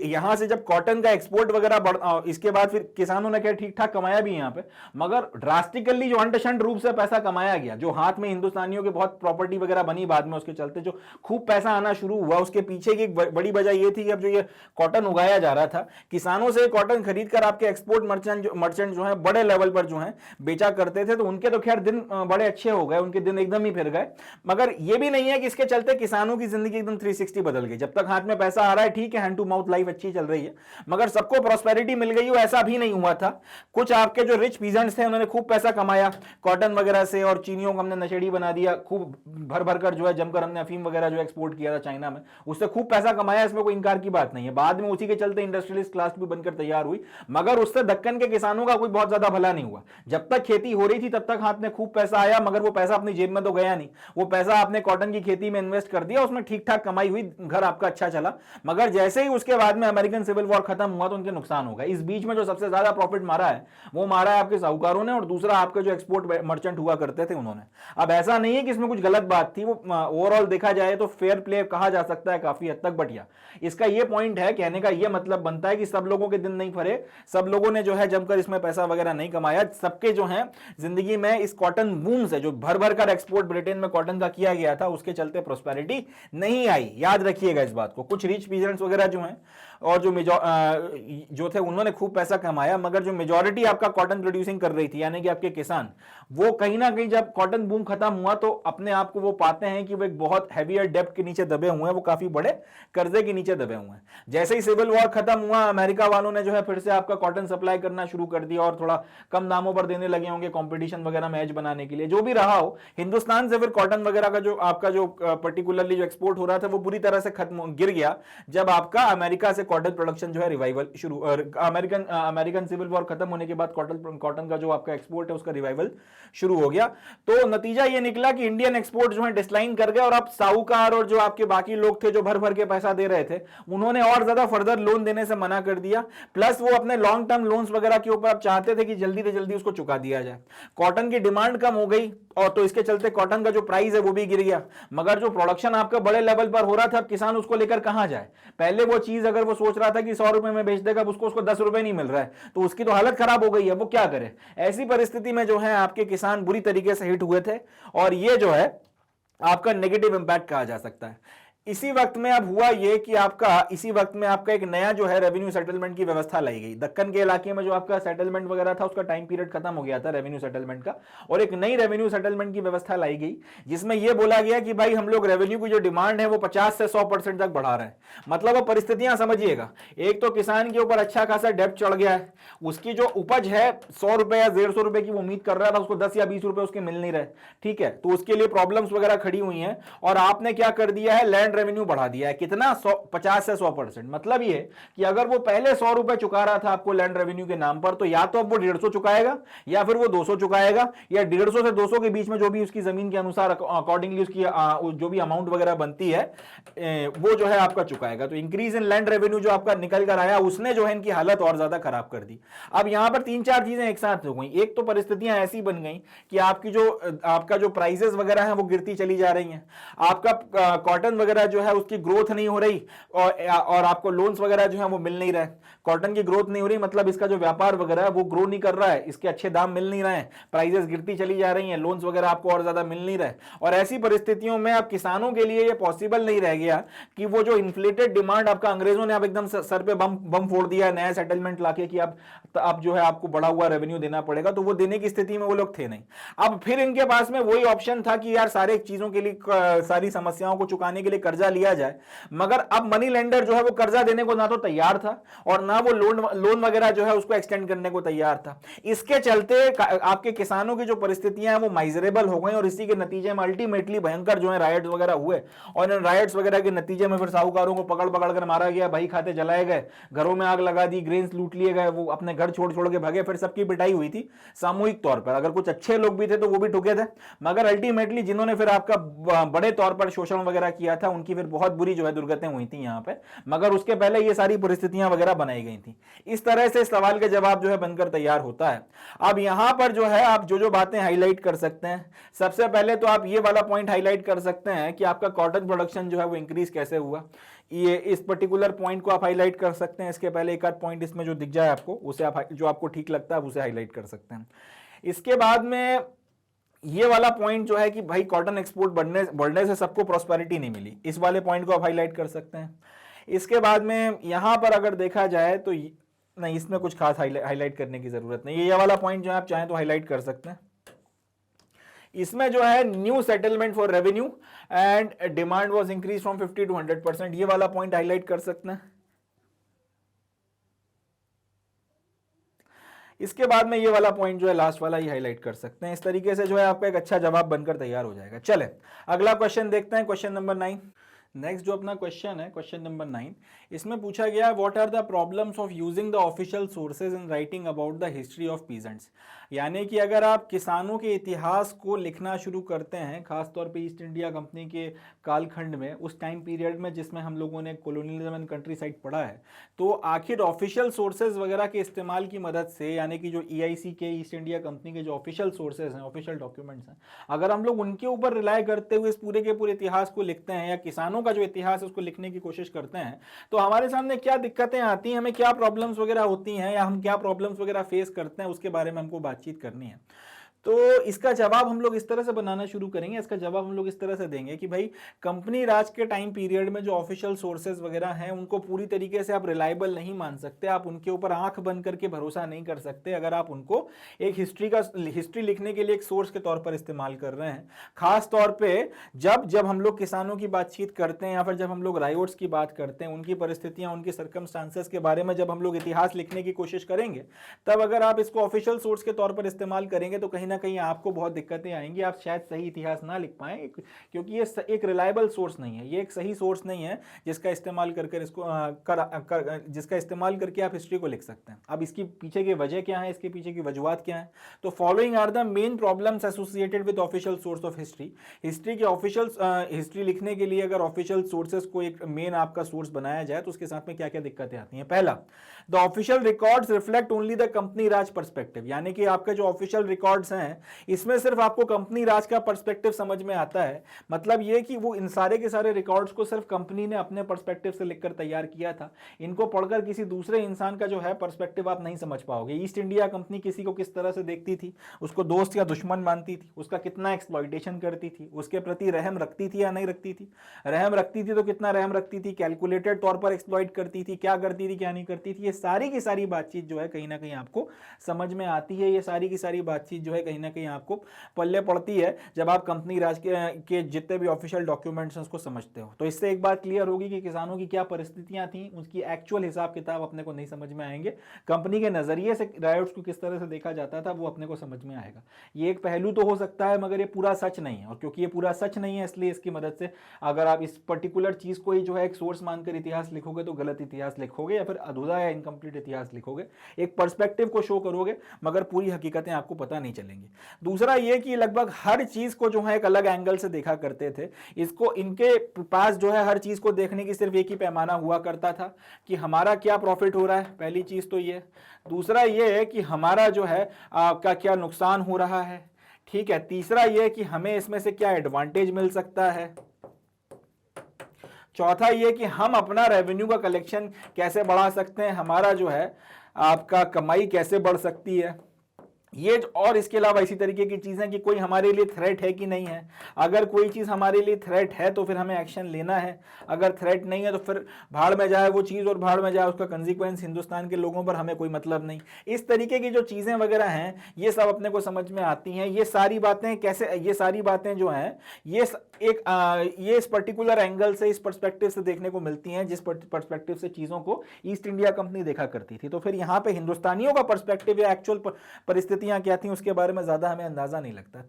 यहां से जब कॉटन का एक्सपोर्ट वगैरह इसके बाद फिर किसानों ने क्या ठीक ठाक कमाया भी यहाँ पे, मगर ड्रास्टिकली जो अंटशंट रूप से पैसा कमाया गया, जो हाथ में हिंदुस्तानियों के बहुत प्रॉपर्टी वगैरह बनी बाद में, उसके चलते जो खूब पैसा आना शुरू हुआ, उसके पीछे की एक बड़ी वजह ये थी कि अब जो ये कॉटन उगाया जा रहा था, किसानों से कॉटन खरीद कर आपके एक्सपोर्ट मर्चेंट जो है बड़े लेवल पर जो है बेचा करते थे। तो उनके तो खैर दिन बड़े अच्छे हो गए, उनके दिन एकदम ही फिर गए। मगर ये भी नहीं है कि इसके चलते किसानों की जिंदगी एकदम 360 बदल गई। जब तक हाथ में पैसा आ रहा है ठीक है, हैंड टू माउथ लाइफ अच्छी चल रही है, मगर सबको प्रॉस्पेरिटी मिल गई हो ऐसा भी नहीं हुआ था। कुछ आपके जो रिच पीजेंट्स थे उन्होंने खूब पैसा कमाया कॉटन वगैरह से, और चीनियों को हमने नशेड़ी बना दिया, खूब भर भर कर जो है जमकर हमने अफीम वगैरह जो एक्सपोर्ट किया था चाइना में, उससे खूब पैसा कमाया, इसमें कोई इंकार की बात नहीं है। बाद में उसी के चलते इंडस्ट्रियलिस्ट क्लास भी बनकर तैयार हुई, मगर उससे दक्कन के किसानों का कोई बहुत ज्यादा भला नहीं हुआ। जब तक खेती हो रही थी तब तक हाथ में खूब पैसा आया, मगर वो पैसा अपनी जेब में तो गया नहीं, वो पैसा आपने कॉटन की खेती में इन्वेस्ट कर दिया, उसमें ठीक ठाक कमाई हुई, घर आपका अच्छा चला। मगर जैसे ही उसके बाद में अमेरिकन सिविल वॉर खत्म हुआ तो उनके नुकसान हो गया। इस बीच में जो सबसे ज्यादा प्रॉफिट मारा है वो मारा है आपके साहूकारों ने, और दूसरा आपके जो एक्सपोर्ट मर्चेंट हुआ करते थे उन्होंने। अब ऐसा नहीं है कि इसमें कुछ गलत बात थी, वो ओवरऑल देखा जाए तो फेयर प्ले कहा जा सकता है काफी हद तक। बट इसका ये पॉइंट है, कहने का ये मतलब बनता है कि सब लोगों के दिन नहीं फरे, सब लोगों ने जो है जमकर इसमें पैसा वगैरह नहीं कमाया। सबके जो है जिंदगी में इस कॉटन बूम से, जो भर भर कर एक्सपोर्ट ब्रिटेन में कॉटन का किया गया था, उसके चलते प्रोस्पेरिटी नहीं आई। याद रखिएगा इस बात को। कुछ रिच पीजेंट्स वगैरह जो हैं और जो थे उन्होंने खूब पैसा कमाया, मगर जो मेजॉरिटी आपका कॉटन प्रोड्यूसिंग कर रही थी यानी कि आपके किसान, वो कहीं ना कहीं जब कॉटन बूम खत्म हुआ तो अपने आप को वो पाते हैं कि वो एक बहुत हैवियर डेब्ट के नीचे दबे हुए हैं, वो काफी बड़े कर्जे के नीचे दबे हुए हैं। जैसे ही सिविल वॉर खत्म हुआ, अमेरिका वालों ने जो है फिर से आपका कॉटन सप्लाई करना शुरू कर दिया और थोड़ा कम दामों पर देने लगे होंगे कंपटीशन वगैरह में एज बनाने के लिए। जो भी रहा हो, हिंदुस्तान से फिर कॉटन वगैरह का जो आपका जो पर्टिकुलरली जो एक्सपोर्ट हो रहा था वो पूरी तरह से खत्म गिर गया जब आपका अमेरिका से कॉटन प्रोडक्शन जो है रिवाइवल शुरू, अमेरिकन सिविल वॉर खत्म होने के बाद कॉटन का जो आपका एक्सपोर्ट है उसका रिवाइवल शुरू हो गया। तो नतीजा ये निकला कि इंडियन एक्सपोर्ट जो है डिक्लाइन कर गए, और अब साहूकार और जो आपके बाकी लोग थे जो भर भर के पैसा दे रहे थे, उन्होंने और ज्यादा फर्दर लोन देने से मना कर दिया। प्लस वो अपने लॉन्ग टर्म लोन्स वगैरह के ऊपर चाहते थे कि जल्दी से जल्दी उसको चुका दिया जाए। कॉटन की डिमांड कम हो गई और तो इसके चलते कॉटन का जो प्राइस है वो भी गिर गया। मगर जो प्रोडक्शन आपका बड़े लेवल पर हो रहा था, किसान उसको लेकर कहां जाए। पहले वो चीज अगर वो सोच रहा था कि 100 रुपए में बेच देगा, उसको 10 रुपए नहीं मिल रहा है, तो उसकी तो हालत खराब हो गई है, वो क्या करे। ऐसी परिस्थिति में जो है आपके किसान बुरी तरीके से हिट हुए थे, और ये जो है आपका नेगेटिव इंपैक्ट कहा जा सकता है। इसी वक्त में अब हुआ ये कि आपका इसी वक्त में आपका एक नया जो है रेवेन्यू सेटलमेंट की व्यवस्था लाई गई। दक्कन के इलाके में जो आपका सेटलमेंट वगैरह था उसका टाइम पीरियड खत्म हो गया था रेवेन्यू सेटलमेंट का, और एक नई रेवेन्यू सेटलमेंट की व्यवस्था लाई गई जिसमें यह बोला गया कि भाई हम लोग रेवेन्यू की जो डिमांड है वो 50 से 100% तक बढ़ा रहे हैं। मतलब वो परिस्थितियां समझिएगा, एक तो किसान के ऊपर अच्छा खासा डेब्ट चढ़ गया है, उसकी जो उपज है 100 रुपए या 150 रुपए की वो उम्मीद कर रहा था, उसको 10 या 20 रुपए उसके मिल नहीं रहे, ठीक है, तो उसके लिए प्रॉब्लम्स वगैरह खड़ी हुई हैं। और आपने क्या कर दिया है, लैंड रेवेन्यू बढ़ा दिया है, कितना 50 से 100%। मतलब ये कि अगर वो पहले 100 रुपए चुका रहा था आपको लैंड रेवेन्यू के नाम पर, तो या तो अब वो 150 चुकाएगा या फिर वो 200 चुकाएगा, या 150 से 200 के बीच में जो भी उसकी जमीन के अनुसार अकॉर्डिंगली उसकी जो भी अमाउंट वगैरह बनती है वो जो है आपका चुकाएगा। तो इंक्रीज इन लैंड रेवेन्यू जो आपका निकल कर आया उसने जो है इनकी हालत और ज्यादा खराब कर दी। अब यहां पर 3-4 चीजें एक साथ हो गई। एक तो परिस्थितियां ऐसी बन गई कि आपका जो प्राइसेस वगैरह है वो गिरती चली जा रही हैं, आपका कॉटन वगैरह जो है उसकी ग्रोथ नहीं हो रही, और आपको लोन्स वगैरह जो है वो मिल नहीं रहे। कॉटन की ग्रोथ नहीं हो रही मतलब इसका जो व्यापार वगैरह है वो ग्रो नहीं कर रहा है, इसके अच्छे दाम मिल नहीं रहे हैं, प्राइसेस गिरती चली जा रही हैं, लोन्स वगैरह आपको और ज्यादा मिल नहीं रहे। और ऐसी परिस्थितियों में अब किसानों के लिए ये पॉसिबल नहीं रह गया कि वो जो इन्फ्लेटेड डिमांड आपका अंग्रेजों ने अब एकदम सर पे बम फोड़ दिया नया सेटलमेंट लाके कि अब जो है आपको बढ़ा हुआ रेवेन्यू देना पड़ेगा, तो वो देने की स्थिति में वो लोग थे नहीं। अब फिर इनके पास में वही ऑप्शन था कि यार सारे चीजों के लिए, सारी समस्याओं को चुकाने के लिए कर्जा लिया जाए, मगर अब मनी लेंडर जो है वो कर्जा देने को ना तो तैयार था और ना वो लोन वगैरह जो है उसको एक्सटेंड करने को तैयार था। इसके चलते आपके किसानों की जो परिस्थितियां हैं वो माइजरेबल हो गई, और इसी के नतीजे में अल्टीमेटली भयंकर जो है राइट्स वगैरह हुए, और इन राइट्स वगैरह के नतीजे में फिर साहूकारों को पकड़ पकड़ कर मारा गया, भाई खाते जलाए गए, घरों में आग लगा दी, ग्रेन्स लूट लिए गए, वो अपने घर छोड़ छोड़ के भागे, फिर सबकी पिटाई हुई थी सामूहिक तौर पर। अगर कुछ अच्छे लोग भी थे तो वो भी ठुके थे, मगर अल्टीमेटली जिन्होंने फिर आपका बड़े तौर पर शोषण वगैरह किया था उनकी फिर बहुत बुरी जो है दुर्गतें हुई थी यहाँ पे, मगर उसके पहले ये सारी परिस्थितियां वगैरह बनाई गई थी। इस तरह से सवाल के जवाब जो है बनकर तैयार होता है। अब यहां पर जो है आप जो बातें हाईलाइट कर सकते हैं, सबसे पहले तो आप ये वाला पॉइंट हाईलाइट कर सकते हैं कि आपका कॉटन प्रोडक्शन जो है वो इंक्रीज कैसे हुआ, ये इस पर्टिकुलर पॉइंट को आप हाईलाइट कर सकते हैं। इसके पहले एक आध पॉइंट इसमें जो दिख जाए आपको, उसे आप जो आपको ठीक लगता है उसे हाईलाइट कर सकते हैं। इसके बाद में ये वाला पॉइंट जो है कि भाई कॉटन एक्सपोर्ट बढ़ने से सबको प्रॉस्पेरिटी नहीं मिली, इस वाले पॉइंट को आप हाईलाइट कर सकते हैं। इसके बाद में यहां पर अगर देखा जाए तो नहीं, इसमें कुछ खास हाईलाइट करने की जरूरत नहीं, ये वाला पॉइंट जो है आप चाहें तो हाईलाइट कर सकते हैं। इसमें जो है new settlement for revenue and demand was increase from 50 to 100%, ये वाला पॉइंट हाईलाइट कर सकते हैं। इसके बाद में ये वाला पॉइंट जो है लास्ट वाला ही हाईलाइट कर सकते हैं। इस तरीके से जो है आपका एक अच्छा जवाब बनकर तैयार हो जाएगा। चले अगला क्वेश्चन देखते हैं, क्वेश्चन नंबर 9। नेक्स्ट जो अपना क्वेश्चन है, क्वेश्चन नंबर 9, इसमें पूछा गया what are the problems of using the official sources in writing about the history of peasants. यानी कि अगर आप किसानों के इतिहास को लिखना शुरू करते हैं, खासतौर पे ईस्ट इंडिया कंपनी के कालखंड में, उस टाइम पीरियड में जिसमें हम लोगों ने कॉलोनियलिज्म एंड कंट्री साइड पढ़ा है, तो आखिर ऑफिशियल सोर्सेज वगैरह के इस्तेमाल की मदद से, यानी कि जो EIC के ईस्ट इंडिया कंपनी के जो ऑफिशियल सोर्सेज हैं, ऑफिशियल डॉक्यूमेंट्स हैं, अगर हम लोग उनके ऊपर रिलाय करते हुए इस पूरे के पूरे इतिहास को लिखते हैं या किसानों का जो इतिहास है उसको लिखने की कोशिश करते हैं, तो हमारे सामने क्या दिक्कतें आती हैं, हमें क्या प्रॉब्लम्स वगैरह होती हैं, या हम क्या प्रॉब्लम्स वगैरह फेस करते हैं, उसके बारे में हमको बातचीत करनी है। तो इसका जवाब हम लोग इस तरह से बनाना शुरू करेंगे, इसका जवाब हम लोग इस तरह से देंगे कि भाई कंपनी राज के टाइम पीरियड में जो ऑफिशियल सोर्सेज वगैरह हैं उनको पूरी तरीके से आप रिलायबल नहीं मान सकते, आप उनके ऊपर आंख बंद करके भरोसा नहीं कर सकते अगर आप उनको एक हिस्ट्री लिखने के लिए एक सोर्स के तौर पर इस्तेमाल कर रहे हैं। खास तौर पर जब हम लोग किसानों की बातचीत करते हैं या फिर जब हम लोग रायोट्स की बात करते हैं, उनकी परिस्थितियां, उनकी सर्कमस्टांसेस के बारे में जब हम लोग इतिहास लिखने की कोशिश करेंगे, तब अगर आप इसको ऑफिशियल सोर्स के तौर पर इस्तेमाल करेंगे तो कहीं ना कहीं आपको बहुत दिक्कतें आएंगी, आप शायद सही इतिहास ना लिख पाएं, क्योंकि ये एक रिलायबल सोर्स नहीं है, ये एक सही सोर्स नहीं है जिसका इस्तेमाल जिसका इस्तेमाल करके आप हिस्ट्री को लिख सकते हैं। अब इसकी पीछे की वजह क्या है, इसके पीछे की वजूहात क्या है, तो following are the main problems associated with official source of history. History के ऑफिशियल हिस्ट्री लिखने के लिए अगर ऑफिशियल सोर्सेज को एक मेन आपका सोर्स बनाया जाए तो उसके साथ में क्या क्या दिक्कतें आती हैं। पहला, the official records reflect only the company Raj perspective, यानी कि आपके जो ऑफिशियल रिकॉर्ड्स हैं हैं, इसमें सिर्फ आपको कंपनी राज का पर्सपेक्टिव समझ में आता है। मतलब ये कि वो इन सारे के सारे रिकॉर्ड्स को सिर्फ कंपनी ने अपने पर्सपेक्टिव से लिखकर तैयार किया था। इनको पढ़कर किसी दूसरे इंसान का जो है पर्सपेक्टिव आप नहीं समझ पाओगे। ईस्ट इंडिया कंपनी किसी को किस तरह से देखती थी, उसको दोस्त या दुश्मन मानती थी, उसका कितना एक्सप्लॉइटेशन करती थी, उसके प्रति रहम रखती थी या नहीं रखती थी, रहम रखती थी तो कितना रहम रखती थी, कैलकुलेटेड तौर पर एक्सप्लॉइट करती थी, क्या करती थी क्या नहीं करती थी, ये सारी की सारी बातचीत जो है कहीं ना कहीं आपको समझ में आती है। ये सारी की सारी बातचीत जो है कहीं ना कहीं आपको पल्ले पड़ती है जब आप कंपनी राज के जितने भी ऑफिशियल डॉक्यूमेंट्स हैं उसको समझते हो। तो इससे एक बात क्लियर होगी कि किसानों की क्या परिस्थितियां थी, उसकी एक्चुअल हिसाब किताब अपने को नहीं समझ में आएंगे। कंपनी के नजरिए से रायोट्स को किस तरह से देखा जाता था वो अपने को समझ में आएगा। ये एक पहलू तो हो सकता है मगर ये पूरा सच नहीं है, और क्योंकि ये पूरा सच नहीं है इसलिए इसकी मदद से अगर आप इस पर्टिकुलर चीज को ही जो है एक सोर्स मानकर इतिहास लिखोगे तो गलत इतिहास लिखोगे या फिर अधूरा या इनकम्प्लीट इतिहास लिखोगे। एक पर्सपेक्टिव को शो करोगे मगर पूरी हकीकतें आपको पता नहीं चलेंगी। दूसरा ये कि लगभग हर चीज को जो है एक अलग एंगल से देखा करते थे। इसको इनके पास जो है हर चीज को देखने की सिर्फ एक ही पैमाना हुआ करता था कि हमारा क्या प्रॉफिट हो रहा है, पहली चीज तो ये। दूसरा ये है कि हमारा जो है आपका क्या नुकसान हो रहा है, ठीक है। तीसरा ये कि हमें इसमें से क्या एडवांटेज मिल सकता है। चौथा ये कि हम अपना रेवेन्यू का कलेक्शन कैसे बढ़ा सकते हैं, हमारा जो है आपका कमाई कैसे बढ़ सकती है ये। और इसके अलावा इसी तरीके की चीजें कि कोई हमारे लिए थ्रेट है कि नहीं है। अगर कोई चीज हमारे लिए थ्रेट है तो फिर हमें एक्शन लेना है, अगर थ्रेट नहीं है तो फिर भाड़ में जाए वो चीज और भाड़ में जाए उसका कंसिक्वेंस हिंदुस्तान के लोगों पर हमें कोई मतलब नहीं। इस तरीके की जो चीजें वगैरह हैं ये सब अपने को समझ में आती हैं। ये सारी बातें कैसे, ये सारी बातें जो हैं ये इस पर्टिकुलर एंगल से, इस पर्सपेक्टिव से देखने को मिलती हैं जिस पर्सपेक्टिव से चीजों को ईस्ट इंडिया कंपनी देखा करती थी। तो फिर यहाँ पे हिंदुस्तानियों का पर्सपेक्टिव या एक्चुअल परिस्थितियां क्या थी उसके बारे में ज्यादा हमें अंदाजा नहीं लगता।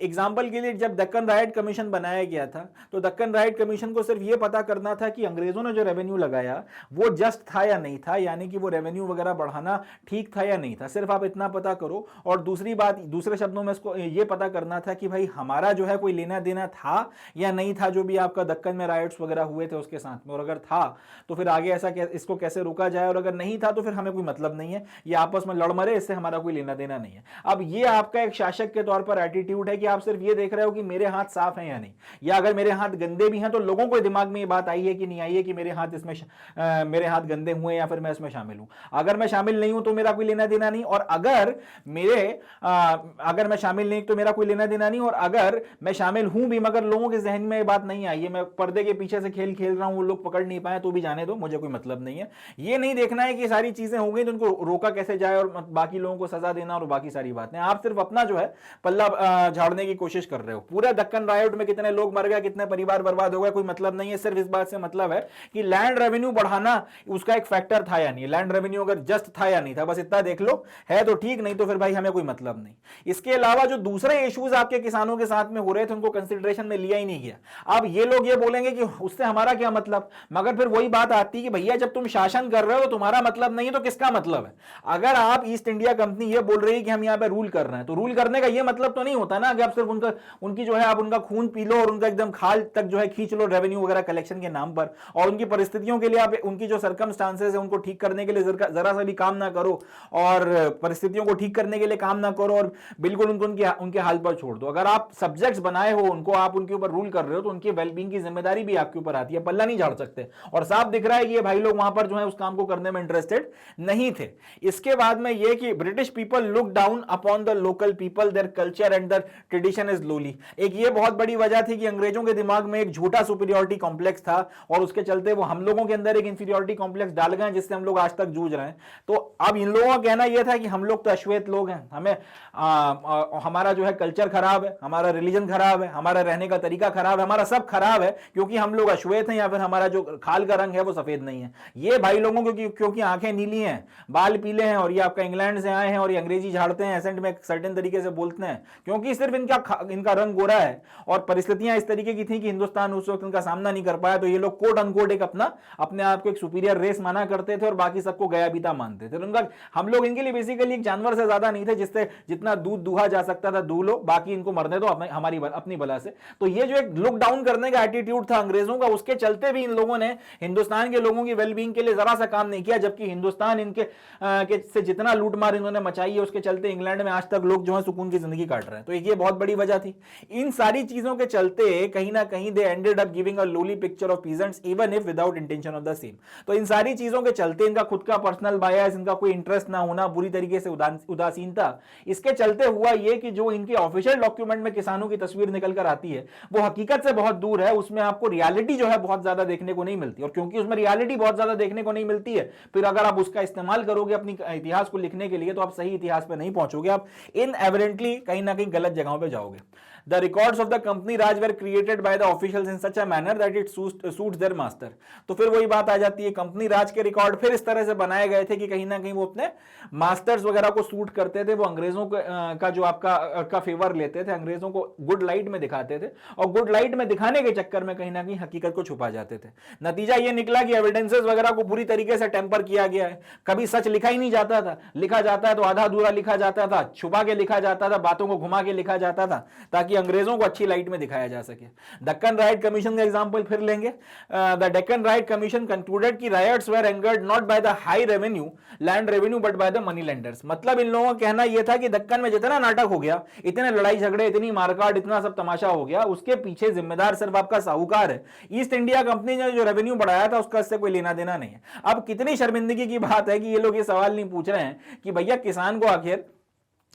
एग्जाम्पल के लिए जब दक्कन राइट कमीशन बनाया गया था तो दक्कन राइट कमीशन को सिर्फ यह पता करना था कि अंग्रेजों ने जो रेवेन्यू लगाया वो जस्ट था या नहीं था, यानी कि वो रेवेन्यू वगैरह बढ़ाना ठीक था या नहीं था, सिर्फ आप इतना पता करो। और दूसरी बात, दूसरे शब्दों में इसको ये पता करना था कि भाई हमारा जो है कोई लेना देना था या नहीं था जो भी आपका दक्कन में राइट्स वगैरह हुए थे उसके साथ में, और अगर था तो फिर आगे ऐसा इसको कैसे रोका जाए, और अगर नहीं था तो फिर हमें कोई मतलब नहीं है, ये आपस में लड़ मरे, इससे हमारा कोई लेना देना नहीं है। अब ये आपका एक शासक के तौर पर एटीट्यूड है कि आप सिर्फ ये देख रहे हो कि मेरे हाथ साफ हैं या नहीं, या अगर मेरे हाथ गंदे भी हैं तो लोगों को दिमाग में ये बात आई है कि नहीं आई है कि मेरे हाथ इसमें मेरे हाथ गंदे हुए या फिर मैं इसमें शामिल हूं। अगर मैं शामिल नहीं हूं तो मेरा कोई लेना देना नहीं, और अगर मैं शामिल नहीं तो मेरा कोई लेना देना नहीं, और अगर मैं शामिल हूं भी मगर लोगों के जहन में ये बात नहीं आई है, मैं पर्दे के पीछे से खेल खेल रहा हूं, वो लोग पकड़ नहीं पाए तो भी जाने दो, मुझे कोई मतलब नहीं है। ये नहीं देखना है कि सारी चीजें हो गई तो उनको रोका कैसे जाए और बाकी लोगों को सजा देना और बाकी सारी बातें। आप सिर्फ अपना जो है पल्ला झाड़ने की कोशिश कर रहे हो। पूरा दक्कन रायोट में कितने लोग मर गए, कितने परिवार बर्बाद हो गए, कोई मतलब नहीं है। सिर्फ इस बात से मतलब है कि लैंड रेवेन्यू बढ़ाना उसका एक फैक्टर था या नहीं, लैंड रेवेन्यू अगर जस्ट था या नहीं था, बस इतना देख लो, है तो ठीक, नहीं तो फिर भाई हमें कोई मतलब नहीं। इसके अलावा जो दूसरे इश्यूज आपके किसानों के साथ में हो रहे थे उनको कंसिडरेशन में लिया ही नहीं गया। अब ये लोग ये बोलेंगे कि उससे हमारा क्या मतलब, मगर फिर वही बात आती है कि भैया जब तुम शासन कर रहे हो तुम्हारा मतलब नहीं है तो किसका मतलब है। अगर आप ईस्ट इंडिया कंपनी ये बोल रही है कि हम यहाँ पे रूल कर रहे हैं तो रूल करने का ये मतलब तो नहीं होता ना कि आप सिर्फ उनकी जो है आप उनका खून पी लो और उनका एकदम खाल तक जो है खींच लो रेवेन्यू वगैरह कलेक्शन के नाम पर, और उनकी परिस्थितियों के लिए आप उनकी जो सर्कमस्टांसेस है उनको ठीक करने के लिए जरा सा भी काम ना करो और परिस्थितियों को ठीक करने के लिए काम ना करो और बिल्कुल उनको उनके हाल पर छोड़ दो। अगर आप सब्जेक्ट्स बनाए हो उनको, आप उनके ऊपर रूल कर रहे हो तो उनकी वेलबींग की जिम्मेदारी भी आपके ऊपर आती है, पल्ला नहीं झाड़ सकते। और साफ दिख रहा है कि ये भाई लोग वहां पर जो है उस काम को करने में इंटरेस्टेड नहीं थे। इसके बाद में ये कि British people look down upon the local people, their culture and their tradition is lolly. एक ये बहुत बड़ी वजह थी कि अंग्रेजों के दिमाग में एक झूठा सुपीरियरिटी कॉम्प्लेक्स था और उसके चलते वो हम लोगों के अंदर एक इंफीरियरिटी कॉम्प्लेक्स डाल गए जिससे हम लोग आज तक जूझ रहे हैं। तो अब इन लोगों का कहना यह था कि हम लोग तो अश्वेत लोग हैं, हमें हमारा जो है कल्चर खराब है, हमारा रिलीजन खराब है, हमारा रहने का तरीका खराब है, हमारा सब खराब है क्योंकि हम लोग अश्वेत हैं या फिर हमारा जो खाल का रंग है वो सफेद नहीं है। ये भाई लोगों को क्योंकि आंखें नीली हैं, बाल पीले हैं और ये आपका इंग्लैंड से आए हैं और ये अंग्रेजी झाड़ते हैं, एसेंट में सर्टेन तरीके से बोलते हैं क्योंकि सिर्फ इनका रंग गोरा है और परिस्थितियां इस तरीके की थी कि हिंदुस्तान उस वक्त इनका सामना नहीं कर पाया, तो ये लोग कोट अनकोट एक अपने आप को एक सुपीरियर रेस माना करते थे और बाकी सबको गया बीता मानते थे। उनका हम लोग इनके लिए बेसिकली एक जानवर से ज्यादा नहीं थे जिससे जितना दूध दुहा जा सकता था दूह लो, बाकी इनको मरने दो हमारी अपनी बला से। तो ये जो एक लुक डाउन करने का एटीट्यूड था अंग्रेजों का, उसके चलते भी इन लोगों ने हिंदुस्तान के लोगों की वेलबींग के लिए जरा सा काम नहीं किया, जबकि हिंदुस्तान इनके से जितना लूट मार इन्होंने मचाई है उसके चलते इंग्लैंड में आज तक लोग जो है सुकून की जिंदगी काट रहे हैं। तो एक ये बहुत बड़ी वजह थी। इन सारी चीजों के चलते कहीं ना कहीं they ended up giving a lolly picture of peasants even if without intention of the same. तो इन सारी चीजों के चलते, इनका खुद का पर्सनल बायस, इनका कोई इंटरेस्ट ना होना, बुरी तरीके से उदासीनता, इसके चलते हुआ ये कि जो इनके ऑफिशियल डॉक्यूमेंट में किसानों की तस्वीर निकल कर आती है वो हकीकत से बहुत दूर है। उसमें आपको रियलिटी जो है बहुत ज्यादा देखने को नहीं मिलती, और क्योंकि उसमें रियलिटी बहुत ज्यादा देखने को नहीं मिलती है, फिर अगर आप उसका इस्तेमाल करोगे अपनी इतिहास को लिखने के लिए तो आप सही इतिहास पे नहीं पहुंचोगे, आप इनएविडेंटली कहीं ना कहीं गलत जगहों पे जाओगे। The records of the company Raj were created by the officials in such a manner that it suits their master। तो फिर वही बात आ जाती है, कंपनी राज के रिकॉर्ड फिर इस तरह से बनाए गए थे कि कहीं ना कहीं वो अपने मास्टर्स वगैरह को सूट करते थे, वो अंग्रेजों का जो आपका फेवर लेते थे, अंग्रेजों को गुड लाइट में दिखाते थे, और गुड लाइट में दिखाने के चक्कर में कहीं ना कहीं हकीकत को छुपा जाते थे। नतीजा ये निकला कि एविडेंसेस वगैरह को पूरी तरीके से टेम्पर किया गया है। कभी सच लिखा ही नहीं जाता था, लिखा जाता है तो आधा अधूरा लिखा जाता था, छुपा के लिखा जाता था, बातों को घुमा के लिखा जाता था ताकि अंग्रेजों को अच्छी लाइट में दिखाया जा सके। दक्कन राइट कमीशन का एग्जांपल फिर लेंगे। The Deccan riot commission concluded कि ryots were angered not by the high revenue land revenue but by the money lenders. मतलब इन लोगों का कहना यह था कि दक्कन में जितना नाटक हो गया, इतने लड़ाई झगड़े, इतनी मारकाट, इतना सब तमाशा हो गया, उसके पीछे जिम्मेदार सिर्फ आपका साहूकार है। ईस्ट इंडिया कंपनी ने जो रेवेन्यू बढ़ाया था उसका इससे कोई लेना देना नहीं है। अब कितनी शर्मिंदगी की बात है कि ये लोग ये सवाल नहीं पूछ रहे हैं कि भैया किसान को आखिर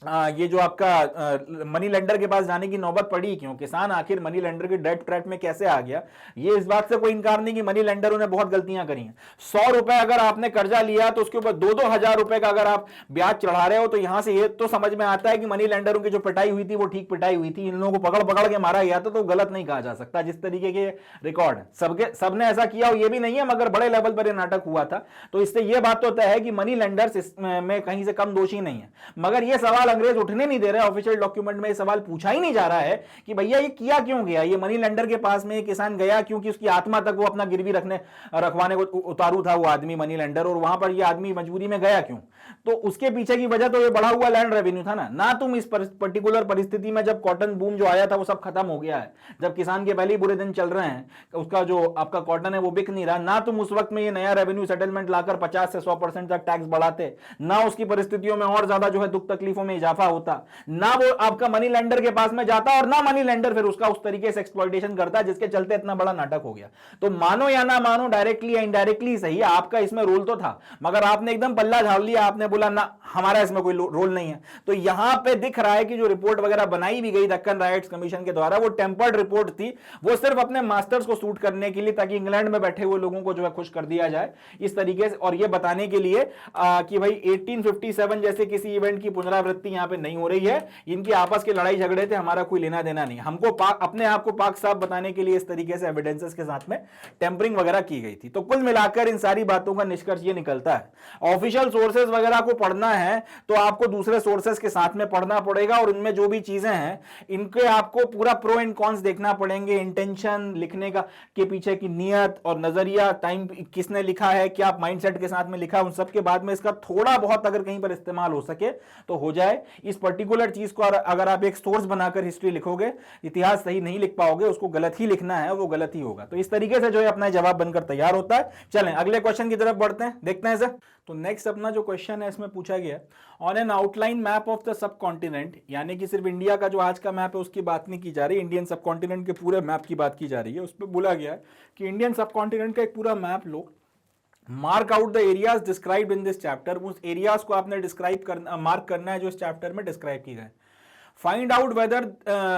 ये जो आपका मनी लेंडर के पास जाने की नौबत पड़ी क्यों, किसान आखिर मनी लेंडर के डेट ट्रैप में कैसे आ गया। ये इस बात से कोई इंकार नहीं कि मनी लेंडरों ने बहुत गलतियां करी हैं। 100 रुपए अगर आपने कर्जा लिया तो उसके ऊपर 2-2 हजार रुपए का अगर आप ब्याज चढ़ा रहे हो, तो यहां से ये तो समझ में आता है कि मनी लेंडरों की जो पिटाई हुई थी वो ठीक पिटाई हुई थी। इन लोगों को पकड़ पकड़ के मारा गया था, तो गलत नहीं कहा जा सकता। जिस तरीके के रिकॉर्ड है सबने ऐसा किया ये भी नहीं है, मगर बड़े लेवल पर यह नाटक हुआ था, तो इससे यह बात तो तय है कि मनी लेंडर्स में कहीं से कम दोषी नहीं है। मगर यह सवाल अंग्रेज उठने नहीं दे रहे। ऑफिशियल डॉक्यूमेंट में सवाल पूछा ही नहीं जा रहा है कि भैया ये किया क्यों गया, ये मनी लेंडर के पास में किसान गया क्योंकि उसकी आत्मा तक वो अपना गिरवी रखवाने को उतारू था वो आदमी मनी लेंडर, और वहां पर ये आदमी मजबूरी में गया क्यों। तो उसके पीछे की वजह तो ये बढ़ा हुआ लैंड रेवेन्यू था ना तुम इस पर्टिकुलर परिस्थिति में जब कॉटन बूम जो आया था वो सब खत्म हो गया है, जब किसान के पहले ही बुरे दिन चल रहे हैं, उसका जो आपका कॉटन है वो बिक नहीं रहा, ना तुम उस वक्त में ये नया रेवेन्यू सेटलमेंट लाकर 50 से 100% तक टैक्स बढ़ाते, ना उसकी परिस्थितियों में और ज्यादा जो है दुख तकलीफों में इजाफा होता, ना वो आपका मनी लेंडर के पास में जाता, और ना मनी लेंडर फिर उसका उस तरीके से एक्सप्लॉइटेशन करता जिसके चलते इतना बड़ा नाटक हो गया। तो मानो या ना मानो, डायरेक्टली या इनडायरेक्टली सही, आपका इसमें रोल तो था, मगर आपने एकदम पल्ला झाड़ लिया, आपने बोला ना हमारा इसमें कोई रोल नहीं है। तो यहां पे दिख रहा है कि जो रिपोर्ट वगैरह बनाई भी गई दक्कन राइट्स कमीशन के द्वारा, वो टेम्पर्ड रिपोर्ट थी, वो सिर्फ अपने मास्टर्स को सूट करने के लिए, ताकि इंग्लैंड में बैठे हुए लोगों को जो है खुश कर दिया जाए इस तरीके से, और ये बताने के लिए कि भाई 1857 जैसे किसी इवेंट की पुनरावृत्ति यहां पे नहीं हो रही है, इनकी आपस के लड़ाई झगड़े थे, हमारा कोई लेना देना नहीं। हमको अपने आप को पाक साफ बताने के लिए इस तरीके से एविडेंसेस के साथ में टेम्परिंग वगैरह की गई थी। तो कुल मिलाकर इन सारी बातों का निष्कर्ष ये निकलता है, ऑफिशियल सोर्सेज वगैरह को पढ़ना है तो आपको दूसरे सोर्सेज के साथ में पढ़ना पड़ेगा, और उनमें जो भी चीजें हैं इनके आपको पूरा प्रो एंड कॉन्स देखना पड़ेंगे, इंटेंशन लिखने का के पीछे की नियत और नजरिया, टाइम किसने लिखा है, क्या माइंडसेट के साथ में लिखा है, उन सब के बाद में इसका थोड़ा बहुत अगर कहीं पर इस्तेमाल हो सके तो हो जाए। इस पर्टिकुलर चीज को अगर आप एक सोर्स बनाकर हिस्ट्री लिखोगे, इतिहास सही नहीं लिख पाओगे, उसको गलत ही लिखना है, वो गलत ही होगा। तो इस तरीके से जो है अपना जवाब बनकर तैयार होता है। चलें अगले क्वेश्चन की तरफ बढ़ते हैं, देखते हैं सर। तो नेक्स्ट अपना जो क्वेश्चन है इसमें पूछा गया, on an outline map of the sub continent, यानी कि सिर्फ इंडिया का जो आज का मैप है उसकी बात नहीं की जा रही, इंडियन सब कॉन्टिनेंट के पूरे मैप की बात की जा रही है। उस पर बोला गया है कि इंडियन सब कॉन्टिनेंट का एक पूरा map low, mark out the areas described in this chapter, उस एरियाज को आपने डिस्क्राइब करना, मार्क करना है जो इस चैप्टर में डिस्क्राइब की गए। Find out whether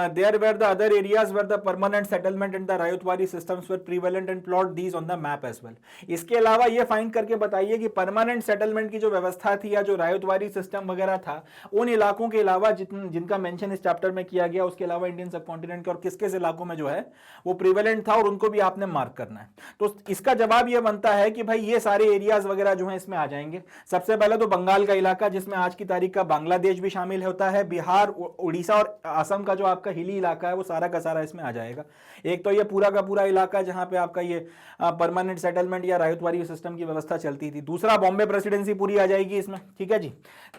there were the other areas where the permanent settlement and the Rayutwari systems were prevalent and plot these on the map as well। इसके अलावा ये फाइंड करके बताइए कि परमानेंट सेटलमेंट की जो व्यवस्था थी या जो रायतवारी सिस्टम वगैरह था, उन इलाकों के अलावा जिनका मेंशन इस चैप्टर में किया गया, उसके अलावा इंडियन सब कॉन्टिनेंट के और किस किस इलाकों में जो है वो प्रिवेलेंट था, और उनको भी आपने मार्क करना है। तो इसका जवाब ये बनता है कि भाई ये सारे एरियाज वगैरह जो है इसमें आ जाएंगे। सबसे पहले तो बंगाल का इलाका, जिसमें आज की तारीख का बांग्लादेश भी शामिल होता है, बिहार, उड़ीसा और असम का जो आपका हिली इलाका है वो सारा का सारा इसमें आ जाएगा। एक तो ये पूरा का पूरा इलाका जहां पे आपका ये परमानेंट सेटलमेंट या रायतवाड़ी सिस्टम की व्यवस्था चलती थी। दूसरा बॉम्बे प्रेसिडेंसी पूरी आ जाएगी इसमें, ठीक है जी,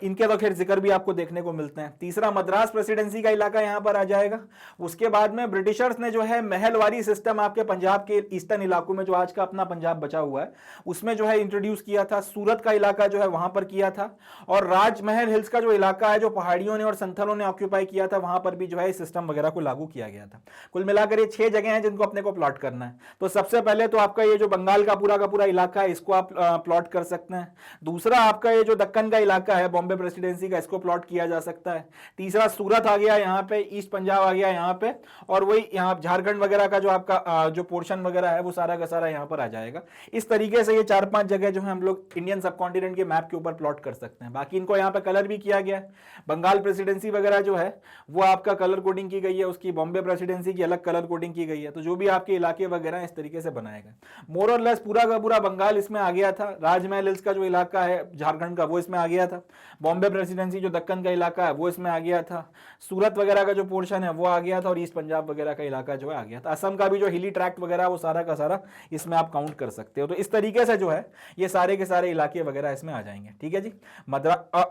इनके तो खैर जिक्र भी आपको देखने को मिलते हैं। तीसरा मद्रास प्रेसिडेंसी का इलाका यहां पर आ जाएगा। उसके बाद में ब्रिटिशर्स ने जो है महलवारी सिस्टम आपके पंजाब के ईस्टर्न इलाकों में, जो आज का अपना पंजाब बचा हुआ है, उसमें जो है इंट्रोड्यूस किया था। सूरत का इलाका जो है वहां पर किया था, और राजमहल हिल्स का जो इलाका है जो पहाड़ियों ने और संथलों ने ऑक्यूपाई किया था, वहां पर भी जो है इस सिस्टम वगैरह को लागू किया गया था। कुल मिलाकर ये 6 जगह हैं जिनको अपने को प्लॉट करना है। तो सबसे पहले तो आपका ये जो बंगाल का पूरा इलाका है इसको आप प्लॉट कर सकते हैं। दूसरा आपका ये जो दक्कन का इलाका है बॉम्बे प्रेसिडेंसी का, इसको प्लॉट किया जा सकता है। तीसरा सूरत आ गया यहाँ पे, ईस्ट पंजाब आ गया यहाँ पे, और वही यहाँ झारखंड वगैरह का जो आपका जो पोर्शन वगैरह है वो सारा का सारा यहाँ पर आ जाएगा। इस तरीके से ये 4-5 जगह जो है हम लोग इंडियन सब कॉन्टिनेंट के मैप के ऊपर प्लॉट कर सकते हैं। बाकी इनको यहाँ पे कलर भी किया गया है। बंगाल प्रेसिडेंसी वगैरह जो है वो आपका कलर कोडिंग की गई है, उसकी बॉम्बे प्रेसिडेंसी की अलग कलर कोडिंग की गई है। तो जो भी आपके इलाके वगैरह इस तरीके से बनाए गए, मोर और लेस पूरा का पूरा बंगाल इसमें आ गया था। राजमहल हिल्स का जो इलाका है झारखंड का वो इसमें आ गया था। बॉम्बे प्रेसिडेंसी जो दक्कन का इलाका है वो इसमें आ गया था। सूरत वगैरह का जो पोर्शन है वो आ गया था, और ईस्ट पंजाब वगैरह का इलाका जो है आ गया था। असम का भी जो हिली ट्रैक्ट वगैरह वो सारा का सारा इसमें आप काउंट कर सकते हो। तो इस तरीके से जो है ये सारे के सारे इलाके वगैरह इसमें आ जाएंगे, ठीक है जी।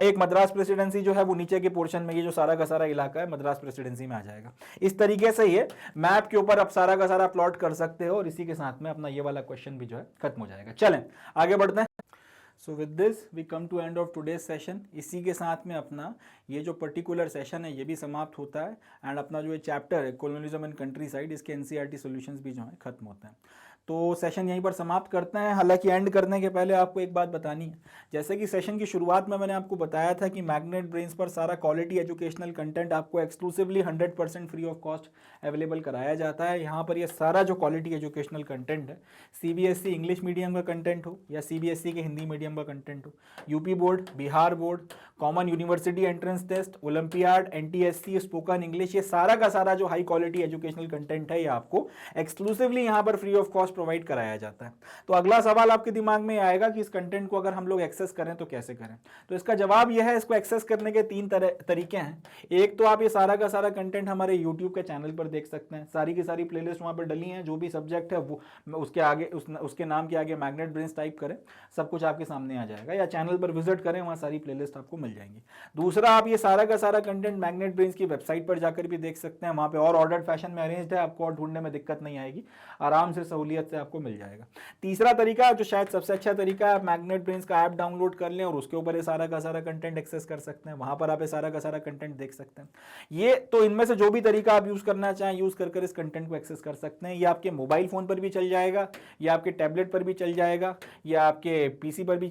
एक मद्रास प्रेसिडेंसी जो है वो नीचे के पोर्शन में, ये जो सारा का सारा इलाका है मद्रास प्रेसिडेंसी में आ जाएगा। इस तरीके से ये मैप के ऊपर आप सारा का सारा प्लॉट कर सकते हो, और इसी के साथ में अपना ये वाला क्वेश्चन भी जो है खत्म हो जाएगा। चलें आगे बढ़ते हैं। So with this we come to end of today's session. इसी के साथ में अपना ये जो पर्टिकुलर सेशन है ये भी समाप्त होता है, एंड अपना जो ये चैप्टर है कोलोनियलिज्म इन कंट्री साइड, इसके एनसीईआरटी सॉल्यूशंस भी जो है खत्म होते हैं। तो सेशन यहीं पर समाप्त करते हैं। हालांकि एंड करने के पहले आपको एक बात बतानी है। जैसे कि सेशन की शुरुआत में मैंने आपको बताया था कि मैग्नेट ब्रेन्स पर सारा क्वालिटी एजुकेशनल कंटेंट आपको exclusively 100% free of cost available कराया जाता है। यहाँ पर ये सारा जो क्वालिटी एजुकेशनल कंटेंट है, सीबीएसई इंग्लिश मीडियम का कंटेंट हो या सीबीएसई के हिंदी मीडियम का कंटेंट हो, UP board, Bihar board, common university entrance test, olympiad, NTSC, spoken English, ये सारा का सारा जो हाई क्वालिटी एजुकेशनल कंटेंट है ये आपको एक्सक्लूसिवली यहाँ पर फ्री ऑफ कॉस्ट प्रोवाइड कराया जाता है। तो अगला सवाल आपके दिमाग में आएगा कि इस कंटेंट को अगर हम लोग एक्सेस करें तो कैसे करें। तो इसका जवाब यह है, इसको एक्सेस करने के 3 तरीके हैं। एक तो आप ये सारा का सारा कंटेंट हमारे यूट्यूब के चैनल पर देख सकते हैं। सारी की सारी प्लेलिस्ट वहाँ पर डली हैं, जो भी सब्जेक्ट है वो उसके आगे उसके नाम के आगे मैग्नेट ब्रेन्स टाइप करें, सब कुछ आपके सामने आ जाएगा, या चैनल पर विजिट करें, वहाँ सारी प्लेलिस्ट आपको मिल जाएंगी। दूसरा, आप ये सारा का सारा कंटेंट मैग्नेट ब्रेन्स की वेबसाइट पर जाकर भी देख सकते हैं। वहाँ पे और ऑर्डर्ड फैशन में अरेंज्ड है, आपको और ढूंढने में दिक्कत नहीं आएगी, आराम से सहूलियत से आपको मिल जाएगा। तीसरा तरीका, जो शायद सबसे अच्छा तरीका है, आप मैग्नेट ब्रेन्स का ऐप डाउनलोड कर लें और उसके ऊपर ये सारा का सारा कंटेंट एक्सेस कर सकते हैं। वहां पर आप ये सारा का सारा कंटेंट देख सकते हैं। ये तो इनमें से जो भी तरीका आप यूज करना चाहें यूज कर इस कंटेंट को एक्सेस कर सकते हैं। ये आपके मोबाइल फोन पर भी चल जाएगा, या आपके टैबलेट पर भी चल जाएगा, या आपके पीसी पर भी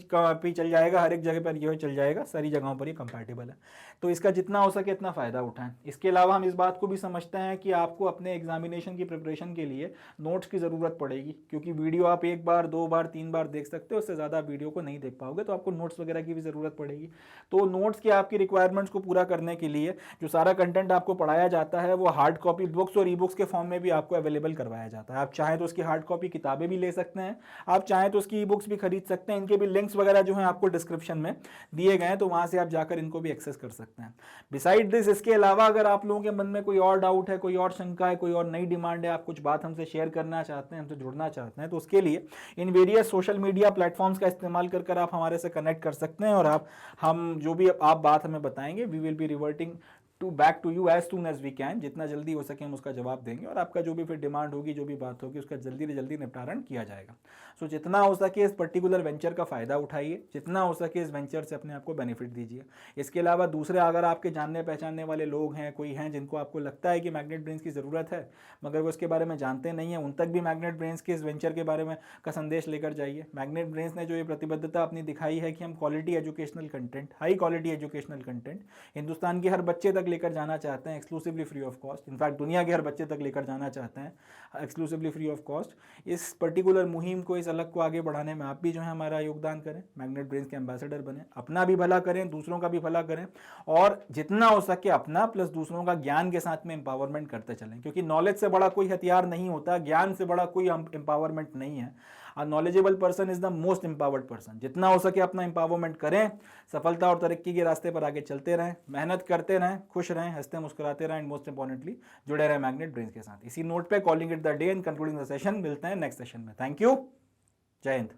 चल जाएगा। हर एक जगह पर यह चल जाएगा, सारी जगहों पर ये कंपैटिबल है। तो इसका जितना हो सके इतना फायदा उठाएं। इसके अलावा हम इस बात को भी समझते हैं कि आपको अपने एग्जामिनेशन की प्रिपरेशन के लिए नोट्स की ज़रूरत पड़ेगी, क्योंकि वीडियो आप 1 बार 2 बार 3 बार देख सकते हो, उससे ज़्यादा वीडियो को नहीं देख पाओगे, तो आपको नोट्स वगैरह की भी ज़रूरत पड़ेगी। तो नोट्स की आपकी रिक्वायरमेंट्स को पूरा करने के लिए जो सारा कंटेंट आपको पढ़ाया जाता है वो हार्ड कॉपी बुक्स और ई बुक्स के फॉर्म में भी आपको अवेलेबल करवाया जाता है। आप चाहें तो उसकी हार्ड कॉपी किताबें भी ले सकते हैं, आप चाहें तो उसकी ई बुक्स भी खरीद सकते हैं। इनके भी लिंक्स वगैरह जो हैं आपको डिस्क्रिप्शन में दिए गए हैं, तो वहाँ से आप जाकर इनको भी एक्सेस कर सकते हैं। बिसाइड दिस, इसके अलावा अगर आप लोगों के मन में कोई और डाउट है, कोई और शंका है, कोई और नई डिमांड है, आप कुछ बात हमसे शेयर करना चाहते हैं, हमसे जुड़ना चाहते हैं, तो उसके लिए in various social media platforms का इस्तेमाल कर आप हमारे से कनेक्ट कर सकते हैं, और हम जो भी आप बात हमें बताएंगे, we will be reverting back to you as soon as we can. जितना जल्दी हो सके हम उसका जवाब देंगे, और आपका जो भी फिर डिमांड होगी, जो भी बात होगी, उसका जल्दी से जल्दी निपटारण किया जाएगा। सो जितना हो सके इस पर्टिकुलर वेंचर का फ़ायदा उठाइए, जितना हो सके इस वेंचर से अपने आप को बेनिफिट दीजिए। इसके अलावा दूसरे अगर आपके जानने पहचानने वाले लोग हैं, कोई हैं जिनको आपको लगता है कि मैग्नेट ब्रेन्स की ज़रूरत है मगर वो इसके बारे में जानते नहीं हैं, उन तक भी मैग्नेट ब्रेन्स के इस वेंचर के बारे में का संदेश लेकर जाइए। मैग्नेट ब्रेन्स ने जो ये प्रतिबद्धता अपनी दिखाई है कि हम quality educational content, high quality educational content Hindustan के हर बच्चे तक लेकर जाना चाहते हैं exclusively free of cost. In fact दुनिया के हर बच्चे तक लेकर जाना चाहते हैं एक्सक्लूसिवली फ्री ऑफ कॉस्ट। इस पर्टिकुलर मुहिम को, इस अलग को आगे बढ़ाने में आप भी जो है हमारा योगदान करें, मैग्नेट ब्रेन्स के एम्बेसडर बने, अपना भी भला करें, दूसरों का भी भला करें, और जितना हो सके अपना प्लस दूसरों का ज्ञान के साथ में एम्पावरमेंट करते चलें, क्योंकि नॉलेज से बड़ा कोई हथियार नहीं होता, ज्ञान से बड़ा कोई एम्पावरमेंट नहीं है। Knowledgeable person is the most empowered person. जितना हो सके अपना एम्पावरमेंट करें, सफलता और तरक्की के रास्ते पर आगे चलते रहें, मेहनत करते रहें, खुश रहें, हंसते मुस्कुराते रहें, एंड मोस्ट इंपॉर्टेंटली जुड़े रहें मैग्नेट ब्रेन्स के साथ। इसी नोट पे calling it the day and concluding the session, मिलते हैं नेक्स्ट सेशन में। थैंक यू, जय हिंद।